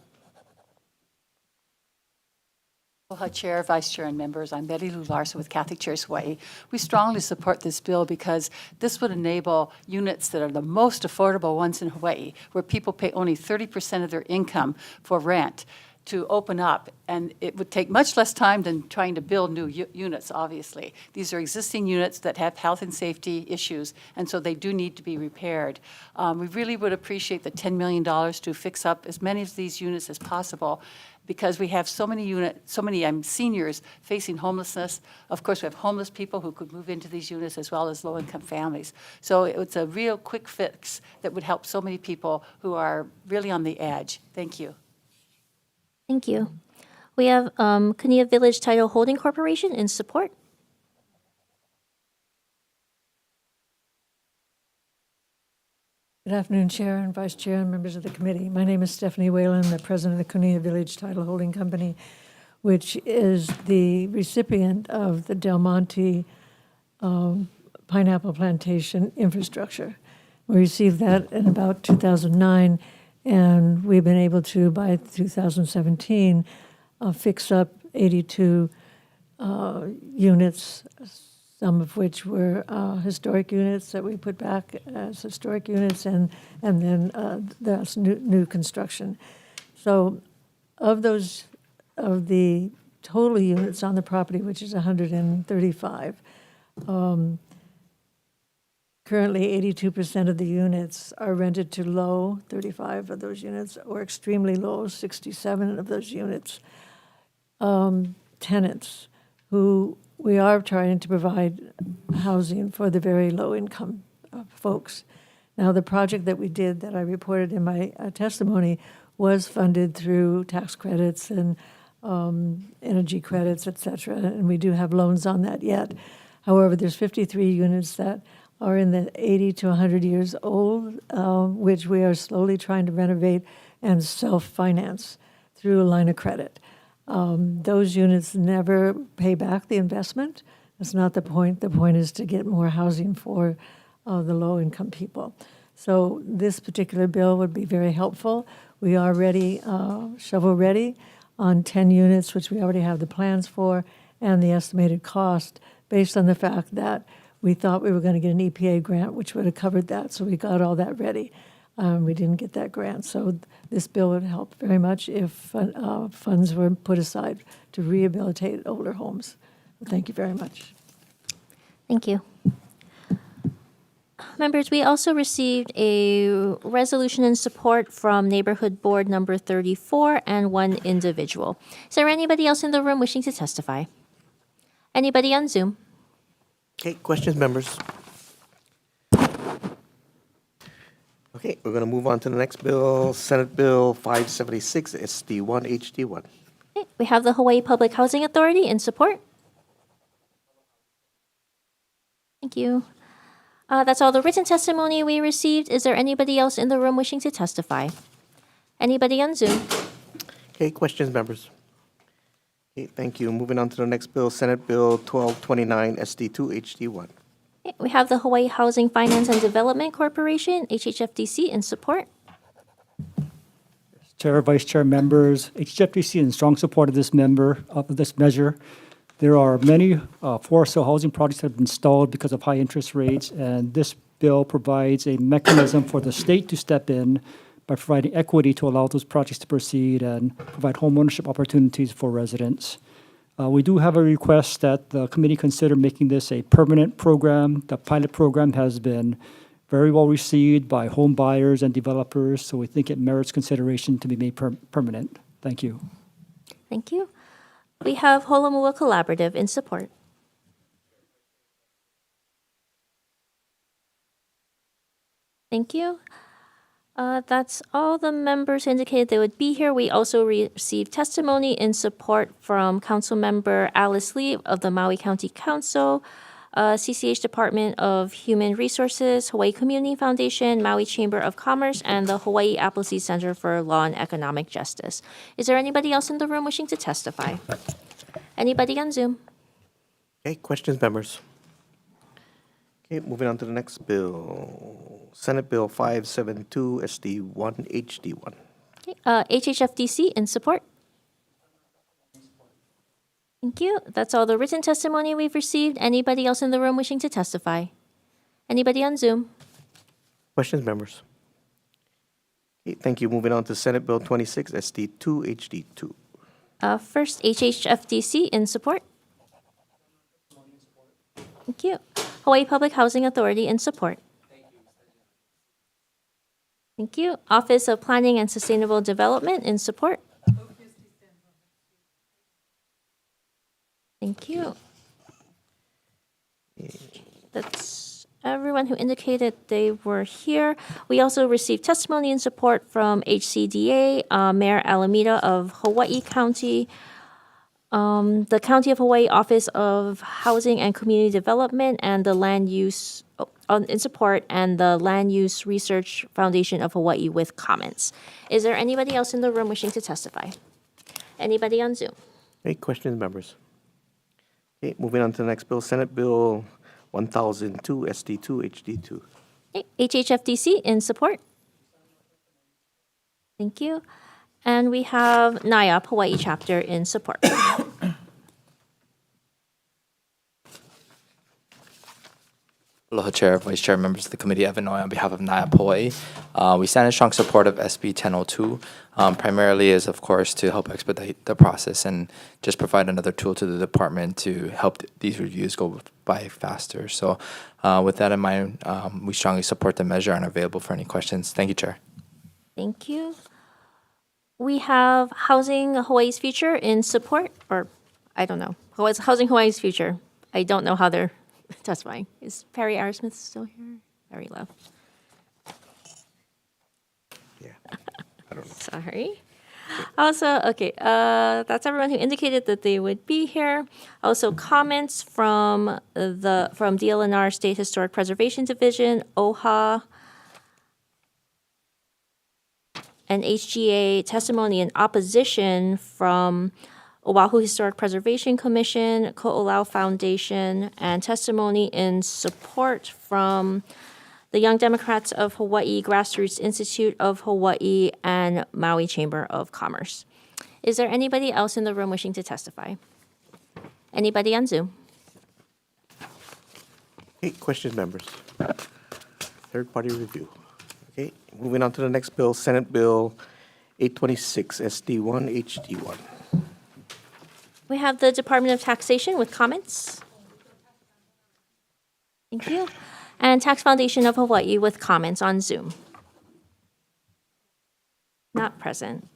Aloha, Chair, Vice Chair, and members. I'm Betty Lou Larson with Catholic Charities Hawaii. We strongly support this bill because this would enable units that are the most affordable ones in Hawaii, where people pay only 30% of their income for rent, to open up, and it would take much less time than trying to build new units, obviously. These are existing units that have health and safety issues, and so they do need to be repaired. We really would appreciate the $10 million to fix up as many of these units as possible, because we have so many seniors facing homelessness. Of course, we have homeless people who could move into these units, as well as low-income families. So it's a real quick fix that would help so many people who are really on the edge. Thank you. Thank you. We have Kania Village Title Holding Corporation in support. Good afternoon, Chair and Vice Chair and members of the committee. My name is Stephanie Whalen, the president of the Cunha Village Title Holding Company, which is the recipient of the Del Monte pineapple plantation infrastructure. We received that in about 2009, and we've been able to, by 2017, fix up 82 units, some of which were historic units that we put back as historic units, and then that's new construction. So of the total units on the property, which is 135, currently 82% of the units are rented to low, 35 of those units, or extremely low, 67 of those units, tenants who we are trying to provide housing for the very low-income folks. Now, the project that we did that I reported in my testimony was funded through tax credits and energy credits, et cetera, and we do have loans on that yet. However, there's 53 units that are in the 80 to 100 years old, which we are slowly trying to renovate and self-finance through a line of credit. Those units never pay back the investment. That's not the point. The point is to get more housing for the low-income people. So this particular bill would be very helpful. We are ready, shovel-ready, on 10 units, which we already have the plans for, and the estimated cost based on the fact that we thought we were going to get an EPA grant, which would have covered that, so we got all that ready. We didn't get that grant, so this bill would help very much if funds were put aside to rehabilitate older homes. Thank you very much. Thank you. Members, we also received a resolution in support from Neighborhood Board number 34 and one individual. Is there anybody else in the room wishing to testify? Anybody on Zoom? Okay, questions, members? Okay, we're going to move on to the next bill, Senate Bill 576, SD1 HD1. Okay, we have the Hawaii Public Housing Authority in support. Thank you. That's all the written testimony we received. Is there anybody else in the room wishing to testify? Anybody on Zoom? Okay, questions, members? Okay, thank you. Moving on to the next bill, Senate Bill 1229, SD2 HD1. Okay, we have the Hawaii Housing Finance and Development Corporation, HHFDC, in support. Chair, Vice Chair, members, HHFDC in strong support of this measure. There are many for-sale housing projects that have been stalled because of high interest rates, and this bill provides a mechanism for the state to step in by providing equity to allow those projects to proceed and provide homeownership opportunities for residents. We do have a request that the committee consider making this a permanent program. The pilot program has been very well received by home buyers and developers, so we think it merits consideration to be made permanent. Thank you. Thank you. We have Holomua Collaborative in support. Thank you. That's all the members indicated they would be here. We also received testimony in support from Councilmember Alice Lee of the Maui County Council, CCH Department of Human Resources, Hawaii Community Foundation, Maui Chamber of Commerce, and the Hawaii Appleseed Center for Law and Economic Justice. Is there anybody else in the room wishing to testify? Anybody on Zoom? Okay, questions, members? Okay, moving on to the next bill, Senate Bill 572, SD1 HD1. Okay, HHFDC in support. Thank you. That's all the written testimony we've received. Anybody else in the room wishing to testify? Anybody on Zoom? Questions, members? Okay, thank you. Moving on to Senate Bill 26, SD2 HD2. First, HHFDC in support. Thank you. Hawaii Public Housing Authority in support. Thank you. Office of Planning and Sustainable Development in support. Thank you. That's everyone who indicated they were here. We also received testimony in support from HCDA, Mayor Alameda of Hawaii County, the County of Hawaii Office of Housing and Community Development and the Land Use in support, and the Land Use Research Foundation of Hawaii with comments. Is there anybody else in the room wishing to testify? Anybody on Zoom? Any questions, members? Okay, moving on to the next bill, Senate Bill 1002 SD2 HD2. Okay, HHFDC in support. Thank you. And we have NIOP Hawaii chapter in support. Aloha Chair, Vice Chair, members of the committee, Evan Noy on behalf of NIAP Hawaii. We stand in strong support of SB 1002, primarily is, of course, to help expedite the process and just provide another tool to the department to help these reviews go by faster. So with that in mind, we strongly support the measure and are available for any questions. Thank you, Chair. Thank you. We have Housing Hawaii's Future in support, or I don't know. Housing Hawaii's Future. I don't know how they're testifying. Is Perry Arsmith still here? Very low. Yeah, I don't know. Sorry. Also, okay, that's everyone who indicated that they would be here. Also, comments from DLNR State Historic Preservation Division, OHA, and HGA, testimony in opposition from Oahu Historic Preservation Commission, Ko'olau Foundation, and testimony in support from the Young Democrats of Hawaii, Grassroots Institute of Hawaii, and Maui Chamber of Commerce. Is there anybody else in the room wishing to testify? Anybody on Zoom? Okay, questions, members? Third-party review. Okay, moving on to the next bill, Senate Bill 826 SD1 HD1. We have the Department of Taxation with comments. Thank you. And Tax Foundation of Hawaii with comments on Zoom. Not present.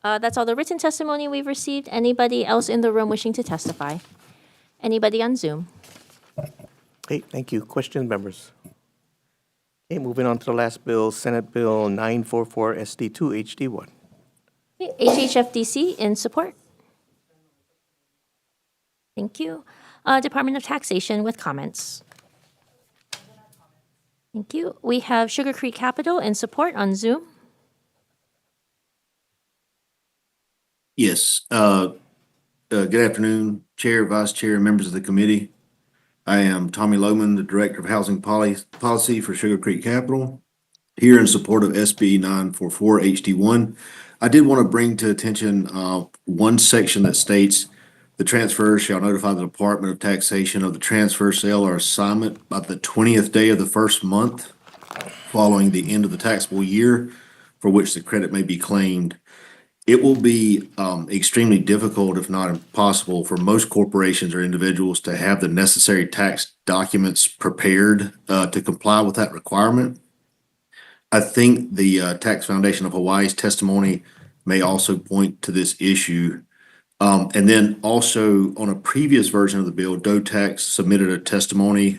That's all the written testimony we've received. Anybody else in the room wishing to testify? Anybody on Zoom? Okay, thank you. Questions, members? Okay, moving on to the last bill, Senate Bill 944 SD2 HD1. HHFDC in support. Thank you. Department of Taxation with comments. Thank you. We have Sugar Creek Capital in support on Zoom. Yes. Good afternoon, Chair, Vice Chair, and members of the committee. I am Tommy Lohman, the Director of Housing Policy for Sugar Creek Capital, here in support of SB 944 HD1. I did want to bring to attention one section that states the transfer shall notify the Department of Taxation of the transfer, sale, or assignment by the 20th day of the first month following the end of the taxable year for which the credit may be claimed. It will be extremely difficult, if not impossible, for most corporations or individuals to have the necessary tax documents prepared to comply with that requirement. I think the Tax Foundation of Hawaii's testimony may also point to this issue. And then also on a previous version of the bill, DOTAX submitted a testimony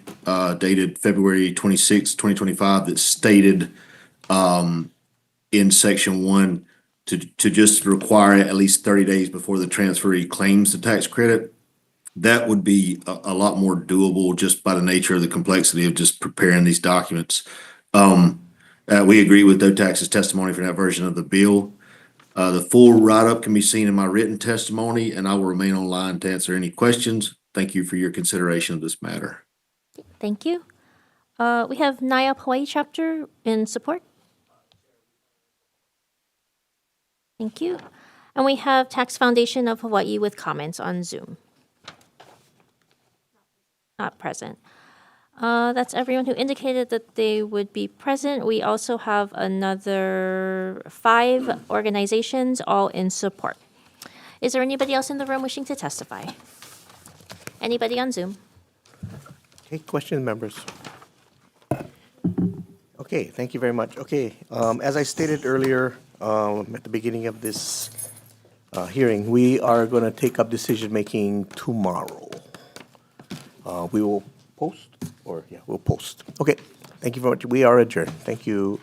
dated February 26, 2025 that stated in section 1 to just require at least 30 days before the transferee claims the tax credit. That would be a lot more doable just by the nature of the complexity of just preparing these documents. We agree with DOTAX's testimony for that version of the bill. The full write-up can be seen in my written testimony, and I will remain online to answer any questions. Thank you for your consideration of this matter. Thank you. We have NIOP Hawaii chapter in support. Thank you. And we have Tax Foundation of Hawaii with comments on Zoom. Not present. That's everyone who indicated that they would be present. We also have another 5 organizations, all in support. Is there anybody else in the room wishing to testify? Anybody on Zoom? Okay, questions, members? Okay, thank you very much. Okay, as I stated earlier at the beginning of this hearing, we are going to take up decision-making tomorrow. We will post, or yeah, we'll post. Okay, thank you very much. We are adjourned. Thank you.